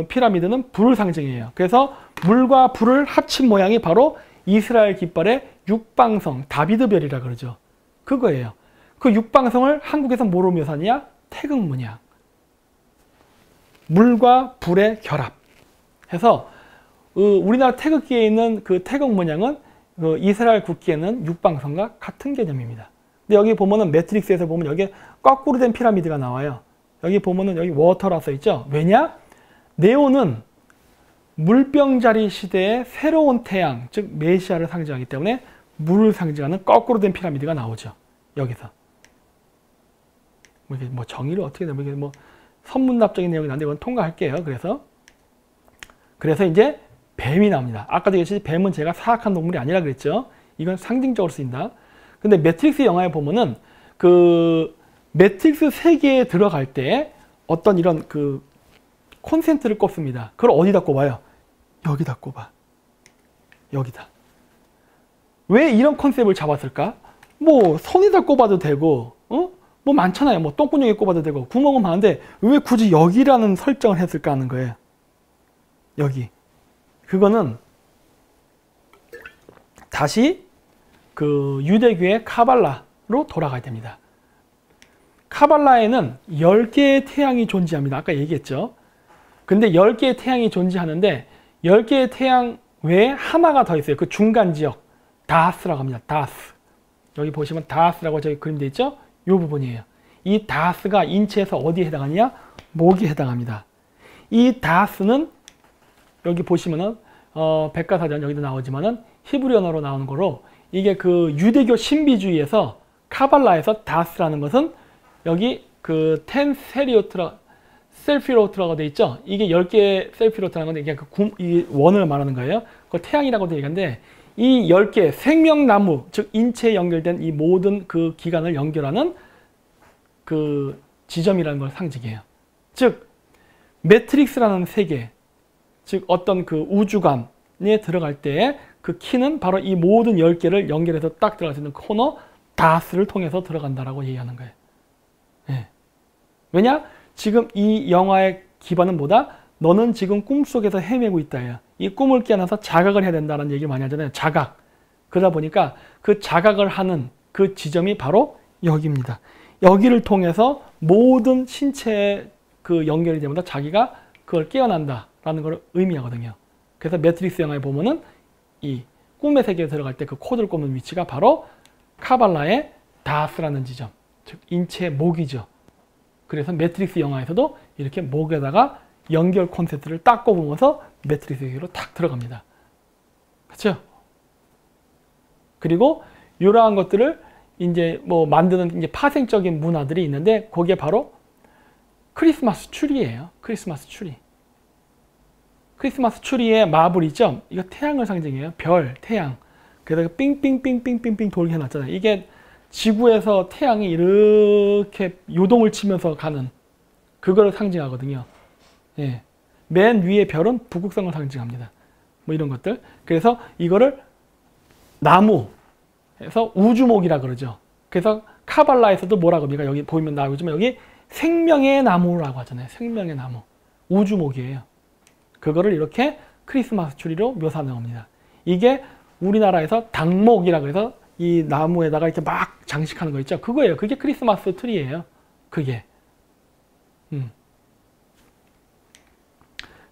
피라미드는 불을 상징해요. 그래서 물과 불을 합친 모양이 바로 이스라엘 깃발의 육방성, 다비드별이라 그러죠. 그거예요. 그 육방성을 한국에서 뭐로 묘사하냐? 태극문양. 물과 불의 결합. 해서 우리나라 태극기에 있는 그 태극 문양은 이스라엘 국기에는 육방선과 같은 개념입니다. 근데 여기 보면은 매트릭스에서 보면 여기 거꾸로 된 피라미드가 나와요. 여기 보면은 여기 워터라 써 있죠. 왜냐? 네오는 물병자리 시대의 새로운 태양, 즉 메시아를 상징하기 때문에 물을 상징하는 거꾸로 된 피라미드가 나오죠. 여기서. 뭐 정의를 어떻게 되면 이게 뭐 선문답적인 내용이 나는데 이건 통과할게요. 그래서 이제 뱀이 나옵니다. 아까도 얘기했듯이 뱀은 제가 사악한 동물이 아니라 그랬죠. 이건 상징적으로 쓰인다. 근데 매트릭스 영화에 보면은 그 매트릭스 세계에 들어갈 때 어떤 이런 그 콘센트를 꼽습니다. 그걸 어디다 꼽아요? 여기다 꼽아. 여기다. 왜 이런 컨셉을 잡았을까? 뭐 손에다 꼽아도 되고, 뭐 많잖아요. 뭐 똥구멍에 꼽아도 되고 구멍은 많은데 왜 굳이 여기라는 설정을 했을까 하는 거예요. 여기. 그거는 다시 그 유대교의 카발라로 돌아가야 됩니다. 카발라에는 10개의 태양이 존재합니다. 아까 얘기했죠. 근데 10개의 태양이 존재하는데 10개의 태양 외에 하나가 더 있어요. 그 중간 지역. 다스라고 합니다. 다스. 여기 보시면 다스라고 저기 그림되어 있죠? 이 부분이에요. 이 다스가 인체에서 어디에 해당하느냐? 목에 해당합니다. 이 다스는 여기 보시면은 백과사전 여기도 나오지만은 히브리 언어로 나오는 거로 이게 그 유대교 신비주의에서 카발라에서 다스라는 것은 여기 그 텐 셀피로트라고 돼 있죠. 이게 10개의 셀피로트라는 건데 이게 이 원을 말하는 거예요. 그걸 태양이라고도 얘기하는데 이 10개 생명나무, 즉 인체에 연결된 이 모든 그 기관을 연결하는 그 지점이라는 걸 상징해요. 즉 매트릭스라는 세계, 즉 어떤 그 우주관에 들어갈 때 그 키는 바로 이 모든 10개를 연결해서 딱 들어갈 수 있는 코너 다스를 통해서 들어간다라고 얘기하는 거예요. 네. 왜냐? 지금 이 영화의 기반은 뭐다? 너는 지금 꿈속에서 헤매고 있다. 이 꿈을 깨어나서 자각을 해야 된다는 얘기를 많이 하잖아요. 자각. 그러다 보니까 그 자각을 하는 그 지점이 바로 여기입니다. 여기를 통해서 모든 신체에 그 연결이 되면서 자기가 그걸 깨어난다라는 걸 의미하거든요. 그래서 매트릭스 영화에 보면은 이 꿈의 세계에 들어갈 때 그 코드를 꼽는 위치가 바로 카발라의 다스라는 지점, 즉 인체의 목이죠. 그래서 매트릭스 영화에서도 이렇게 목에다가 연결 콘센트를 딱 꼽으면서 매트릭스 세계로 탁 들어갑니다. 그렇죠? 그리고 이러한 것들을 이제 뭐 만드는 이제 파생적인 문화들이 있는데 그게 바로 크리스마스 추리예요. 크리스마스 추리. 크리스마스 추리의 마블 있죠? 이거 태양을 상징해요. 별, 태양. 그래서 삥삥삥삥삥삥 돌게 해놨잖아요. 이게 지구에서 태양이 이렇게 요동을 치면서 가는 그거를 상징하거든요. 예. 맨 위의 별은 북극성을 상징합니다. 뭐 이런 것들. 그래서 이거를 나무에서 우주목이라 그러죠. 그래서 카발라에서도 뭐라고 합니까? 여기 보이면 나오지만 여기 생명의 나무라고 하잖아요. 생명의 나무. 우주목이에요. 그거를 이렇게 크리스마스 추리로 묘사하는 겁니다. 이게 우리나라에서 당목이라고 해서 이 나무에다가 이렇게 막 장식하는 거 있죠. 그거예요. 그게 크리스마스 트리예요. 그게.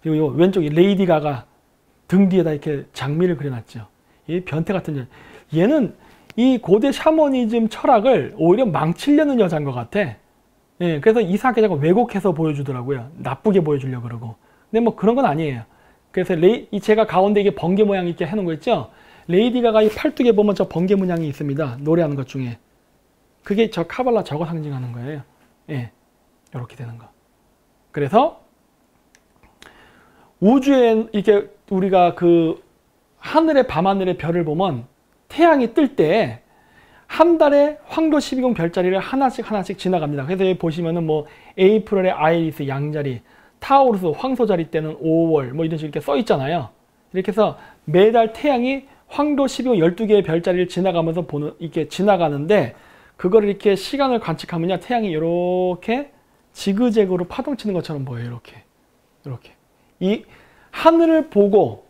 그리고 요 왼쪽에 레이디 가가 등 뒤에다 이렇게 장미를 그려놨죠. 이 변태 같은 얘는 이 고대 샤머니즘 철학을 오히려 망치려는 여자인 것 같아. 예, 그래서 이상하게 자꾸 왜곡해서 보여주더라고요. 나쁘게 보여주려고 그러고. 근데 뭐 그런 건 아니에요. 그래서 제가 가운데 이게 번개 모양 이렇게 해놓은 거 있죠? 레이디 가가 이 팔뚝에 보면 저 번개 문양이 있습니다. 노래하는 것 중에. 그게 저 카발라 저거 상징하는 거예요. 예. 이렇게 되는 거. 그래서 우주에 이렇게 우리가 그 하늘의 밤하늘의 별을 보면 태양이 뜰 때 한 달에 황도 12궁 별자리를 하나씩 지나갑니다. 그래서 여기 보시면은 뭐 에이프릴의 아이리스 양자리, 타우루스 황소자리 때는 5월 뭐 이런 식으로 이렇게 써 있잖아요. 이렇게 해서 매달 태양이 황도 12궁 12개의 별자리를 지나가면서 이렇게 지나가는데 그거를 이렇게 시간을 관측하면요. 태양이 이렇게 지그재그로 파동치는 것처럼 보여요. 이렇게. 이 하늘을 보고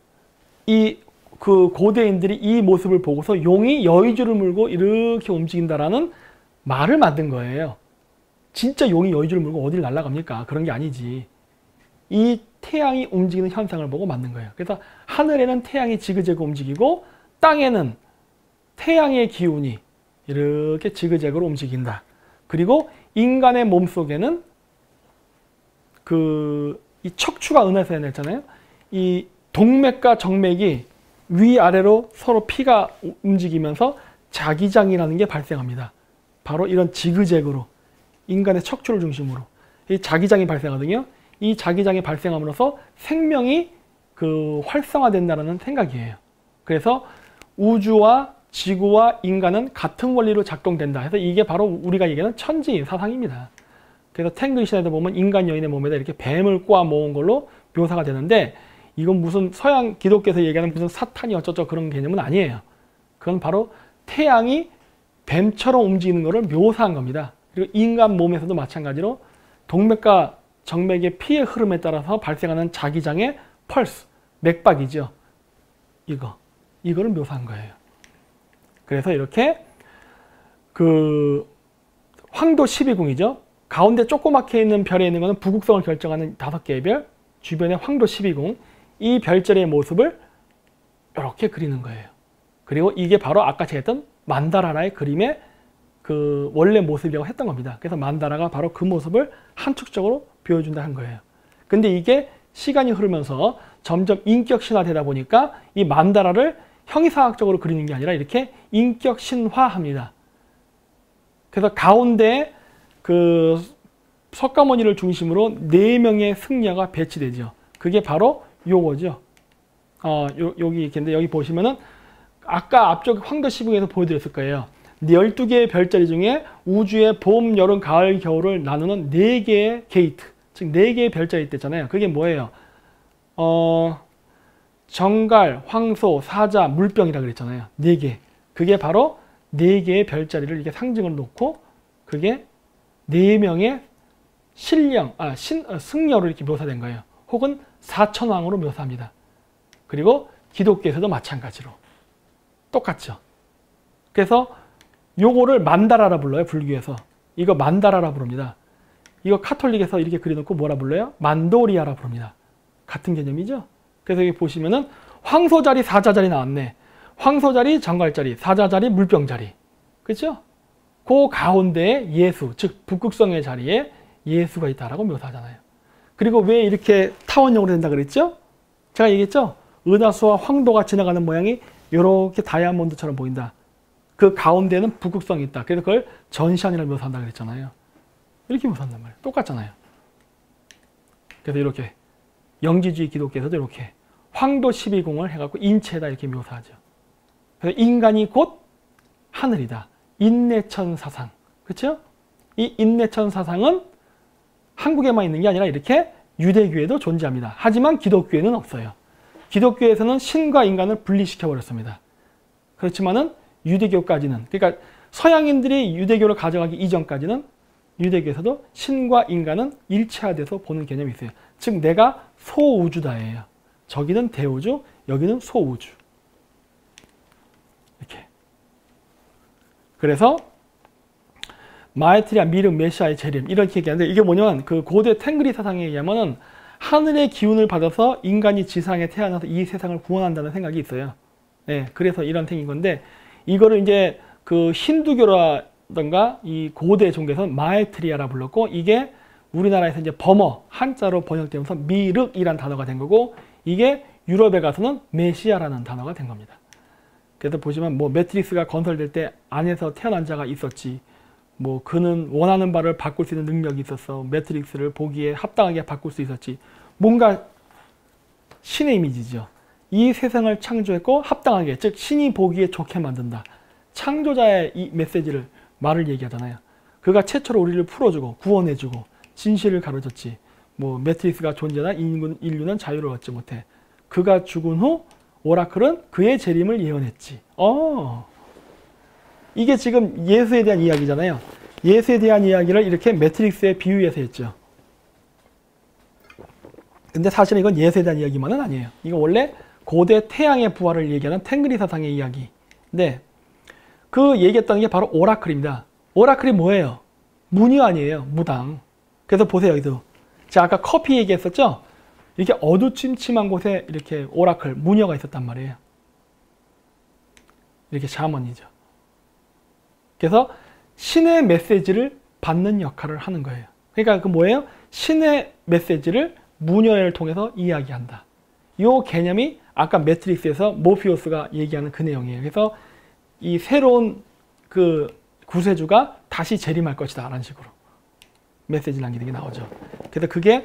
그 고대인들이 이 모습을 보고서 용이 여의주를 물고 이렇게 움직인다라는 말을 만든 거예요. 진짜 용이 여의주를 물고 어딜 날아갑니까? 그런 게 아니지. 이 태양이 움직이는 현상을 보고 만든 거예요. 그래서 하늘에는 태양이 지그재그 움직이고 땅에는 태양의 기운이 이렇게 지그재그로 움직인다. 그리고 인간의 몸속에는 이 척추가 은하에서 해냈잖아요. 이 동맥과 정맥이 위아래로 서로 피가 움직이면서 자기장이라는 게 발생합니다. 바로 이런 지그재그로 인간의 척추를 중심으로 이 자기장이 발생하거든요. 이 자기장이 발생함으로써 생명이 활성화된다는 생각이에요. 그래서 우주와 지구와 인간은 같은 원리로 작동된다 해서 이게 바로 우리가 얘기하는 천지인 사상입니다. 그래서 탱글신에도 보면 인간 여인의 몸에다 이렇게 뱀을 꼬아 모은 걸로 묘사가 되는데 이건 무슨 서양 기독교에서 얘기하는 무슨 사탄이 어쩌죠 그런 개념은 아니에요. 그건 바로 태양이 뱀처럼 움직이는 것을 묘사한 겁니다. 그리고 인간 몸에서도 마찬가지로 동맥과 정맥의 피의 흐름에 따라서 발생하는 자기장의 펄스, 맥박이죠. 이거를 묘사한 거예요. 그래서 이렇게 황도 12궁이죠. 가운데 조그맣게 있는 별에 있는 것은 부국성을 결정하는 5개의 별, 주변에 황도 12궁, 이 별자리의 모습을 이렇게 그리는 거예요. 그리고 이게 바로 아까 제가 했던 만다라라의 그림의 원래 모습이라고 했던 겁니다. 그래서 만다라가 바로 그 모습을 한축적으로 보여준다는 거예요. 근데 이게 시간이 흐르면서 점점 인격신화되다 보니까 이 만다라를 형이상학적으로 그리는 게 아니라 이렇게 인격신화합니다. 그래서 가운데 석가모니를 중심으로 4명의 승려가 배치되죠. 그게 바로 요거죠. 여기 있겠는데 여기 보시면은 아까 앞쪽 황도 12궁에서 보여드렸을 거예요. 12개의 별자리 중에 우주의 봄, 여름, 가을, 겨울을 나누는 4개의 게이트, 즉 4개의 별자리 있댔잖아요. 그게 뭐예요? 정갈, 황소, 사자, 물병이라 그랬잖아요. 4개. 그게 바로 4개의 별자리를 이렇게 상징을 놓고 그게 4명의 승려로 이렇게 묘사된 거예요. 혹은 사천왕으로 묘사합니다. 그리고 기독교에서도 마찬가지로 똑같죠. 그래서 요거를 만다라라 불러요. 불교에서. 이거 만다라라 부릅니다. 이거 카톨릭에서 이렇게 그려놓고 뭐라 불러요? 만도리아라 부릅니다. 같은 개념이죠. 그래서 여기 보시면은 황소자리, 사자자리 나왔네. 황소자리, 정갈자리, 사자자리, 물병자리. 그렇죠? 그 가운데에 예수, 즉 북극성의 자리에 예수가 있다라고 묘사하잖아요. 그리고 왜 이렇게 타원형으로 된다 그랬죠? 제가 얘기했죠? 은하수와 황도가 지나가는 모양이 이렇게 다이아몬드처럼 보인다. 그 가운데는 북극성이 있다. 그래서 그걸 전시안이라고 묘사한다 그랬잖아요. 이렇게 묘사한단 말이에요. 똑같잖아요. 그래서 이렇게 영지주의 기독교에서도 이렇게 황도 12궁을 해갖고 인체에다 이렇게 묘사하죠. 그래서 인간이 곧 하늘이다. 인내천 사상. 그렇죠? 이 인내천 사상은 한국에만 있는 게 아니라 이렇게 유대교에도 존재합니다. 하지만 기독교에는 없어요. 기독교에서는 신과 인간을 분리시켜 버렸습니다. 그렇지만은 유대교까지는, 그러니까 서양인들이 유대교를 가져가기 이전까지는 유대교에서도 신과 인간은 일체화돼서 보는 개념이 있어요. 즉 내가 소우주다예요. 저기는 대우주, 여기는 소우주. 이렇게. 그래서 마에트리아, 미륵, 메시아의 재림 이렇게 얘기하는데 이게 뭐냐면 그 고대 탱그리 사상에 의하면은 하늘의 기운을 받아서 인간이 지상에 태어나서 이 세상을 구원한다는 생각이 있어요. 네, 그래서 이런 생긴 건데 이거를 이제 그 힌두교라든가 이 고대 종교에서는 마에트리아라 불렀고 이게 우리나라에서 이제 범어 한자로 번역되면서 미륵이란 단어가 된 거고 이게 유럽에 가서는 메시아라는 단어가 된 겁니다. 그래서 보시면 뭐 매트릭스가 건설될 때 안에서 태어난 자가 있었지, 뭐 그는 원하는 바를 바꿀 수 있는 능력이 있었어, 매트릭스를 보기에 합당하게 바꿀 수 있었지, 뭔가 신의 이미지죠. 이 세상을 창조했고 합당하게, 즉 신이 보기에 좋게 만든다. 창조자의 이 메시지를 말을 얘기하잖아요. 그가 최초로 우리를 풀어주고 구원해주고 진실을 가르쳤지. 뭐 매트릭스가 존재하나 인류는 자유를 얻지 못해. 그가 죽은 후 오라클은 그의 재림을 예언했지. 이게 지금 예수에 대한 이야기잖아요. 예수에 대한 이야기를 이렇게 매트릭스에 비유해서 했죠. 근데 사실은 이건 예수에 대한 이야기만은 아니에요. 이거 원래 고대 태양의 부활을 얘기하는 탱그리 사상의 이야기. 근데 그 얘기했던 게 바로 오라클입니다. 오라클이 뭐예요? 문유 아니에요. 무당. 그래서 보세요. 여기도. 제가 아까 커피 얘기했었죠? 이렇게 어두침침한 곳에 이렇게 오라클, 무녀가 있었단 말이에요. 이렇게 샤먼이죠. 그래서 신의 메시지를 받는 역할을 하는 거예요. 그러니까 그 뭐예요? 신의 메시지를 무녀를 통해서 이야기한다. 이 개념이 아까 매트릭스에서 모피우스가 얘기하는 그 내용이에요. 그래서 이 새로운 그 구세주가 다시 재림할 것이다 라는 식으로 메시지를 남기는 게 나오죠. 그래서 그게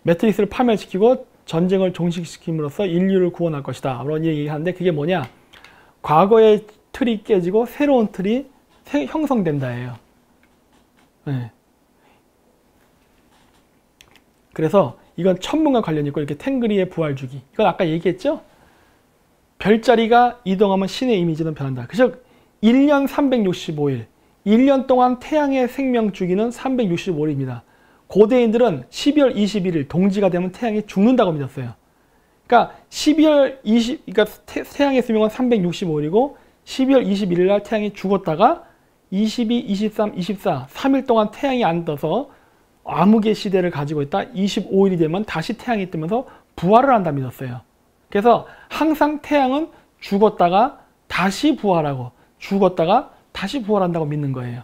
매트릭스를 파멸시키고 전쟁을 종식시킴으로써 인류를 구원할 것이다 그런 얘기하는데, 그게 뭐냐, 과거의 틀이 깨지고 새로운 틀이 형성된다예요. 네. 그래서 이건 천문과 관련이 있고, 이렇게 탱그리의 부활주기, 이건 아까 얘기했죠. 별자리가 이동하면 신의 이미지는 변한다. 그래서 1년 365일, 1년 동안 태양의 생명 주기는 365일입니다. 고대인들은 12월 21일 동지가 되면 태양이 죽는다고 믿었어요. 그러니까 12월 20, 그러니까 태양의 수명은 365일이고 12월 21일 날 태양이 죽었다가 22, 23, 24, 3일 동안 태양이 안 떠서 암흑의 시대를 가지고 있다. 25일이 되면 다시 태양이 뜨면서 부활을 한다 믿었어요. 그래서 항상 태양은 죽었다가 다시 부활하고 죽었다가 다시 부활한다고 믿는 거예요.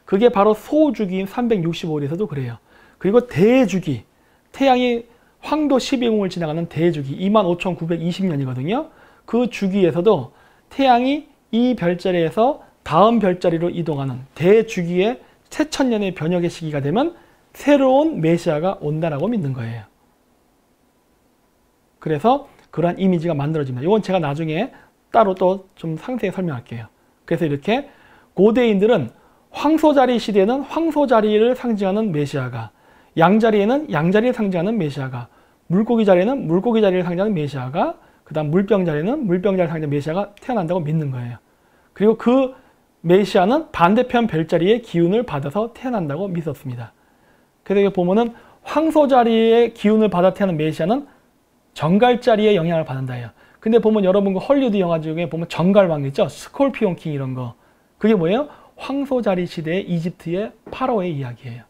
그게 바로 소주기인 365일에서도 그래요. 그리고 대주기, 태양이 황도 12공을 지나가는 대주기 25,920년이거든요. 그 주기에서도 태양이 이 별자리에서 다음 별자리로 이동하는 대주기의 새천년의 변혁의 시기가 되면 새로운 메시아가 온다라고 믿는 거예요. 그래서 그러한 이미지가 만들어집니다. 이건 제가 나중에 따로 또 좀 상세히 설명할게요. 그래서 이렇게 고대인들은 황소자리 시대에는 황소자리를 상징하는 메시아가, 양자리에는 양자리를 상징하는 메시아가, 물고기 자리에는 물고기 자리를 상징하는 메시아가, 그 다음 물병 자리에는 물병 자리를 상징하는 메시아가 태어난다고 믿는 거예요. 그리고 그 메시아는 반대편 별자리의 기운을 받아서 태어난다고 믿었습니다. 그래서 여기 보면은 황소자리의 기운을 받아 태어난 메시아는 정갈자리의 영향을 받는다예요. 근데 보면 여러분 그 헐리우드 영화 중에 보면 정갈왕 있죠? 스콜피온 킹 이런 거. 그게 뭐예요? 황소자리 시대의 이집트의 파라오의 이야기예요.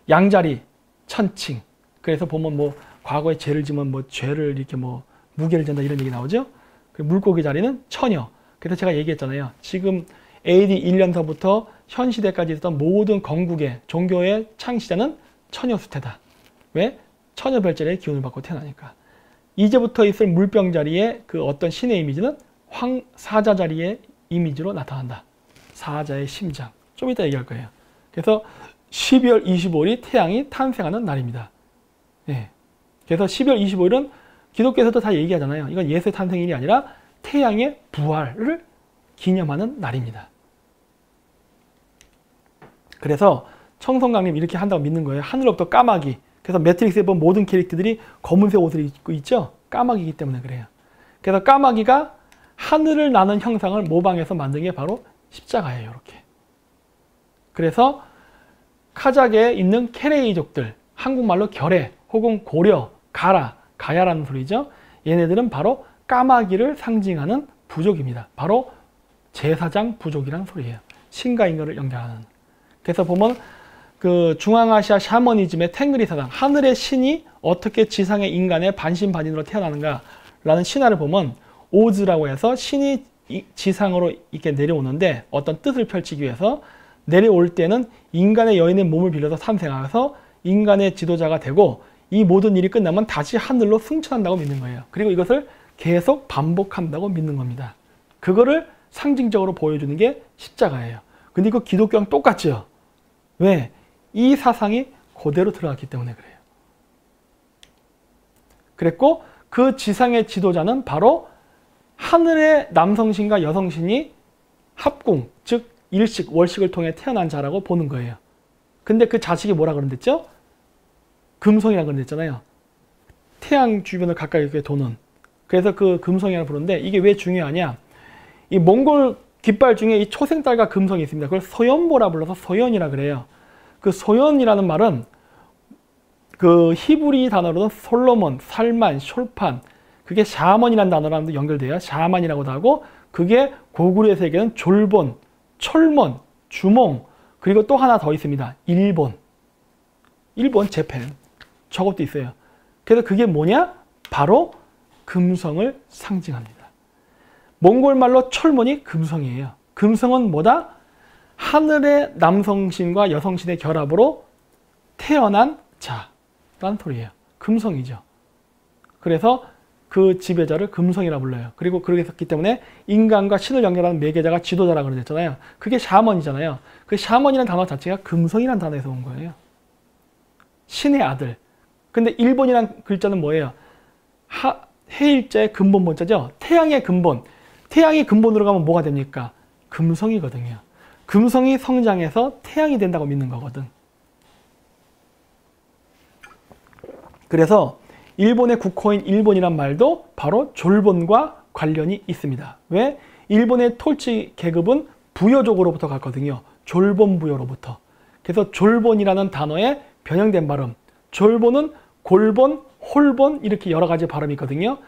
양자리, 천칭. 그래서 보면 뭐 과거에 죄를 지면 뭐 죄를 이렇게 뭐 무게를 전다 이런 얘기 나오죠? 물고기 자리는 처녀. 그래서 제가 얘기했잖아요. 지금 AD 1년서부터 현 시대까지 있었던 모든 건국의 종교의 창시자는 처녀 수태다. 왜? 처녀 별자리의 기운을 받고 태어나니까. 이제부터 있을 물병 자리의 그 어떤 신의 이미지는 사자 자리의 이미지로 나타난다. 사자의 심장. 좀 이따 얘기할 거예요. 그래서 12월 25일이 태양이 탄생하는 날입니다. 네. 그래서 12월 25일은 기독교에서도 다 얘기하잖아요. 이건 예수의 탄생일이 아니라 태양의 부활을 기념하는 날입니다. 그래서 청성강림 이렇게 한다고 믿는 거예요. 하늘로부터 까마귀. 그래서 매트릭스에 보면 모든 캐릭터들이 검은색 옷을 입고 있죠. 까마귀이기 때문에 그래요. 그래서 까마귀가 하늘을 나는 형상을 모방해서 만든 게 바로 십자가예요. 이렇게. 그래서 카자흐에 있는 케레이족들, 한국말로 결해 혹은 고려, 가라, 가야라는 소리죠. 얘네들은 바로 까마귀를 상징하는 부족입니다. 바로 제사장 부족이라는 소리예요. 신과 인간을 연결하는. 그래서 보면 그 중앙아시아 샤머니즘의 탱그리 사상, 하늘의 신이 어떻게 지상의 인간의 반신반인으로 태어나는가 라는 신화를 보면 오즈라고 해서 신이 지상으로 이렇게 내려오는데 어떤 뜻을 펼치기 위해서 내려올 때는 인간의 여인의 몸을 빌려서 탄생해서 인간의 지도자가 되고 이 모든 일이 끝나면 다시 하늘로 승천한다고 믿는 거예요. 그리고 이것을 계속 반복한다고 믿는 겁니다. 그거를 상징적으로 보여주는 게 십자가예요. 근데 이거 기독교랑 똑같죠? 왜? 이 사상이 그대로 들어갔기 때문에 그래요. 그랬고 그 지상의 지도자는 바로 하늘의 남성신과 여성신이 합궁, 즉 일식, 월식을 통해 태어난 자라고 보는 거예요. 근데 그 자식이 뭐라 그런댔죠? 금성이라고 그랬잖아요. 태양 주변을 가까이 이렇게 도는. 그래서 그 금성이라고 부르는데 이게 왜 중요하냐? 이 몽골 깃발 중에 이 초생달과 금성이 있습니다. 그걸 소연보라 불러서 소연이라 그래요. 그 소연이라는 말은 그 히브리 단어로는 솔로몬, 살만, 숄판, 그게 샤먼이라는 단어랑도 연결돼요. 샤만이라고도 하고 그게 고구려의 세계는 졸본, 철몬, 주몽, 그리고 또 하나 더 있습니다. 일본, 재팬. 저것도 있어요. 그래서 그게 뭐냐? 바로 금성을 상징합니다. 몽골 말로 철문이 금성이에요. 금성은 뭐다? 하늘의 남성신과 여성신의 결합으로 태어난 자라는 소리예요. 금성이죠. 그래서 그 지배자를 금성이라 불러요. 그리고 그렇게 했기 때문에 인간과 신을 연결하는 매개자가 지도자라고 그랬잖아요. 그게 샤먼이잖아요. 그 샤먼이라는 단어 자체가 금성이라는 단어에서 온 거예요. 신의 아들. 근데 1번이라는 글자는 뭐예요? 해일자의 근본 문자죠. 태양의 근본. 태양이 근본으로 가면 뭐가 됩니까? 금성이거든요. 금성이 성장해서 태양이 된다고 믿는 거거든. 그래서 일본의 국호인 일본이란 말도 바로 졸본과 관련이 있습니다. 왜? 일본의 토치 계급은 부여족으로부터 갔거든요. 졸본 부여로부터. 그래서 졸본이라는 단어의 변형된 발음. 졸본은 골본, 홀본 이렇게 여러 가지 발음이 있거든요.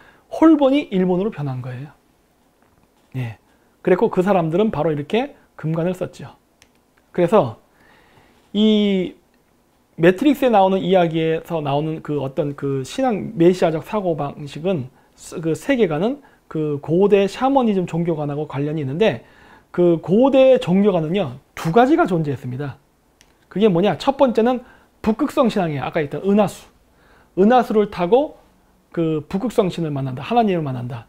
홀본이 일본으로 변한 거예요. 예. 그랬고 그 사람들은 바로 이렇게 금관을 썼죠. 그래서 이 매트릭스에 나오는 이야기에서 나오는 그 어떤 그 신앙 메시아적 사고 방식은 그 세계관은 그 고대 샤머니즘 종교관하고 관련이 있는데 그 고대 종교관은요 2가지가 존재했습니다. 그게 뭐냐? 첫 번째는 북극성 신앙이에요. 아까 했던 은하수. 은하수를 타고 그 북극성 신을 만난다. 하나님을 만난다.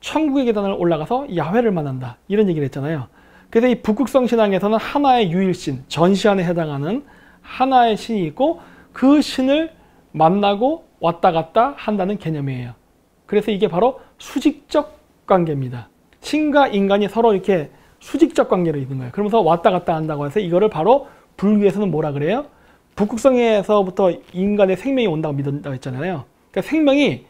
천국의 계단을 올라가서 야훼를 만난다. 이런 얘기를 했잖아요. 그래서 이 북극성 신앙에서는 하나의 유일신, 전시안에 해당하는 하나의 신이 있고 그 신을 만나고 왔다 갔다 한다는 개념이에요. 그래서 이게 바로 수직적 관계입니다. 신과 인간이 서로 이렇게 수직적 관계로 있는 거예요. 그러면서 왔다 갔다 한다고 해서 이거를 바로 불교에서는 뭐라 그래요? 북극성에서부터 인간의 생명이 온다고 믿는다고 했잖아요. 그러니까 생명이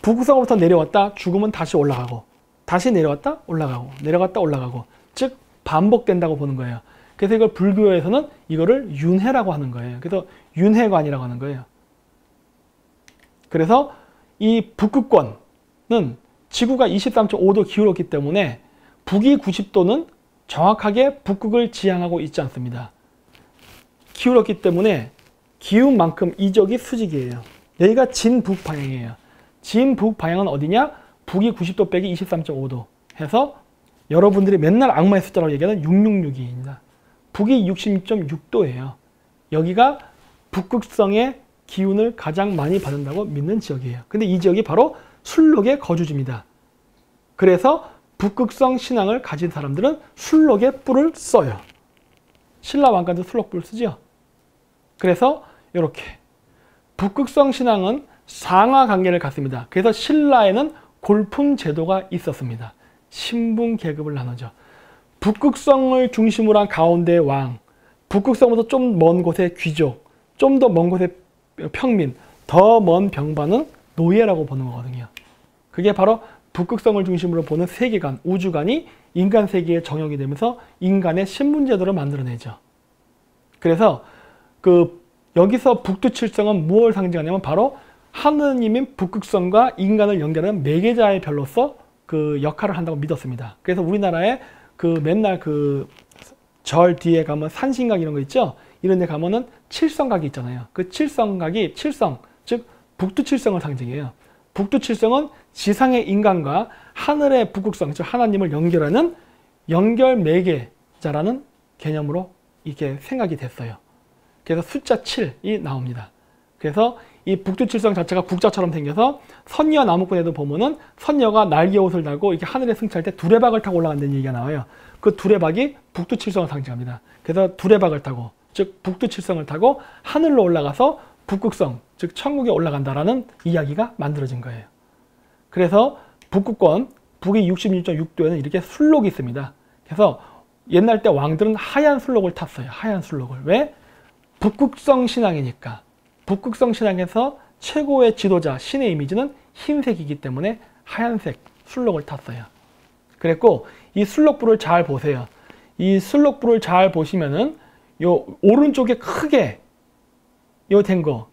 북극성으로부터 내려왔다 죽으면 다시 올라가고 다시 내려왔다 올라가고 내려갔다 올라가고 즉 반복된다고 보는 거예요. 그래서 이걸 불교에서는 이거를 윤회라고 하는 거예요. 그래서 윤회관이라고 하는 거예요. 그래서 이 북극권은 지구가 23.5도 기울었기 때문에 북위 90도는 정확하게 북극을 지향하고 있지 않습니다. 기울었기 때문에 기운 만큼 이적이 수직이에요. 여기가 진북 방향이에요. 진북 방향은 어디냐? 북위 90도 빼기 23.5도 해서 여러분들이 맨날 악마의 숫자라고 얘기하는 666입니다. 북위 66.6도예요. 여기가 북극성의 기운을 가장 많이 받는다고 믿는 지역이에요. 근데 이 지역이 바로 술록의 거주지입니다. 그래서 북극성 신앙을 가진 사람들은 술록의 뿔을 써요. 신라 왕관도 술록뿔 쓰죠. 그래서 이렇게 북극성 신앙은 상하 관계를 갖습니다. 그래서 신라에는 골품 제도가 있었습니다. 신분 계급을 나누죠. 북극성을 중심으로 한 가운데 왕, 북극성보다 좀 먼 곳의 귀족, 좀 더 먼 곳의 평민, 더 먼 병반은 노예라고 보는 거거든요. 그게 바로 북극성을 중심으로 보는 세계관, 우주관이 인간 세계의 정역이 되면서 인간의 신분제도를 만들어내죠. 그래서 여기서 북두칠성은 무엇을 상징하냐면 바로 하느님인 북극성과 인간을 연결하는 매개자의 별로서 그 역할을 한다고 믿었습니다. 그래서 우리나라에 맨날 절 뒤에 가면 산신각 이런 거 있죠? 이런 데 가면은 칠성각이 있잖아요. 그 칠성각이 칠성, 즉 북두칠성을 상징해요. 북두칠성은 지상의 인간과 하늘의 북극성, 즉 하나님을 연결하는 연결 매개자라는 개념으로 이렇게 생각이 됐어요. 그래서 숫자 7이 나옵니다. 그래서 이 북두칠성 자체가 국자처럼 생겨서 선녀 나무꾼에도 보면은 선녀가 날개옷을 달고 이렇게 하늘에 승차할 때 두레박을 타고 올라간다는 얘기가 나와요. 그 두레박이 북두칠성을 상징합니다. 그래서 두레박을 타고, 즉 북두칠성을 타고 하늘로 올라가서 북극성, 즉 천국에 올라간다라는 이야기가 만들어진 거예요. 그래서 북극권, 북위 66.6도에는 이렇게 술록이 있습니다. 그래서 옛날 때 왕들은 하얀 술록을 탔어요. 하얀 술록을. 왜? 북극성 신앙이니까. 북극성 신앙에서 최고의 지도자, 신의 이미지는 흰색이기 때문에 하얀색 술록을 탔어요. 그랬고 이 술록불을 잘 보세요. 이 술록불을 잘 보시면은 요 오른쪽에 크게 요 된 거,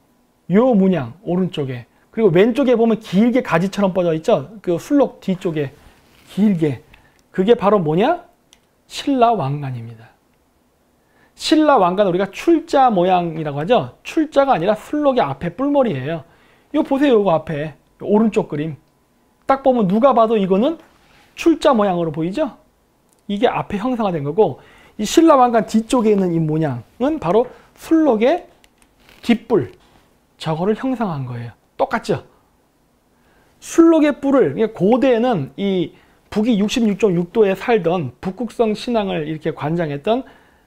요 문양 오른쪽에, 그리고 왼쪽에 보면 길게 가지처럼 뻗어 있죠. 그 술록 뒤쪽에 길게, 그게 바로 뭐냐? 신라 왕관입니다. 신라 왕관은 우리가 출자 모양이라고 하죠. 출자가 아니라 술록의 앞에 뿔머리예요. 이거 보세요. 이거 앞에 오른쪽 그림. 딱 보면 누가 봐도 이거는 출자 모양으로 보이죠? 이게 앞에 형상화 된 거고, 이 신라 왕관 뒤쪽에 있는 이 모양은 바로 술록의 뒷뿔, 저거를 형상화한 거예요. 똑같죠? 술록의 뿔을, 고대에는 이 북위 66.6도에 살던 북극성 신앙을 이렇게 관장했던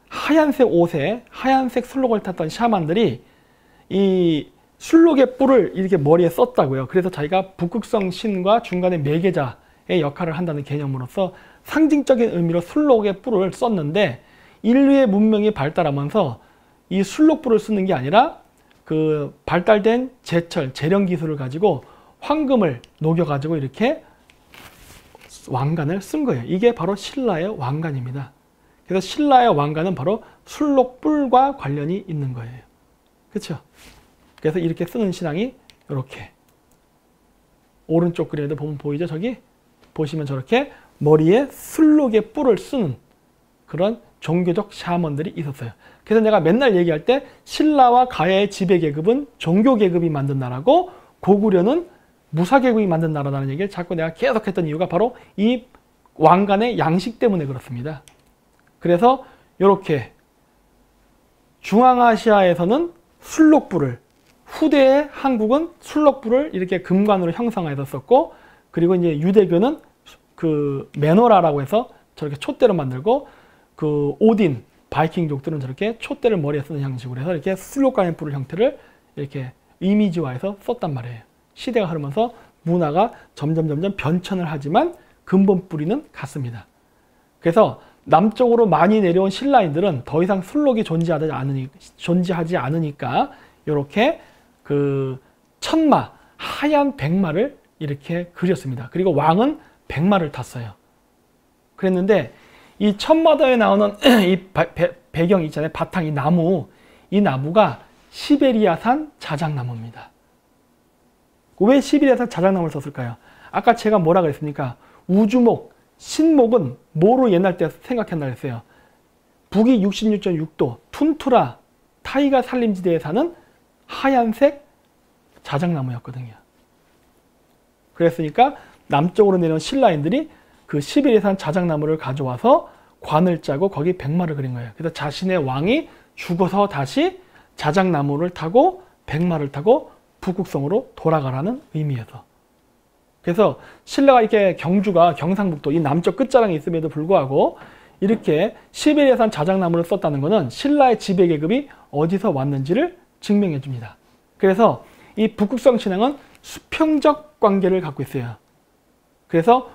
하얀색 옷에 하얀색 술록을 탔던 샤만들이 이 술록의 뿔을 이렇게 머리에 썼다고요. 그래서 자기가 북극성 신과 중간에 매개자의 역할을 한다는 개념으로서 상징적인 의미로 술록의 뿔을 썼는데, 인류의 문명이 발달하면서 이 술록뿔을 쓰는 게 아니라 그 발달된 제철, 재련 기술을 가지고 황금을 녹여가지고 이렇게 왕관을 쓴 거예요. 이게 바로 신라의 왕관입니다. 그래서 신라의 왕관은 바로 술록뿔과 관련이 있는 거예요. 그렇죠? 그래서 이렇게 쓰는 신앙이 이렇게 오른쪽 그림에도 보면 보이죠? 저기 보시면 저렇게 머리에 술록의 뿔을 쓰는 그런 종교적 샤먼들이 있었어요. 그래서 내가 맨날 얘기할 때 신라와 가야의 지배계급은 종교계급이 만든 나라고 고구려는 무사계급이 만든 나라라는 얘기를 자꾸 내가 계속했던 이유가 바로 이 왕관의 양식 때문에 그렇습니다. 그래서 이렇게 중앙아시아에서는 술록뿔을, 후대의 한국은 술록뿔을 이렇게 금관으로 형상화해서 썼고, 그리고 이제 유대교는 그 메노라라고 해서 저렇게 촛대로 만들고, 그 오딘, 바이킹족들은 저렇게 촛대를 머리에 쓰는 형식으로 해서 이렇게 술록관의 뿔을 형태를 이렇게 이미지화해서 썼단 말이에요. 시대가 흐르면서 문화가 점점 변천을 하지만 근본 뿌리는 같습니다. 그래서 남쪽으로 많이 내려온 신라인들은 더 이상 술록이 존재하지 않으니까 이렇게 그 천마, 하얀 백마를 이렇게 그렸습니다. 그리고 왕은 백마를 탔어요. 그랬는데 이 천마다에 나오는 이 배경 있잖아요. 바탕, 이 나무가 시베리아산 자작나무입니다. 왜 시베리아산 자작나무를 썼을까요? 아까 제가 뭐라 그랬습니까? 우주목, 신목은 뭐로 옛날 때 생각했나 했어요. 북위 66.6도 툰투라 타이가 산림지대에 사는 하얀색 자작나무였거든요. 그랬으니까 남쪽으로 내려온 신라인들이 그 시베리아산 자작나무를 가져와서 관을 짜고 거기 백마를 그린 거예요. 그래서 자신의 왕이 죽어서 다시 자작나무를 타고 백마를 타고 북극성으로 돌아가라는 의미에서. 그래서 신라가 이렇게 경주가 경상북도 이 남쪽 끝자락에 있음에도 불구하고 이렇게 시베리아산 자작나무를 썼다는 것은 신라의 지배계급이 어디서 왔는지를 증명해 줍니다. 그래서 이 북극성 신앙은 수평적 관계를 갖고 있어요. 그래서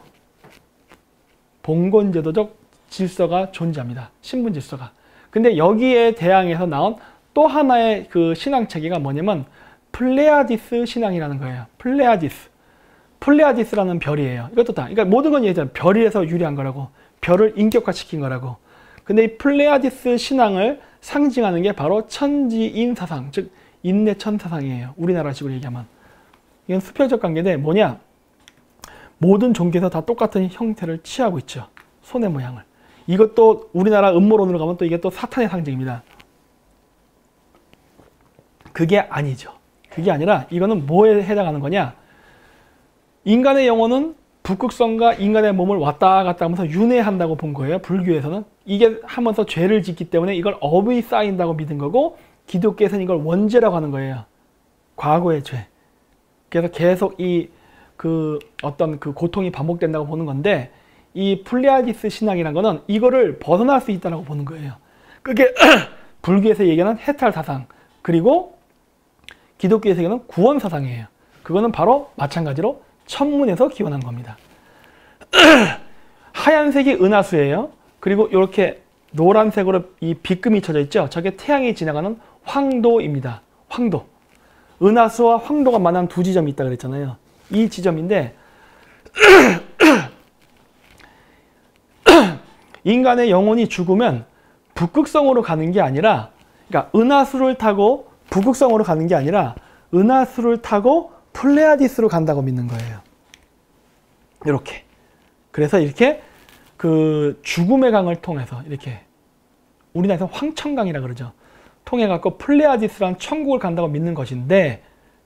봉건제도적 질서가 존재합니다. 신분 질서가. 근데 여기에 대항해서 나온 또 하나의 그 신앙 체계가 뭐냐면 플레아디스 신앙이라는 거예요. 플레아디스라는 별이에요. 이것도 다. 그러니까 모든 건 얘기하잖아요. 별에서 유래한 거라고. 별을 인격화시킨 거라고. 근데 이 플레아디스 신앙을 상징하는 게 바로 천지인 사상, 즉 인내천 사상이에요. 우리나라식으로 얘기하면. 이건 수평적 관계인데 뭐냐? 모든 종교에서 다 똑같은 형태를 취하고 있죠. 손의 모양을. 이것도 우리나라 음모론으로 가면 또 이게 또 사탄의 상징입니다. 그게 아니죠. 그게 아니라 이거는 뭐에 해당하는 거냐? 인간의 영혼은 북극성과 인간의 몸을 왔다 갔다 하면서 윤회한다고 본 거예요. 불교에서는. 이게 하면서 죄를 짓기 때문에 이걸 업이 쌓인다고 믿은 거고, 기독교에서는 이걸 원죄라고 하는 거예요. 과거의 죄. 그래서 계속 어떤 고통이 반복된다고 보는 건데, 이 플레아디스 신앙이라는 거는 이거를 벗어날 수 있다고 보는 거예요. 그게 불교에서 얘기하는 해탈 사상, 그리고 기독교에서 얘기하는 구원 사상이에요. 그거는 바로 마찬가지로 천문에서 기원한 겁니다. 하얀색이 은하수예요. 그리고 이렇게 노란색으로 이 빗금이 쳐져 있죠. 저게 태양이 지나가는 황도입니다. 황도. 은하수와 황도가 만난 두 지점이 있다고 그랬잖아요. 이 지점인데 인간의 영혼이 죽으면 북극성으로 가는 게 아니라, 그러니까 은하수를 타고 북극성으로 가는 게 아니라 은하수를 타고 플레아디스로 간다고 믿는 거예요. 이렇게. 그래서 이렇게 그 죽음의 강을 통해서 이렇게, 우리나라에서 황천강이라 그러죠. 통해 갖고 플레아디스라는 천국을 간다고 믿는 것인데,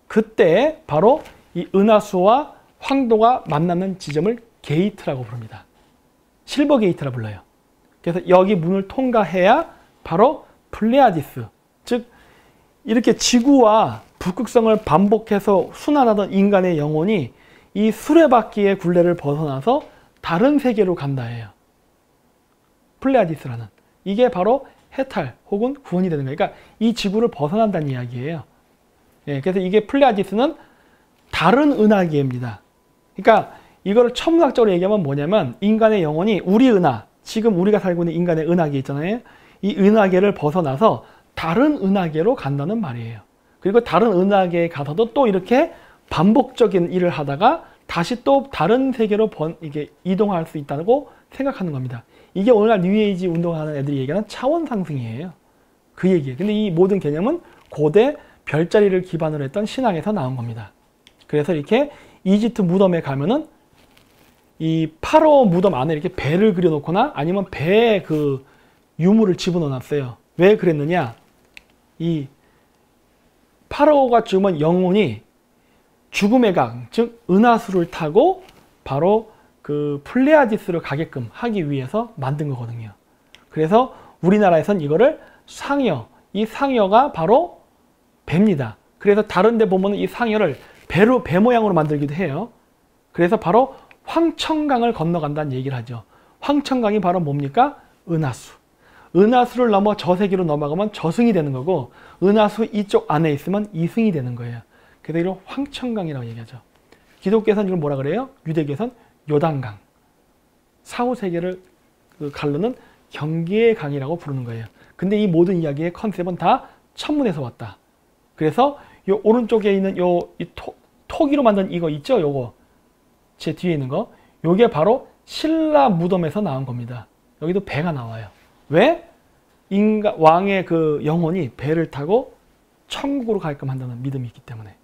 그때 바로 이 은하수와 황도가 만나는 지점을 게이트라고 부릅니다. 실버 게이트라 불러요. 그래서 여기 문을 통과해야 바로 플레아디스, 즉 이렇게 지구와 북극성을 반복해서 순환하던 인간의 영혼이 이 수레바퀴의 굴레를 벗어나서 다른 세계로 간다예요. 플레아디스라는. 이게 바로 해탈 혹은 구원이 되는 거예요. 그러니까 이 지구를 벗어난다는 이야기예요. 예, 그래서 이게 플레아디스는 다른 은하계입니다. 그러니까 이거를 천문학적으로 얘기하면 뭐냐면 인간의 영혼이 우리 은하, 지금 우리가 살고 있는 인간의 은하계 있잖아요. 이 은하계를 벗어나서 다른 은하계로 간다는 말이에요. 그리고 다른 은하계에 가서도 또 이렇게 반복적인 일을 하다가 다시 또 다른 세계로 이게 이동할 수 있다고 생각하는 겁니다. 이게 오늘날 뉴에이지 운동하는 애들이 얘기하는 차원 상승이에요. 그 얘기예요. 근데 이 모든 개념은 고대 별자리를 기반으로 했던 신앙에서 나온 겁니다. 그래서 이렇게 이집트 무덤에 가면은 이 파라오 무덤 안에 이렇게 배를 그려놓거나 아니면 배에 그 유물을 집어넣어 놨어요. 왜 그랬느냐? 이 파라오가 죽으면 영혼이 죽음의 강, 즉 은하수를 타고 바로 그 플레아디스로 가게끔 하기 위해서 만든 거거든요. 그래서 우리나라에선 이거를 상여, 이 상여가 바로 배입니다. 그래서 다른 데 보면 이 상여를 배 모양으로 만들기도 해요. 그래서 바로 황천강을 건너간다는 얘기를 하죠. 황천강이 바로 뭡니까? 은하수. 은하수를 넘어 저세계로 넘어가면 저승이 되는 거고 은하수 이쪽 안에 있으면 이승이 되는 거예요. 그래서 이걸 황천강이라고 얘기하죠. 기독교에서는 이걸 뭐라 그래요? 유대교에서는 요단강. 사후세계를 가르는 경계의 강이라고 부르는 거예요. 근데 이 모든 이야기의 컨셉은 다 천문에서 왔다. 그래서 요 오른쪽에 있는 이 토기로 만든 이거 있죠? 요거. 제 뒤에 있는 거. 요게 바로 신라 무덤에서 나온 겁니다. 여기도 배가 나와요. 왜? 왕의 그 영혼이 배를 타고 천국으로 가게끔 한다는 믿음이 있기 때문에.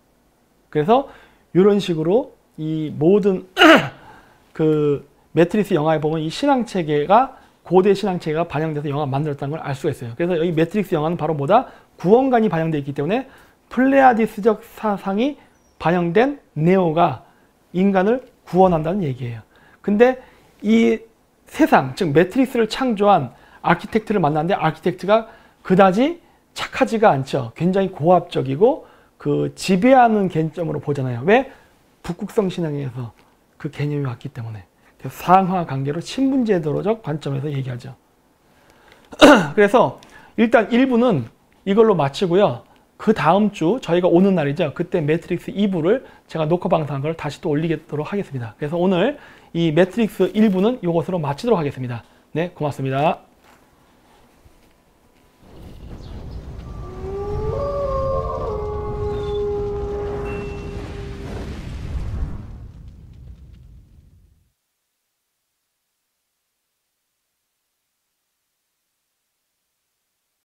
그래서 이런 식으로 이 모든 그 매트릭스 영화에 보면 이 신앙체계가 고대 신앙체계가 반영돼서 영화가 만들었다는 걸 알 수가 있어요. 그래서 여기 매트릭스 영화는 바로 뭐다? 구원관이 반영되어 있기 때문에 플레아디스적 사상이 반영된 네오가 인간을 구원한다는 얘기예요. 근데 이 세상, 즉 매트릭스를 창조한 아키텍트를 만났는데 아키텍트가 그다지 착하지가 않죠. 굉장히 고압적이고 그 지배하는 개념으로 보잖아요. 왜? 북극성 신앙에서 그 개념이 왔기 때문에. 상하 관계로 신분제도적 관점에서 얘기하죠. 그래서 일단 1부는 이걸로 마치고요. 그 다음 주 저희가 오는 날이죠. 그때 매트릭스 2부를 제가 녹화 방송한 걸 다시 또 올리도록 하겠습니다. 그래서 오늘 이 매트릭스 1부는 이것으로 마치도록 하겠습니다. 네, 고맙습니다.